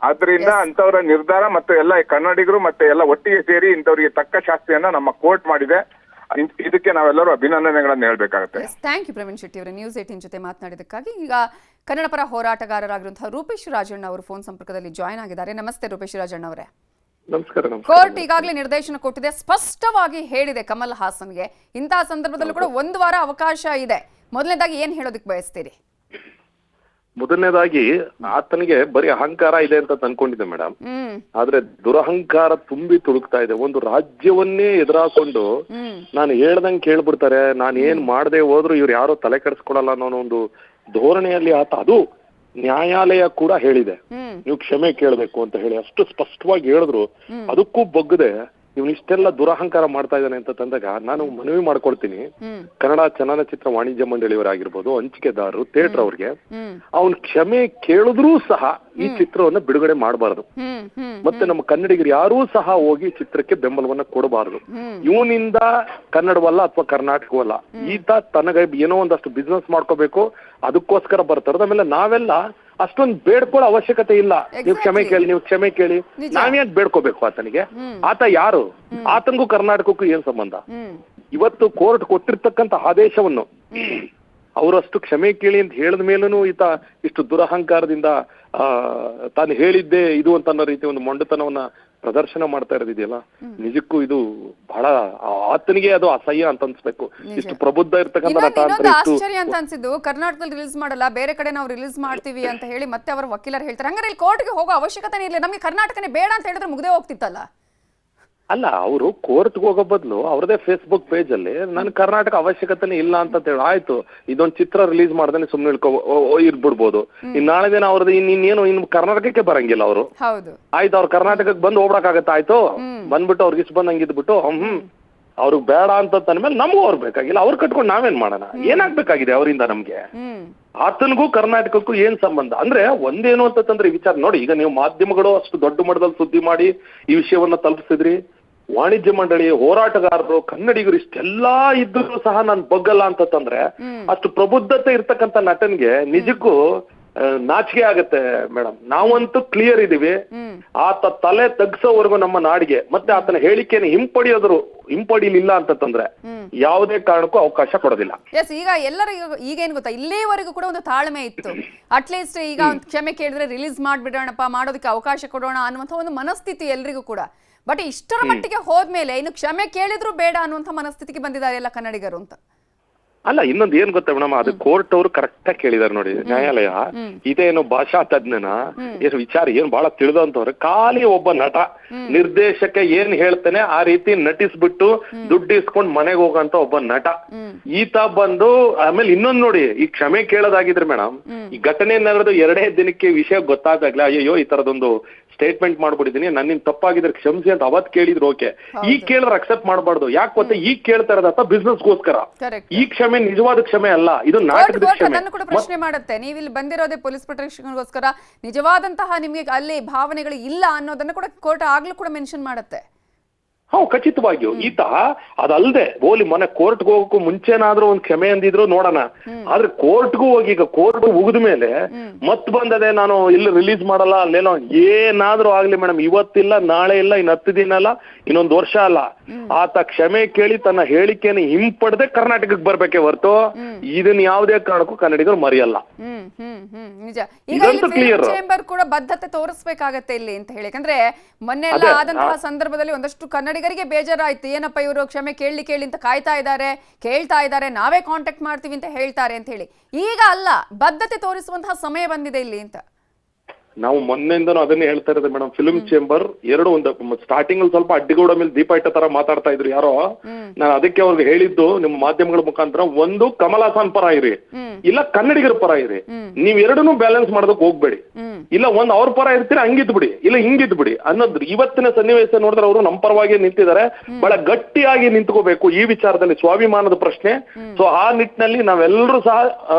ಆದ್ರಿಂದ ಅಂತವರ ನಿರ್ಧಾರ ಮತ್ತೆ ಎಲ್ಲ ಕನ್ನಡಿಗರು ಮತ್ತೆ ಎಲ್ಲ ಒಟ್ಟಿಗೆ ಸೇರಿ ಇಂಥವ್ರಿಗೆ ತಕ್ಕ ಶಾಸ್ತಿಯನ್ನ ನಮ್ಮ ಕೋರ್ಟ್ ಮಾಡಿದೆ. ಇದಕ್ಕೆ ನಾವೆಲ್ಲರೂ ಅಭಿನಂದನೆಗಳನ್ನ ಹೇಳ್ಬೇಕಾಗುತ್ತೆ. ಥ್ಯಾಂಕ್ ಯು ಪ್ರವೀಣ್ ಶೆಟ್ಟಿ ಅವರೇ, ನ್ಯೂಸ್ 18 ಜೊತೆ ಮಾತನಾಡಿದಕ್ಕಾಗಿ. ಈಗ ಕನ್ನಡ ಪರ ಹೋರಾಟಗಾರರಾಗಿರುವಂತಹ ರೂಪೇಶ್ ರಾಜಣ್ಣ ಅವರು ಫೋನ್ ಸಂಪರ್ಕದಲ್ಲಿ ಜಾಯ್ನ್ ಆಗಿದ್ದಾರೆ. ನಮಸ್ತೆ ರೂಪೇಶ್ ರಾಜಣ್ಣ ಅವರೇ. ನಮಸ್ಕಾರ. ಕೋರ್ಟ್ ಈಗಾಗಲೇ ನಿರ್ದೇಶನ ಕೊಟ್ಟಿದೆ, ಸ್ಪಷ್ಟವಾಗಿ ಹೇಳಿದೆ ಕಮಲ್ ಹಾಸನ್ಗೆ ಇಂತಹ ಸಂದರ್ಭದಲ್ಲೂ ಕೂಡ 1 ವಾರ ಅವಕಾಶ ಇದೆ. ಮೊದಲನೇದಾಗಿ ಏನ್ ಹೇಳೋದಕ್ಕೆ ಬಯಸ್ತೀರಿ? ಮೊದಲನೇದಾಗಿ ಆತನಿಗೆ ಬರೀ ಅಹಂಕಾರ ಇದೆ ಅಂತ ಅನ್ಕೊಂಡಿದ್ದೆ ಮೇಡಮ್. ಆದ್ರೆ ದುರಹಂಕಾರ ತುಂಬಿ ತುಳುಕ್ತಾ ಇದೆ. ಒಂದು ರಾಜ್ಯವನ್ನೇ ಎದುರಾಕೊಂಡು ನಾನು ಹೇಳ್ದಂಗೆ ಕೇಳ್ಬಿಡ್ತಾರೆ, ನಾನು ಏನ್ ಮಾಡದೆ ಹೋದ್ರು ಇವ್ರು ಯಾರೋ ತಲೆ ಕೆಡಿಸ್ಕೊಡಲ್ಲ ಅನ್ನೋ ಒಂದು ಧೋರಣೆಯಲ್ಲಿ ಆತ, ಅದು ನ್ಯಾಯಾಲಯ ಕೂಡ ಹೇಳಿದೆ ನೀವು ಕ್ಷಮೆ ಕೇಳಬೇಕು ಅಂತ ಹೇಳಿ, ಅಷ್ಟು ಸ್ಪಷ್ಟವಾಗಿ ಹೇಳಿದ್ರು. ಅದಕ್ಕೂ ಬಗ್ಗದೆ ಇವನು ಇಷ್ಟೆಲ್ಲ ದುರಹಂಕಾರ ಮಾಡ್ತಾ ಇದ್ದಾನೆ ಅಂತ ತಂದಾಗ ನಾನು ಮನವಿ ಮಾಡ್ಕೊಳ್ತೀನಿ, ಕನ್ನಡ ಚಲನಚಿತ್ರ ವಾಣಿಜ್ಯ ಮಂಡಳಿಯವರಾಗಿರ್ಬೋದು, ಹಂಚಿಕೆದಾರರು, ಥಿಯೇಟರ್ ಅವ್ರಿಗೆ ಅವನ್ ಕ್ಷಮೆ ಕೇಳಿದ್ರೂ ಸಹ ಈ ಚಿತ್ರವನ್ನ ಬಿಡುಗಡೆ ಮಾಡಬಾರದು. ಮತ್ತೆ ನಮ್ಮ ಕನ್ನಡಿಗರು ಯಾರೂ ಸಹ ಹೋಗಿ ಚಿತ್ರಕ್ಕೆ ಬೆಂಬಲವನ್ನ ಕೊಡಬಾರದು. ಇವನಿಂದ ಕನ್ನಡವಲ್ಲ ಅಥವಾ ಕರ್ನಾಟಕವಲ್ಲ, ಈತ ತನಗೆ ಏನೋ ಒಂದಷ್ಟು ಬಿಸ್ನೆಸ್ ಮಾಡ್ಕೋಬೇಕು, ಅದಕ್ಕೋಸ್ಕರ ಬರ್ತಾರ. ಆಮೇಲೆ ನಾವೆಲ್ಲ ಅಷ್ಟೊಂದು ಬೇಡ್ಕೊಳ್ಳೋ ಅವಶ್ಯಕತೆ ಇಲ್ಲ. ನೀವು ಕ್ಷಮೆ ಕೇಳಿ ನಾವ್ಯಾಕೆ ಬೇಡ್ಕೋಬೇಕು ಆತನಿಗೆ? ಆತ ಯಾರು? ಆತನಿಗೂ ಕರ್ನಾಟಕಕ್ಕೂ ಏನ್ ಸಂಬಂಧ? ಇವತ್ತು ಕೋರ್ಟ್ ಕೊಟ್ಟಿರ್ತಕ್ಕಂಥ ಆದೇಶವನ್ನು ಅವರಷ್ಟು ಕ್ಷಮೆ ಕೇಳಿ ಅಂತ ಹೇಳಿದ ಮೇಲೂ ಈತ ಇಷ್ಟು ದುರಹಂಕಾರದಿಂದ ತಾನು ಹೇಳಿದ್ದೆ ಇದು ಅಂತ ಅನ್ನೋ ರೀತಿ ಒಂದು ಮೊಂಡತನವನ್ನ ಪ್ರದರ್ಶನ ಮಾಡ್ತಾ ಇರೋದಿದೆಯಲ್ಲ, ನಿಜಕ್ಕೂ ಇದು ಬಹಳ ಆತನಿಗೆ ಅದು ಅಸಹ್ಯ ಅಂತ ಅನ್ಸ್ಬೇಕು. ಇಷ್ಟು ಪ್ರಬುದ್ಧ ಇರ್ತಕ್ಕಂಥ ನಟ ಅಂತ ಆಶ್ಚರ್ಯ ಅಂತ ಅನ್ಸಿದ್ದು, ಕರ್ನಾಟಕದಲ್ಲಿ ರಿಲೀಸ್ ಮಾಡಲ್ಲ, ಬೇರೆ ಕಡೆ ನಾವು ರಿಲೀಸ್ ಮಾಡ್ತೀವಿ ಅಂತ ಹೇಳಿ ಮತ್ತೆ ಅವರ ವಕೀಲರು ಹೇಳ್ತಾರೆ. ಹಂಗಾರೆ ಇಲ್ಲಿ ಕೋರ್ಟ್ಗೆ ಹೋಗೋ ಅವಶ್ಯಕತೆ ಇಲ್ಲ, ನಮಗೆ ಕರ್ನಾಟಕನೇ ಬೇಡ ಅಂತ ಹೇಳಿದ್ರೆ ಮುಗ್ದೇ ಹೋಗ್ತಿತ್ತಲ್ಲ. ಅಲ್ಲ, ಅವರು ಕೋರ್ಟ್ಗೆ ಹೋಗೋ ಬದಲು ಅವ್ರದೇ ಫೇಸ್ಬುಕ್ ಪೇಜ್ ಅಲ್ಲಿ ನನ್ ಕರ್ನಾಟಕ ಅವಶ್ಯಕತೆನೇ ಇಲ್ಲ ಅಂತ ಹೇಳಿ, ಆಯ್ತು ಇದೊಂದು ಚಿತ್ರ ರಿಲೀಸ್ ಮಾಡ್ದೇನೆ ಸುಮ್ನೆ ಇರ್ಬಿಡ್ಬೋದು. ಇನ್ ನಾಳೆ ದಿನ ಅವ್ರದ್ದು ಇನ್ನೇನು ಇನ್ನು ಕರ್ನಾಟಕಕ್ಕೆ ಬರಂಗಿಲ್ಲ ಅವರು. ಆಯ್ತು, ಅವ್ರ ಕರ್ನಾಟಕಕ್ಕೆ ಬಂದು ಹೋಗ್ಬೇಕಾಗತ್ತ, ಆಯ್ತು ಬಂದ್ಬಿಟ್ಟು ಅವ್ರಿಗೆ ಇಷ್ಟ ಬಂದಂಗೆ ಇದ್ಬಿಟ್ಟು ಅವ್ರಿಗೆ ಬೇಡ ಅಂತ ಅಂದ್ಮೇಲೆ ನಮಗೂ ಅವ್ರು ಬೇಕಾಗಿಲ್ಲ, ಅವ್ರು ಕಟ್ಕೊಂಡು ನಾವೇನ್ ಮಾಡೋಣ? ಏನಾಗ್ಬೇಕಾಗಿದೆ ಅವರಿಂದ ನಮ್ಗೆ? ಆತನಿಗೂ ಕರ್ನಾಟಕಕ್ಕೂ ಏನ್ ಸಂಬಂಧ? ಅಂದ್ರೆ ಒಂದೇನು ಅಂತಂದ್ರೆ ವಿಚಾರ ನೋಡಿ, ಈಗ ನೀವು ಮಾಧ್ಯಮಗಳು ಅಷ್ಟು ದೊಡ್ಡ ಮಟ್ಟದಲ್ಲಿ ಸುದ್ದಿ ಮಾಡಿ ಈ ವಿಷಯವನ್ನ ತಲುಪಿಸಿದ್ರಿ, ವಾಣಿಜ್ಯ ಮಂಡಳಿ, ಹೋರಾಟಗಾರರು, ಕನ್ನಡಿಗರು ಇಷ್ಟೆಲ್ಲಾ ಇದ್ರೂ ಸಹ ನಾನು ಬಗ್ಗಲ್ಲ ಅಂತಂದ್ರೆ ಅಷ್ಟು ಪ್ರಬುದ್ಧತೆ ಇರ್ತಕ್ಕಂಥ ನಟನ್ಗೆ ನಿಜಕ್ಕೂ ನಾಚಿಕೆ ಆಗತ್ತೆ ಮೇಡಮ್. ನಾವಂತೂ ಕ್ಲಿಯರ್ ಇದೀವಿ, ಆತ ತಲೆ ತಗ್ಸೋವರೆಗೂ ನಮ್ಮ ನಾಡಿಗೆ ಮತ್ತೆ ಆತನ ಹೇಳಿಕೆಯನ್ನು ಹಿಂಪಡಿಲಿಲ್ಲ ಅಂತಂದ್ರೆ ಯಾವುದೇ ಕಾರಣಕ್ಕೂ ಅವಕಾಶ ಕೊಡೋದಿಲ್ಲ. ಎಸ್, ಈಗ ಎಲ್ಲರಿಗೂ ಈಗೇನು ಗೊತ್ತಾ, ಇಲ್ಲಿವರೆಗೂ ಕೂಡ ಒಂದು ತಾಳ್ಮೆ ಇತ್ತು. ಅಟ್ಲೀಸ್ಟ್ ಈಗ ಒಂದು ಕ್ಷಮೆ ಕೇಳಿದ್ರೆ ರಿಲೀಸ್ ಮಾಡ್ಬಿಡೋಣಪ್ಪ, ಮಾಡೋದಕ್ಕೆ ಅವಕಾಶ ಕೊಡೋಣ ಅನ್ನುವಂಥ ಒಂದು ಮನಸ್ಥಿತಿ ಎಲ್ರಿಗೂ ಕೂಡ. ಬಟ್ ಇಷ್ಟರ ಮಟ್ಟಿಗೆ ಹೋದ್ಮೇಲೆ ಇನ್ನು ಕ್ಷಮೆ ಕೇಳಿದ್ರು ಬೇಡ ಅನ್ನುವಂಥ ಮನಸ್ಥಿತಿಗೆ ಬಂದಿದ್ದಾರೆ ಎಲ್ಲ ಕನ್ನಡಿಗರು ಅಂತ. ಅಲ್ಲ, ಇನ್ನೊಂದು ಏನ್ ಗೊತ್ತಾ ಮೇಡಮ್, ಅದು ಕೋರ್ಟ್ ಅವರು ಕರೆಕ್ಟ್ ಆಗಿ ಕೇಳಿದಾರೆ ನೋಡಿ. ನ್ಯಾಯಾಲಯ ಇದೇನು ಭಾಷಾ ತಜ್ಞನ ಏನು ವಿಚಾರ ಏನು ಬಹಳ ತಿಳಿದಂತವ್ರೆ, ಖಾಲಿ ಒಬ್ಬ ನಟ ನಿರ್ದೇಶಕ ಏನ್ ಹೇಳ್ತಾನೆ ಆ ರೀತಿ ನಟಿಸ್ಬಿಟ್ಟು ದುಡ್ಡು ಇಸ್ಕೊಂಡ್ ಮನೆಗೆ ಹೋಗಂತ ಒಬ್ಬ ನಟ ಈತ ಬಂದು. ಆಮೇಲೆ ಇನ್ನೊಂದ್ ನೋಡಿ, ಈ ಕ್ಷಮೆ ಕೇಳೋದಾಗಿದ್ರೆ ಮೇಡಮ್, ಈ ಘಟನೆ ನಡೆದು 2ನೇ ದಿನಕ್ಕೆ ವಿಷಯ ಗೊತ್ತಾದಾಗ್ಲೇ ಅಯ್ಯೋ ಈ ತರದೊಂದು ಸ್ಟೇಟ್ಮೆಂಟ್ ಮಾಡ್ಬಿಟ್ಟಿದ್ದೀನಿ, ನನ್ನಿಂದ ತಪ್ಪಾಗಿದ್ರೆ ಕ್ಷಮಿಸಿ ಅಂತ ಅವತ್ ಕೇಳಿದ್ರು ಓಕೆ. ಈಗ ಕೇಳಿದ್ರೆ ಅಕ್ಸೆಪ್ಟ್ ಮಾಡಬಾರ್ದು. ಯಾಕೆ ಗೊತ್ತಾ, ಈಗ ಕೇಳ್ತಾ ಇರೋದತ್ತ ಬಿಸ್ನೆಸ್ಗೋಸ್ಕರ. ಈ ಕ್ಷಮೆ ನಿಜವಾದ ಕ್ಷಮೆ ಅಲ್ಲ, ಇದು ನಾಟಕದ ಕ್ಷಮೆ. ಕೂಡ ಪ್ರಶ್ನೆ ಮಾಡುತ್ತೆ, ನೀವು ಇಲ್ಲಿ ಬಂದಿರೋದೇ ಪೊಲೀಸ್ ಪ್ರೊಟೆಕ್ಷನ್ಗೋಸ್ಕರ, ನಿಜವಾದಂತಹ ನಿಮಗೆ ಅಲ್ಲಿ ಭಾವನೆಗಳು ಇಲ್ಲ ಅನ್ನೋದನ್ನ ಕೂಡ ಕೋರ್ಟ್ ಆಗ್ಲೂ ಕೂಡ ಮೆನ್ಷನ್ ಮಾಡುತ್ತೆ. ಖಚಿತವಾಗಿಯೂ. ಈತ ಅದಲ್ದೆ ಓಲಿ ಮೊನ್ನೆ ಕೋರ್ಟ್ಗೆ ಹೋಗಕ್ಕೂ ಮುಂಚೆನಾದ್ರೂ ಒಂದ್ ಕ್ಷಮೆ ಅಂದಿದ್ರು ನೋಡೋಣ, ಆದ್ರೆ ಕೋರ್ಟ್ಗೂ ಹೋಗಿ ಈಗ ಕೋರ್ಟ್ ಮುಗಿದ ಮೇಲೆ ಮತ್ ಬಂದದೆ ನಾನು ಇಲ್ಲಿ ರಿಲೀಸ್ ಮಾಡಲ್ಲ ಅಲ್ಲೇನೋ ಏನಾದ್ರೂ ಆಗ್ಲಿ ಮೇಡಮ್, ಇವತ್ತಿಲ್ಲ ನಾಳೆ ಇಲ್ಲ ಇನ್ 10 ದಿನ ಅಲ್ಲ ಇನ್ನೊಂದು ವರ್ಷ ಅಲ್ಲ, ಆತ ಕ್ಷಮೆ ಕೇಳಿ ತನ್ನ ಹೇಳಿಕೆಯನ್ನು ಹಿಂಪಡೆದೆ ಕರ್ನಾಟಕಕ್ಕೆ ಬರ್ಬೇಕೆ ಹೊರತು ಇದನ್ನ ಯಾವುದೇ ಕಾರಣಕ್ಕೂ ಕನ್ನಡಿಗರು ಮರೆಯಲ್ಲ. ನಿಜ. ಈಗ ಚೇಂಬರ್ ಕೂಡ ಬದ್ಧತೆ ತೋರಿಸ್ಬೇಕಾಗತ್ತೆ ಇಲ್ಲಿ ಅಂತ ಹೇಳಿ, ಯಾಕಂದ್ರೆ ಮೊನ್ನೆ ಎಲ್ಲ ಆದಂತಹ ಸಂದರ್ಭದಲ್ಲಿ ಒಂದಷ್ಟು ಕನ್ನಡಿಗರಿಗೆ ಬೇಜಾರಾಯ್ತು, ಏನಪ್ಪ ಇವರು ಕ್ಷಮೆ ಕೇಳಿ ಅಂತ ಕಾಯ್ತಾ ಇದ್ದಾರೆ, ಕೇಳ್ತಾ ಇದ್ದಾರೆ, ನಾವೇ ಕಾಂಟ್ಯಾಕ್ಟ್ ಮಾಡ್ತೀವಿ ಅಂತ ಹೇಳ್ತಾರೆ ಅಂತ ಹೇಳಿ. ಈಗ ಅಲ್ಲ, ಬದ್ಧತೆ ತೋರಿಸುವಂತಹ ಸಮಯ ಬಂದಿದೆ ಇಲ್ಲಿ ಅಂತ ನಾವು ಮೊನ್ನೆಯಿಂದನೂ ಅದನ್ನೇ ಹೇಳ್ತಾ ಇರೋದು ಮೇಡಮ್. ಫಿಲ್ಮ್ ಚೇಂಬರ್ ಒಂದು ಸ್ಟಾರ್ಟಿಂಗ್ ಅಲ್ಲಿ ಸ್ವಲ್ಪ ಅಡ್ಡಿಗೌಡ ಮೇಲೆ ದೀಪ ಇಟ್ಟ ತರ ಮಾತಾಡ್ತಾ ಇದ್ರು ಯಾರೋ, ನಾನು ಅದಕ್ಕೆ ಅವ್ರಿಗೆ ಹೇಳಿದ್ದು ನಿಮ್ಮ ಮಾಧ್ಯಮಗಳ ಮುಖಾಂತರ, ಒಂದು ಕಮಲ್ ಹಾಸನ್ ಪರ ಇರಿ, ಇಲ್ಲ ಕನ್ನಡಿಗರ ಪರ ಇರಿ, ನೀವ್ ಎರಡನ್ನೂ ಬ್ಯಾಲೆನ್ಸ್ ಮಾಡೋದಕ್ಕೆ ಹೋಗ್ಬೇಡಿ. ಇಲ್ಲ ಒಂದ್ ಅವ್ರ ಪರ ಇರ್ತೀರಿ ಹಂಗಿದ್ ಬಿಡಿ, ಇಲ್ಲ ಹಿಂಗಿದ್ ಬಿಡಿ ಅನ್ನೋದು. ಇವತ್ತಿನ ಸನ್ನಿವೇಶ ನೋಡಿದ್ರೆ ಅವರು ನಮ್ಮ ಪರವಾಗಿ ನಿಂತಿದ್ದಾರೆ, ಬಹಳ ಗಟ್ಟಿಯಾಗಿ ನಿಂತ್ಕೋಬೇಕು ಈ ವಿಚಾರದಲ್ಲಿ, ಸ್ವಾಭಿಮಾನದ ಪ್ರಶ್ನೆ. ಸೊ ಆ ನಿಟ್ಟಿನಲ್ಲಿ ನಾವೆಲ್ಲರೂ ಸಹ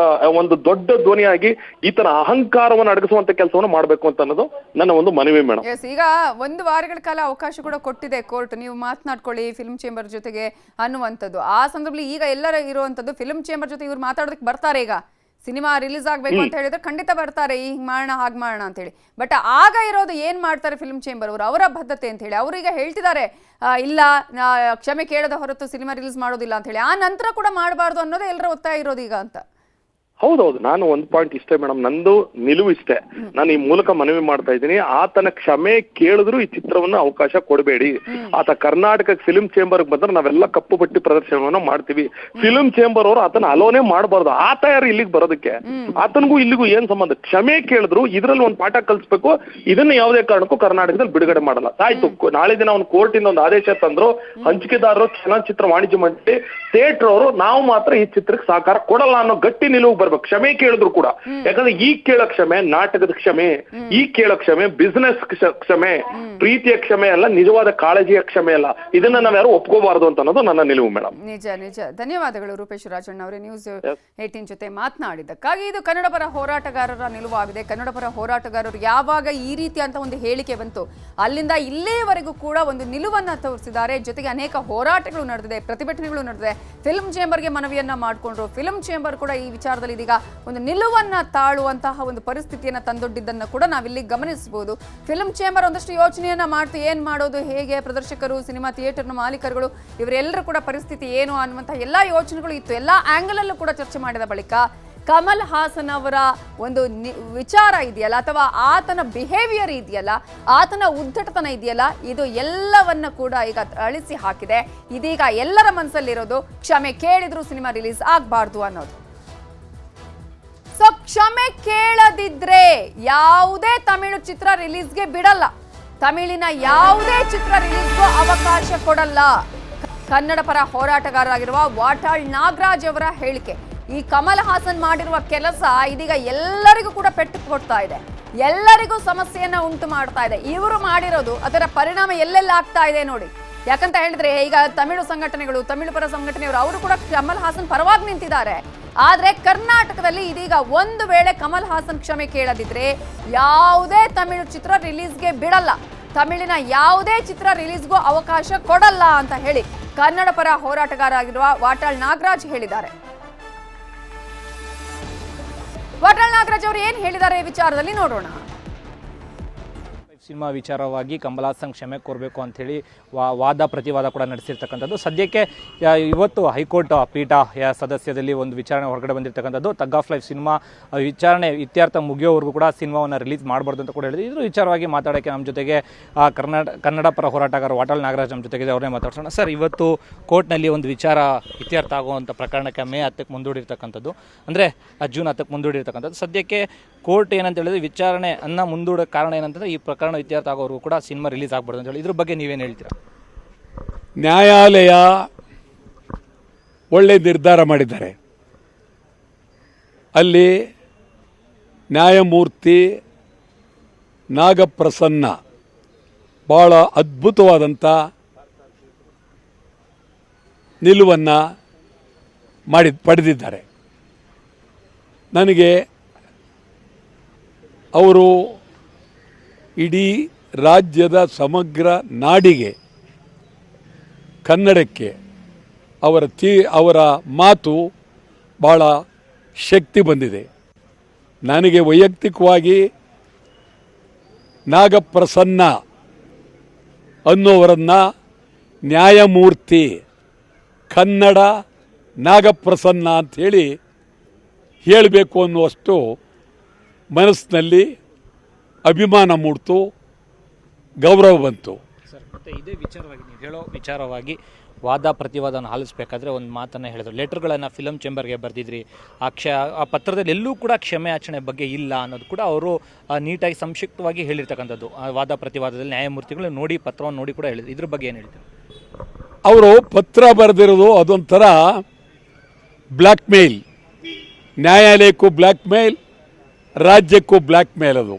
ಒಂದು ದೊಡ್ಡ ಧ್ವನಿಯಾಗಿ ಈತನ ಅಹಂಕಾರವನ್ನು ಅಡಗಿಸುವಂತ ಕೆಲಸವನ್ನು ಮಾಡಬೇಕು ಅಂತ ಅನ್ನೋದು ನನ್ನ ಒಂದು ಮನವಿ ಮೇಡಮ್. ಈಗ 1 ವಾರಗಳ ಕಾಲ ಅವಕಾಶ ಕೂಡ ಕೊಟ್ಟಿದೆ ಕೋರ್ಟ್, ನೀವು ಮಾತನಾಡ್ಕೊಳ್ಳಿ ಫಿಲ್ಮ್ ಚೇಂಬರ್ ಜೊತೆಗೆ ಅನ್ನುವಂಥದ್ದು. ಆ ಸಂದರ್ಭದಲ್ಲಿ ಈಗ ಎಲ್ಲರ ಇರುವಂತದ್ದು ಫಿಲ್ಮ್ ಚೇಂಬರ್ ಜೊತೆ ಇವ್ರು ಮಾತಾಡೋದಕ್ಕೆ ಬರ್ತಾರೆ. ಈಗ ಸಿನಿಮಾ ರಿಲೀಸ್ ಆಗ್ಬೇಕು ಅಂತ ಹೇಳಿದ್ರೆ ಖಂಡಿತ ಬರ್ತಾರೆ, ಹಿಂಗ್ ಮಾಡೋಣ ಹಾಗೆ ಮಾಡೋಣ ಅಂತ ಹೇಳಿ. ಬಟ್ ಆಗ ಇರೋದು ಏನ್ ಮಾಡ್ತಾರೆ ಫಿಲ್ಮ್ ಚೇಂಬರ್ ಅವರು, ಅವರ ಬದ್ಧತೆ ಅಂತ ಹೇಳಿ ಅವ್ರೀಗ ಹೇಳ್ತಿದ್ದಾರೆ, ಇಲ್ಲ ಕ್ಷಮೆ ಕೇಳದ ಹೊರತು ಸಿನಿಮಾ ರಿಲೀಸ್ ಮಾಡೋದಿಲ್ಲ ಅಂತ ಹೇಳಿ. ಆ ನಂತರ ಕೂಡ ಮಾಡಬಾರ್ದು ಅನ್ನೋದೇ ಎಲ್ಲರ ಒತ್ತಾಯ ಇರೋದು ಈಗ ಅಂತ. ಹೌದೌದು, ನಾನು ಒಂದು ಪಾಯಿಂಟ್ ಇಷ್ಟೇ ಮೇಡಮ್, ನಂದು ನಿಲುವು ಇಷ್ಟೇ. ನಾನು ಈ ಮೂಲಕ ಮನವಿ ಮಾಡ್ತಾ ಇದ್ದೀನಿ, ಆತನ ಕ್ಷಮೆ ಕೇಳಿದ್ರು ಈ ಚಿತ್ರವನ್ನು ಅವಕಾಶ ಕೊಡಬೇಡಿ. ಆತ ಕರ್ನಾಟಕ ಫಿಲ್ಮ್ ಚೇಂಬರ್ ಬಂದ್ರೆ ನಾವೆಲ್ಲ ಕಪ್ಪು ಬಟ್ಟಿ ಪ್ರದರ್ಶನವನ್ನ ಮಾಡ್ತೀವಿ. ಫಿಲ್ಮ್ ಚೇಂಬರ್ ಅವರು ಆತನ ಅಲೋನೆ ಮಾಡಬಾರ್ದು. ಆತ ಯಾರು ಇಲ್ಲಿಗೆ ಬರೋದಕ್ಕೆ, ಆತನಿಗೂ ಇಲ್ಲಿಗೂ ಏನ್ ಸಂಬಂಧ? ಕ್ಷಮೆ ಕೇಳಿದ್ರು ಇದ್ರಲ್ಲಿ ಒಂದು ಪಾಠ ಕಲಿಸ್ಬೇಕು. ಇದನ್ನ ಯಾವುದೇ ಕಾರಣಕ್ಕೂ ಕರ್ನಾಟಕದಲ್ಲಿ ಬಿಡುಗಡೆ ಮಾಡಲ್ಲ. ಆಯ್ತು, ನಾಳೆ ದಿನ ಒಂದು ಕೋರ್ಟ್ ಇಂದ ಒಂದು ಆದೇಶ ತಂದ್ರು, ಹಂಚಿಕೆದಾರರು ಚಲನಚಿತ್ರ ವಾಣಿಜ್ಯ ಮಂಡಳಿ ಥಿಯೇಟರ್ ಅವರು ನಾವು ಮಾತ್ರ ಈ ಚಿತ್ರಕ್ಕೆ ಸಹಕಾರ ಕೊಡಲ್ಲ ಅನ್ನೋ ಗಟ್ಟಿ ನಿಲುವು ಬರ್ಬೇಕು. ಕ್ಷಮೆ ಕೇಳಿದ್ರು ಕೂಡ, ಯಾಕಂದ್ರೆ ಈ ಕೇಳೋ ಕ್ಷಮೆ ನಾಟಕದ ಕ್ಷಮೆ, ಈ ಕೇಳೋ ಕ್ಷಮೆ ಬಿಸ್ನೆಸ್ ಕ್ಷಮೆ, ಪ್ರೀತಿಯ ಕ್ಷಮೆ ಅಲ್ಲ, ನಿಜವಾದ ಕಾಳಜಿಯ ಕ್ಷಮೆ ಅಲ್ಲ. ಇದನ್ನ ನಾವ್ಯಾರು ಒಪ್ಕೋಬಾರದು ಅಂತ ಅನ್ನೋದು ನನ್ನ ನಿಲುವು ಮೇಡಮ್. ನಿಜ ನಿಜ. ಧನ್ಯವಾದಗಳು ರೂಪೇಶ್ ರಾಜಣ್ಣ ಅವರೇ, ನ್ಯೂಸ್ 18 ಜೊತೆ ಮಾತನಾಡಿದ್ದಕ್ಕಾಗಿ. ಇದು ಕನ್ನಡ ಪರ ಹೋರಾಟಗಾರರ ನಿಲುವಾಗಿದೆ. ಕನ್ನಡ ಪರ ಹೋರಾಟಗಾರರು ಯಾವಾಗ ಈ ರೀತಿ ಅಂತ ಒಂದು ಹೇಳಿಕೆ ಬಂತು, ಅಲ್ಲಿಂದ ಇಲ್ಲಿಯವರೆಗೂ ಕೂಡ ಒಂದು ನಿಲುವನ್ನ ತೋರಿಸಿದ್ದಾರೆ. ಜೊತೆಗೆ ಅನೇಕ ಹೋರಾಟಗಳು ನಡೆದಿದೆ, ಪ್ರತಿಭಟನೆಗಳು ನಡೆದಿದೆ. ಫಿಲ್ಮ್ ಚೇಂಬರ್ಗೆ ಮನವಿಯನ್ನ ಮಾಡಿಕೊಂಡ್ರು. ಫಿಲ್ಮ್ ಚೇಂಬರ್ ಕೂಡ ಈ ವಿಚಾರದಲ್ಲಿ ಇದೀಗ ಒಂದು ನಿಲುವನ್ನ ತಾಳುವಂತಹ ಒಂದು ಪರಿಸ್ಥಿತಿಯನ್ನ ತಂದೊಡ್ಡಿದ್ದನ್ನು ಕೂಡ ನಾವಿಲ್ಲಿ ಗಮನಿಸಬಹುದು. ಫಿಲ್ಮ್ ಚೇಂಬರ್ ಒಂದಷ್ಟು ಯೋಚನೆಯನ್ನ ಮಾಡ್ತು, ಏನ್ ಮಾಡೋದು, ಹೇಗೆ ಪ್ರದರ್ಶಕರು, ಸಿನಿಮಾ ಥಿಯೇಟರ್ನ ಮಾಲೀಕರುಗಳು ಇವರೆಲ್ಲರೂ ಕೂಡ ಪರಿಸ್ಥಿತಿ ಏನು ಅನ್ನುವಂತಹ ಎಲ್ಲಾ ಯೋಚನೆಗಳು ಇತ್ತು. ಎಲ್ಲಾ ಆಂಗಲ್ ಅಲ್ಲೂ ಕೂಡ ಚರ್ಚೆ ಮಾಡಿದ ಬಳಿಕ ಕಮಲ್ ಹಾಸನ್ ಅವರ ಒಂದು ವಿಚಾರ ಇದೆಯಲ್ಲ, ಅಥವಾ ಆತನ ಬಿಹೇವಿಯರ್ ಇದೆಯಲ್ಲ, ಆತನ ಉದ್ದಟತನ ಇದೆಯಲ್ಲ, ಇದು ಎಲ್ಲವನ್ನ ಕೂಡ ಈಗ ಅಳಿಸಿ ಹಾಕಿದೆ. ಇದೀಗ ಎಲ್ಲರ ಮನಸ್ಸಲ್ಲಿರೋದು ಕ್ಷಮೆ ಕೇಳಿದ್ರು ಸಿನಿಮಾ ರಿಲೀಸ್ ಆಗಬಾರ್ದು ಅನ್ನೋದು. ಸೊ ಕ್ಷಮೆ ಕೇಳದಿದ್ರೆ ಯಾವುದೇ ತಮಿಳು ಚಿತ್ರ ರಿಲೀಸ್ಗೆ ಬಿಡಲ್ಲ, ತಮಿಳಿನ ಯಾವುದೇ ಚಿತ್ರ ರಿಲೀಸ್ಗೂ ಅವಕಾಶ ಕೊಡಲ್ಲ. ಕನ್ನಡ ಪರ ಹೋರಾಟಗಾರರಾಗಿರುವ ವಾಟಾಳ್ ನಾಗರಾಜ್ ಅವರ ಹೇಳಿಕೆ. ಈ ಕಮಲ್ ಹಾಸನ್ ಮಾಡಿರುವ ಕೆಲಸ ಇದೀಗ ಎಲ್ಲರಿಗೂ ಕೂಡ ಪೆಟ್ಟು ಕೊಡ್ತಾ ಇದೆ, ಎಲ್ಲರಿಗೂ ಸಮಸ್ಯೆಯನ್ನ ಉಂಟು ಮಾಡ್ತಾ ಇದೆ. ಇವರು ಮಾಡಿರೋದು ಅದರ ಪರಿಣಾಮ ಎಲ್ಲೆಲ್ಲ ಆಗ್ತಾ ಇದೆ ನೋಡಿ. ಯಾಕಂತ ಹೇಳಿದ್ರೆ ಈಗ ತಮಿಳು ಸಂಘಟನೆಗಳು, ತಮಿಳು ಪರ ಸಂಘಟನೆಯವರು ಅವರು ಕೂಡ ಕಮಲ್ ಹಾಸನ್ ಪರವಾಗಿ ನಿಂತಿದ್ದಾರೆ. ಆದ್ರೆ ಕರ್ನಾಟಕದಲ್ಲಿ ಇದೀಗ ಒಂದು ವೇಳೆ ಕಮಲ್ ಹಾಸನ್ ಕ್ಷಮೆ ಕೇಳದಿದ್ರೆ ಯಾವುದೇ ತಮಿಳು ಚಿತ್ರ ರಿಲೀಸ್ಗೆ ಬಿಡಲ್ಲ, ತಮಿಳಿನ ಯಾವುದೇ ಚಿತ್ರ ರಿಲೀಸ್ಗೂ ಅವಕಾಶ ಕೊಡಲ್ಲ ಅಂತ ಹೇಳಿ ಕನ್ನಡ ಪರ ಹೋರಾಟಗಾರ ಆಗಿರುವ ವಾಟಾಳ್ ನಾಗರಾಜ್ ಹೇಳಿದ್ದಾರೆ. ವಾಟಾಳ್ ನಾಗರಾಜ್ ಅವರು ಏನ್ ಹೇಳಿದ್ದಾರೆ ಈ ವಿಚಾರದಲ್ಲಿ ನೋಡೋಣ. ಸಿನಿಮಾ ವಿಚಾರವಾಗಿ ಕಮಲ್ ಹಾಸನ್ ಕ್ಷಮೆ ಕೋರಬೇಕು ಅಂಥೇಳಿ ವಾದ ಪ್ರತಿವಾದ ಕೂಡ ನಡೆಸಿರ್ತಕ್ಕಂಥದ್ದು. ಸದ್ಯಕ್ಕೆ ಇವತ್ತು ಹೈಕೋರ್ಟ್ ಪೀಠ ಸದಸ್ಯದಲ್ಲಿ ಒಂದು ವಿಚಾರಣೆ ಹೊರಗಡೆ ಬಂದಿರತಕ್ಕಂಥದ್ದು. ತಗ್ ಆಫ್ ಲೈಫ್ ಸಿನಿಮಾ ವಿಚಾರಣೆ ಇತ್ಯರ್ಥ ಮುಗಿಯೋವರೆಗೂ ಕೂಡ ಸಿನಿಮಾವನ್ನು ರಿಲೀಸ್ ಮಾಡಬಾರ್ದು ಅಂತ ಕೂಡ ಹೇಳಿದ್ರು. ಇದ್ರ ವಿಚಾರವಾಗಿ ಮಾತಾಡೋಕ್ಕೆ ನಮ್ಮ ಜೊತೆಗೆ ಕನ್ನಡ ಪರ ಹೋರಾಟಗಾರ ವಾಟಾಳ್ ನಾಗರಾಜ್ ನಮ್ಮ ಜೊತೆಗೆ, ಅವ್ರನ್ನೇ ಮಾತಾಡ್ಸೋಣ. ಸರ್, ಇವತ್ತು ಕೋರ್ಟ್ನಲ್ಲಿ ಒಂದು ವಿಚಾರ ಇತ್ಯರ್ಥ ಆಗುವಂಥ ಪ್ರಕರಣಕ್ಕೆ ಮೇ 10ಕ್ಕೆ ಮುಂದೂಡಿರ್ತಕ್ಕಂಥದ್ದು, ಅಂದರೆ ಜೂನ್ 10ಕ್ಕೆ ಮುಂದೂಡಿರ್ತಕ್ಕಂಥದ್ದು. ಸದ್ಯಕ್ಕೆ ಕೋರ್ಟ್ ಏನಂತ ಹೇಳಿದ್ರೆ ವಿಚಾರಣೆಯನ್ನು ಮುಂದೂಡೋ ಕಾರಣ ಏನಂತಂದರೆ ಈ ಪ್ರಕರಣ ಇತ್ಯರ್ಥ ಆಗೋವರೆಗೂ ಕೂಡ ಸಿನಿಮಾ ರಿಲೀಸ್ ಆಗಬಾರ್ದು ಅಂತ ಹೇಳಿ. ಇದ್ರ ಬಗ್ಗೆ ನೀವೇನು ಹೇಳ್ತೀರಾ? ನ್ಯಾಯಾಲಯ ಒಳ್ಳೆ ನಿರ್ಧಾರ ಮಾಡಿದ್ದಾರೆ. ಅಲ್ಲಿ ನ್ಯಾಯಮೂರ್ತಿ ನಾಗಪ್ರಸನ್ನ ಭಾಳ ಅದ್ಭುತವಾದಂಥ ನಿಲುವನ್ನು ಪಡೆದಿದ್ದಾರೆ. ನನಗೆ ಅವರು ಇಡೀ ರಾಜ್ಯದ ಸಮಗ್ರ ನಾಡಿಗೆ, ಕನ್ನಡಕ್ಕೆ ಅವರ ಮಾತು ಭಾಳ ಶಕ್ತಿ ಬಂದಿದೆ. ನನಗೆ ವೈಯಕ್ತಿಕವಾಗಿ ನಾಗಪ್ರಸನ್ನ ಅನ್ನೋವರನ್ನು ನ್ಯಾಯಮೂರ್ತಿ ಕನ್ನಡ ನಾಗಪ್ರಸನ್ನ ಅಂಥೇಳಿ ಹೇಳಬೇಕು ಅನ್ನುವಷ್ಟು ಮನಸ್ಸಿನಲ್ಲಿ ಅಭಿಮಾನ ಮೂಡ್ತು, ಗೌರವ ಬಂತು. ಸರ್, ಮತ್ತು ಇದೇ ವಿಚಾರವಾಗಿ ನೀವು ಹೇಳೋ ವಿಚಾರವಾಗಿ ವಾದ ಪ್ರತಿವಾದನ ಆಲಿಸಬೇಕಾದ್ರೆ ಒಂದು ಮಾತನ್ನು ಹೇಳಿದ್ರು. ಲೆಟರ್ಗಳನ್ನು ಫಿಲಮ್ ಚೇಂಬರ್ಗೆ ಬರೆದಿದ್ರಿ, ಆ ಪತ್ರದಲ್ಲಿ ಎಲ್ಲೂ ಕೂಡ ಕ್ಷಮೆ ಯಾಚನೆ ಬಗ್ಗೆ ಇಲ್ಲ ಅನ್ನೋದು ಕೂಡ ಅವರು ನೀಟಾಗಿ ಸಂಕ್ಷಿಪ್ತವಾಗಿ ಹೇಳಿರ್ತಕ್ಕಂಥದ್ದು. ಆ ವಾದ ಪ್ರತಿವಾದದಲ್ಲಿ ನ್ಯಾಯಮೂರ್ತಿಗಳು ನೋಡಿ ಪತ್ರವನ್ನು ನೋಡಿ ಕೂಡ ಹೇಳಿದ್ರು. ಇದ್ರ ಬಗ್ಗೆ ಏನು ಹೇಳ್ತಾರೆ? ಅವರು ಪತ್ರ ಬರೆದಿರೋದು ಅದೊಂಥರ ಬ್ಲ್ಯಾಕ್ ಮೇಲ್, ನ್ಯಾಯಾಲಯಕ್ಕೂ ಬ್ಲ್ಯಾಕ್ ಮೇಲ್, ರಾಜ್ಯಕ್ಕೂ ಬ್ಲ್ಯಾಕ್ ಮೇಲ್. ಅದು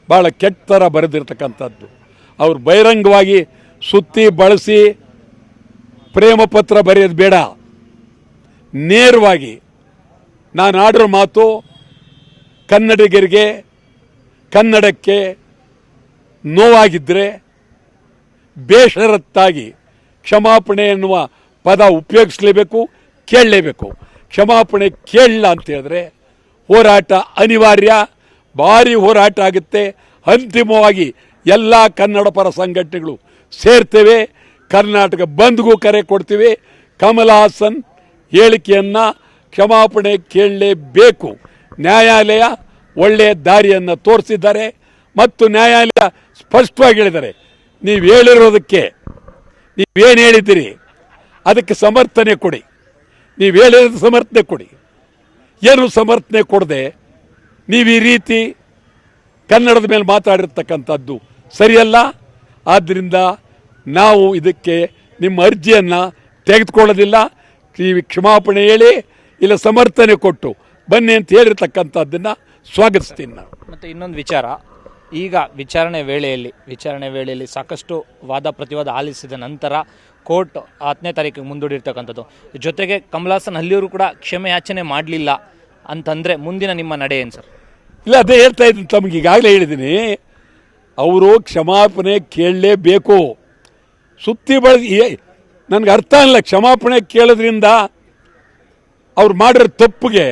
ಭಾಳ ಕೆಟ್ಟ ಥರ ಬರೆದಿರ್ತಕ್ಕಂಥದ್ದು. ಅವರು ಬಹಿರಂಗವಾಗಿ ಸುತ್ತಿ ಬಳಸಿ ಪ್ರೇಮ ಪತ್ರ ಬರೆಯೋದು ಬೇಡ. ನೇರವಾಗಿ ನಾನು ಆಡಿರೋ ಮಾತು ಕನ್ನಡಿಗರಿಗೆ, ಕನ್ನಡಕ್ಕೆ ನೋವಾಗಿದ್ದರೆ ಬೇಷರತ್ತಾಗಿ ಕ್ಷಮಾಪಣೆ ಎನ್ನುವ ಪದ ಉಪಯೋಗಿಸಲೇಬೇಕು, ಕೇಳಲೇಬೇಕು. ಕ್ಷಮಾಪಣೆ ಕೇಳಲ್ಲ ಅಂತ ಹೇಳಿದ್ರೆ ಹೋರಾಟ ಅನಿವಾರ್ಯ, ಭಾರಿ ಹೋರಾಟ ಆಗುತ್ತೆ. ಅಂತಿಮವಾಗಿ ಎಲ್ಲ ಕನ್ನಡ ಪರ ಸಂಘಟನೆಗಳು ಸೇರ್ತೇವೆ, ಕರ್ನಾಟಕ ಬಂದ್ಗೂ ಕರೆ ಕೊಡ್ತೀವಿ. ಕಮಲ್ ಹಾಸನ್ ಹೇಳಿಕೆಯನ್ನು ಕ್ಷಮಾಪಣೆ ಕೇಳಲೇಬೇಕು. ನ್ಯಾಯಾಲಯ ಒಳ್ಳೆಯ ದಾರಿಯನ್ನು ತೋರಿಸಿದ್ದಾರೆ ಮತ್ತು ನ್ಯಾಯಾಲಯ ಸ್ಪಷ್ಟವಾಗಿ ಹೇಳಿದ್ದಾರೆ, ನೀವು ಹೇಳಿರೋದಕ್ಕೆ ನೀವೇನು ಹೇಳಿದ್ದೀರಿ ಅದಕ್ಕೆ ಸಮರ್ಥನೆ ಕೊಡಿ, ನೀವು ಹೇಳಿರೋದು ಸಮರ್ಥನೆ ಕೊಡಿ. ಏನು ಸಮರ್ಥನೆ ಕೊಡದೆ ನೀವು ಈ ರೀತಿ ಕನ್ನಡದ ಮೇಲೆ ಮಾತಾಡಿರ್ತಕ್ಕಂಥದ್ದು ಸರಿಯಲ್ಲ. ಆದ್ದರಿಂದ ನಾವು ಇದಕ್ಕೆ ನಿಮ್ಮ ಅರ್ಜಿಯನ್ನು ತೆಗೆದುಕೊಳ್ಳೋದಿಲ್ಲ. ನೀವು ಕ್ಷಮಾಪಣೆ ಹೇಳಿ ಇಲ್ಲ ಸಮರ್ಥನೆ ಕೊಟ್ಟು ಬನ್ನಿ ಅಂತ ಹೇಳಿರ್ತಕ್ಕಂಥದ್ದನ್ನು ಸ್ವಾಗತಿಸ್ತೀನಿ ನಾನು. ಮತ್ತು ಇನ್ನೊಂದು ವಿಚಾರ, ಈಗ ವಿಚಾರಣೆ ವೇಳೆಯಲ್ಲಿ ಸಾಕಷ್ಟು ವಾದ ಪ್ರತಿವಾದ ಆಲಿಸಿದ ನಂತರ ಕೋರ್ಟ್ 10ನೇ ತಾರೀಕಿಗೆ ಮುಂದೂಡಿರ್ತಕ್ಕಂಥದ್ದು. ಜೊತೆಗೆ ಕಮಲ್ ಹಾಸನ್ ಅಲ್ಲಿಯವರು ಕೂಡ ಕ್ಷಮೆ ಯಾಚನೆ ಮಾಡಲಿಲ್ಲ ಅಂತಂದರೆ ಮುಂದಿನ ನಿಮ್ಮ ನಡೆ ಏನು ಸರ್? ಇಲ್ಲ, ಅದೇ ಹೇಳ್ತಾ ಇದ್ದೀನಿ, ತಮಗೆ ಈಗಾಗಲೇ ಹೇಳಿದ್ದೀನಿ. ಅವರು ಕ್ಷಮಾಪಣೆ ಕೇಳಲೇಬೇಕು. ಸುತ್ತಿ ಬಳಸಿ ನನಗೆ ಅರ್ಥ ಇಲ್ಲ, ಕ್ಷಮಾಪಣೆ ಕೇಳೋದ್ರಿಂದ ಅವ್ರು ಮಾಡಿರೋ ತಪ್ಪಿಗೆ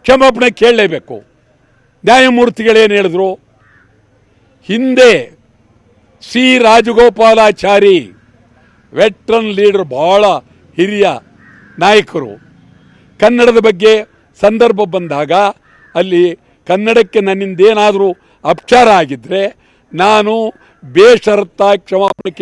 ಕ್ಷಮಾಪಣೆ ಕೇಳಲೇಬೇಕು. ನ್ಯಾಯಮೂರ್ತಿಗಳೇನು ಹೇಳಿದ್ರು? ಹಿಂದೆ ಸಿ ರಾಜಗೋಪಾಲಾಚಾರಿ ವೆಟ್ರನ್ ಲೀಡರ್, ಬಹಳ ಹಿರಿಯ ನಾಯಕರು, ಕನ್ನಡದ ಬಗ್ಗೆ ಸಂದರ್ಭ ಬಂದಾಗ ಅಲ್ಲಿ ಕನ್ನಡಕ್ಕೆ ನನ್ನಿಂದೇನಾದರೂ ಅಪಚಾರ ಆಗಿದ್ದರೆ ನಾನು ಬೇಷರತ್ತಾಗಿ ಕ್ಷಮಾಪಣೆ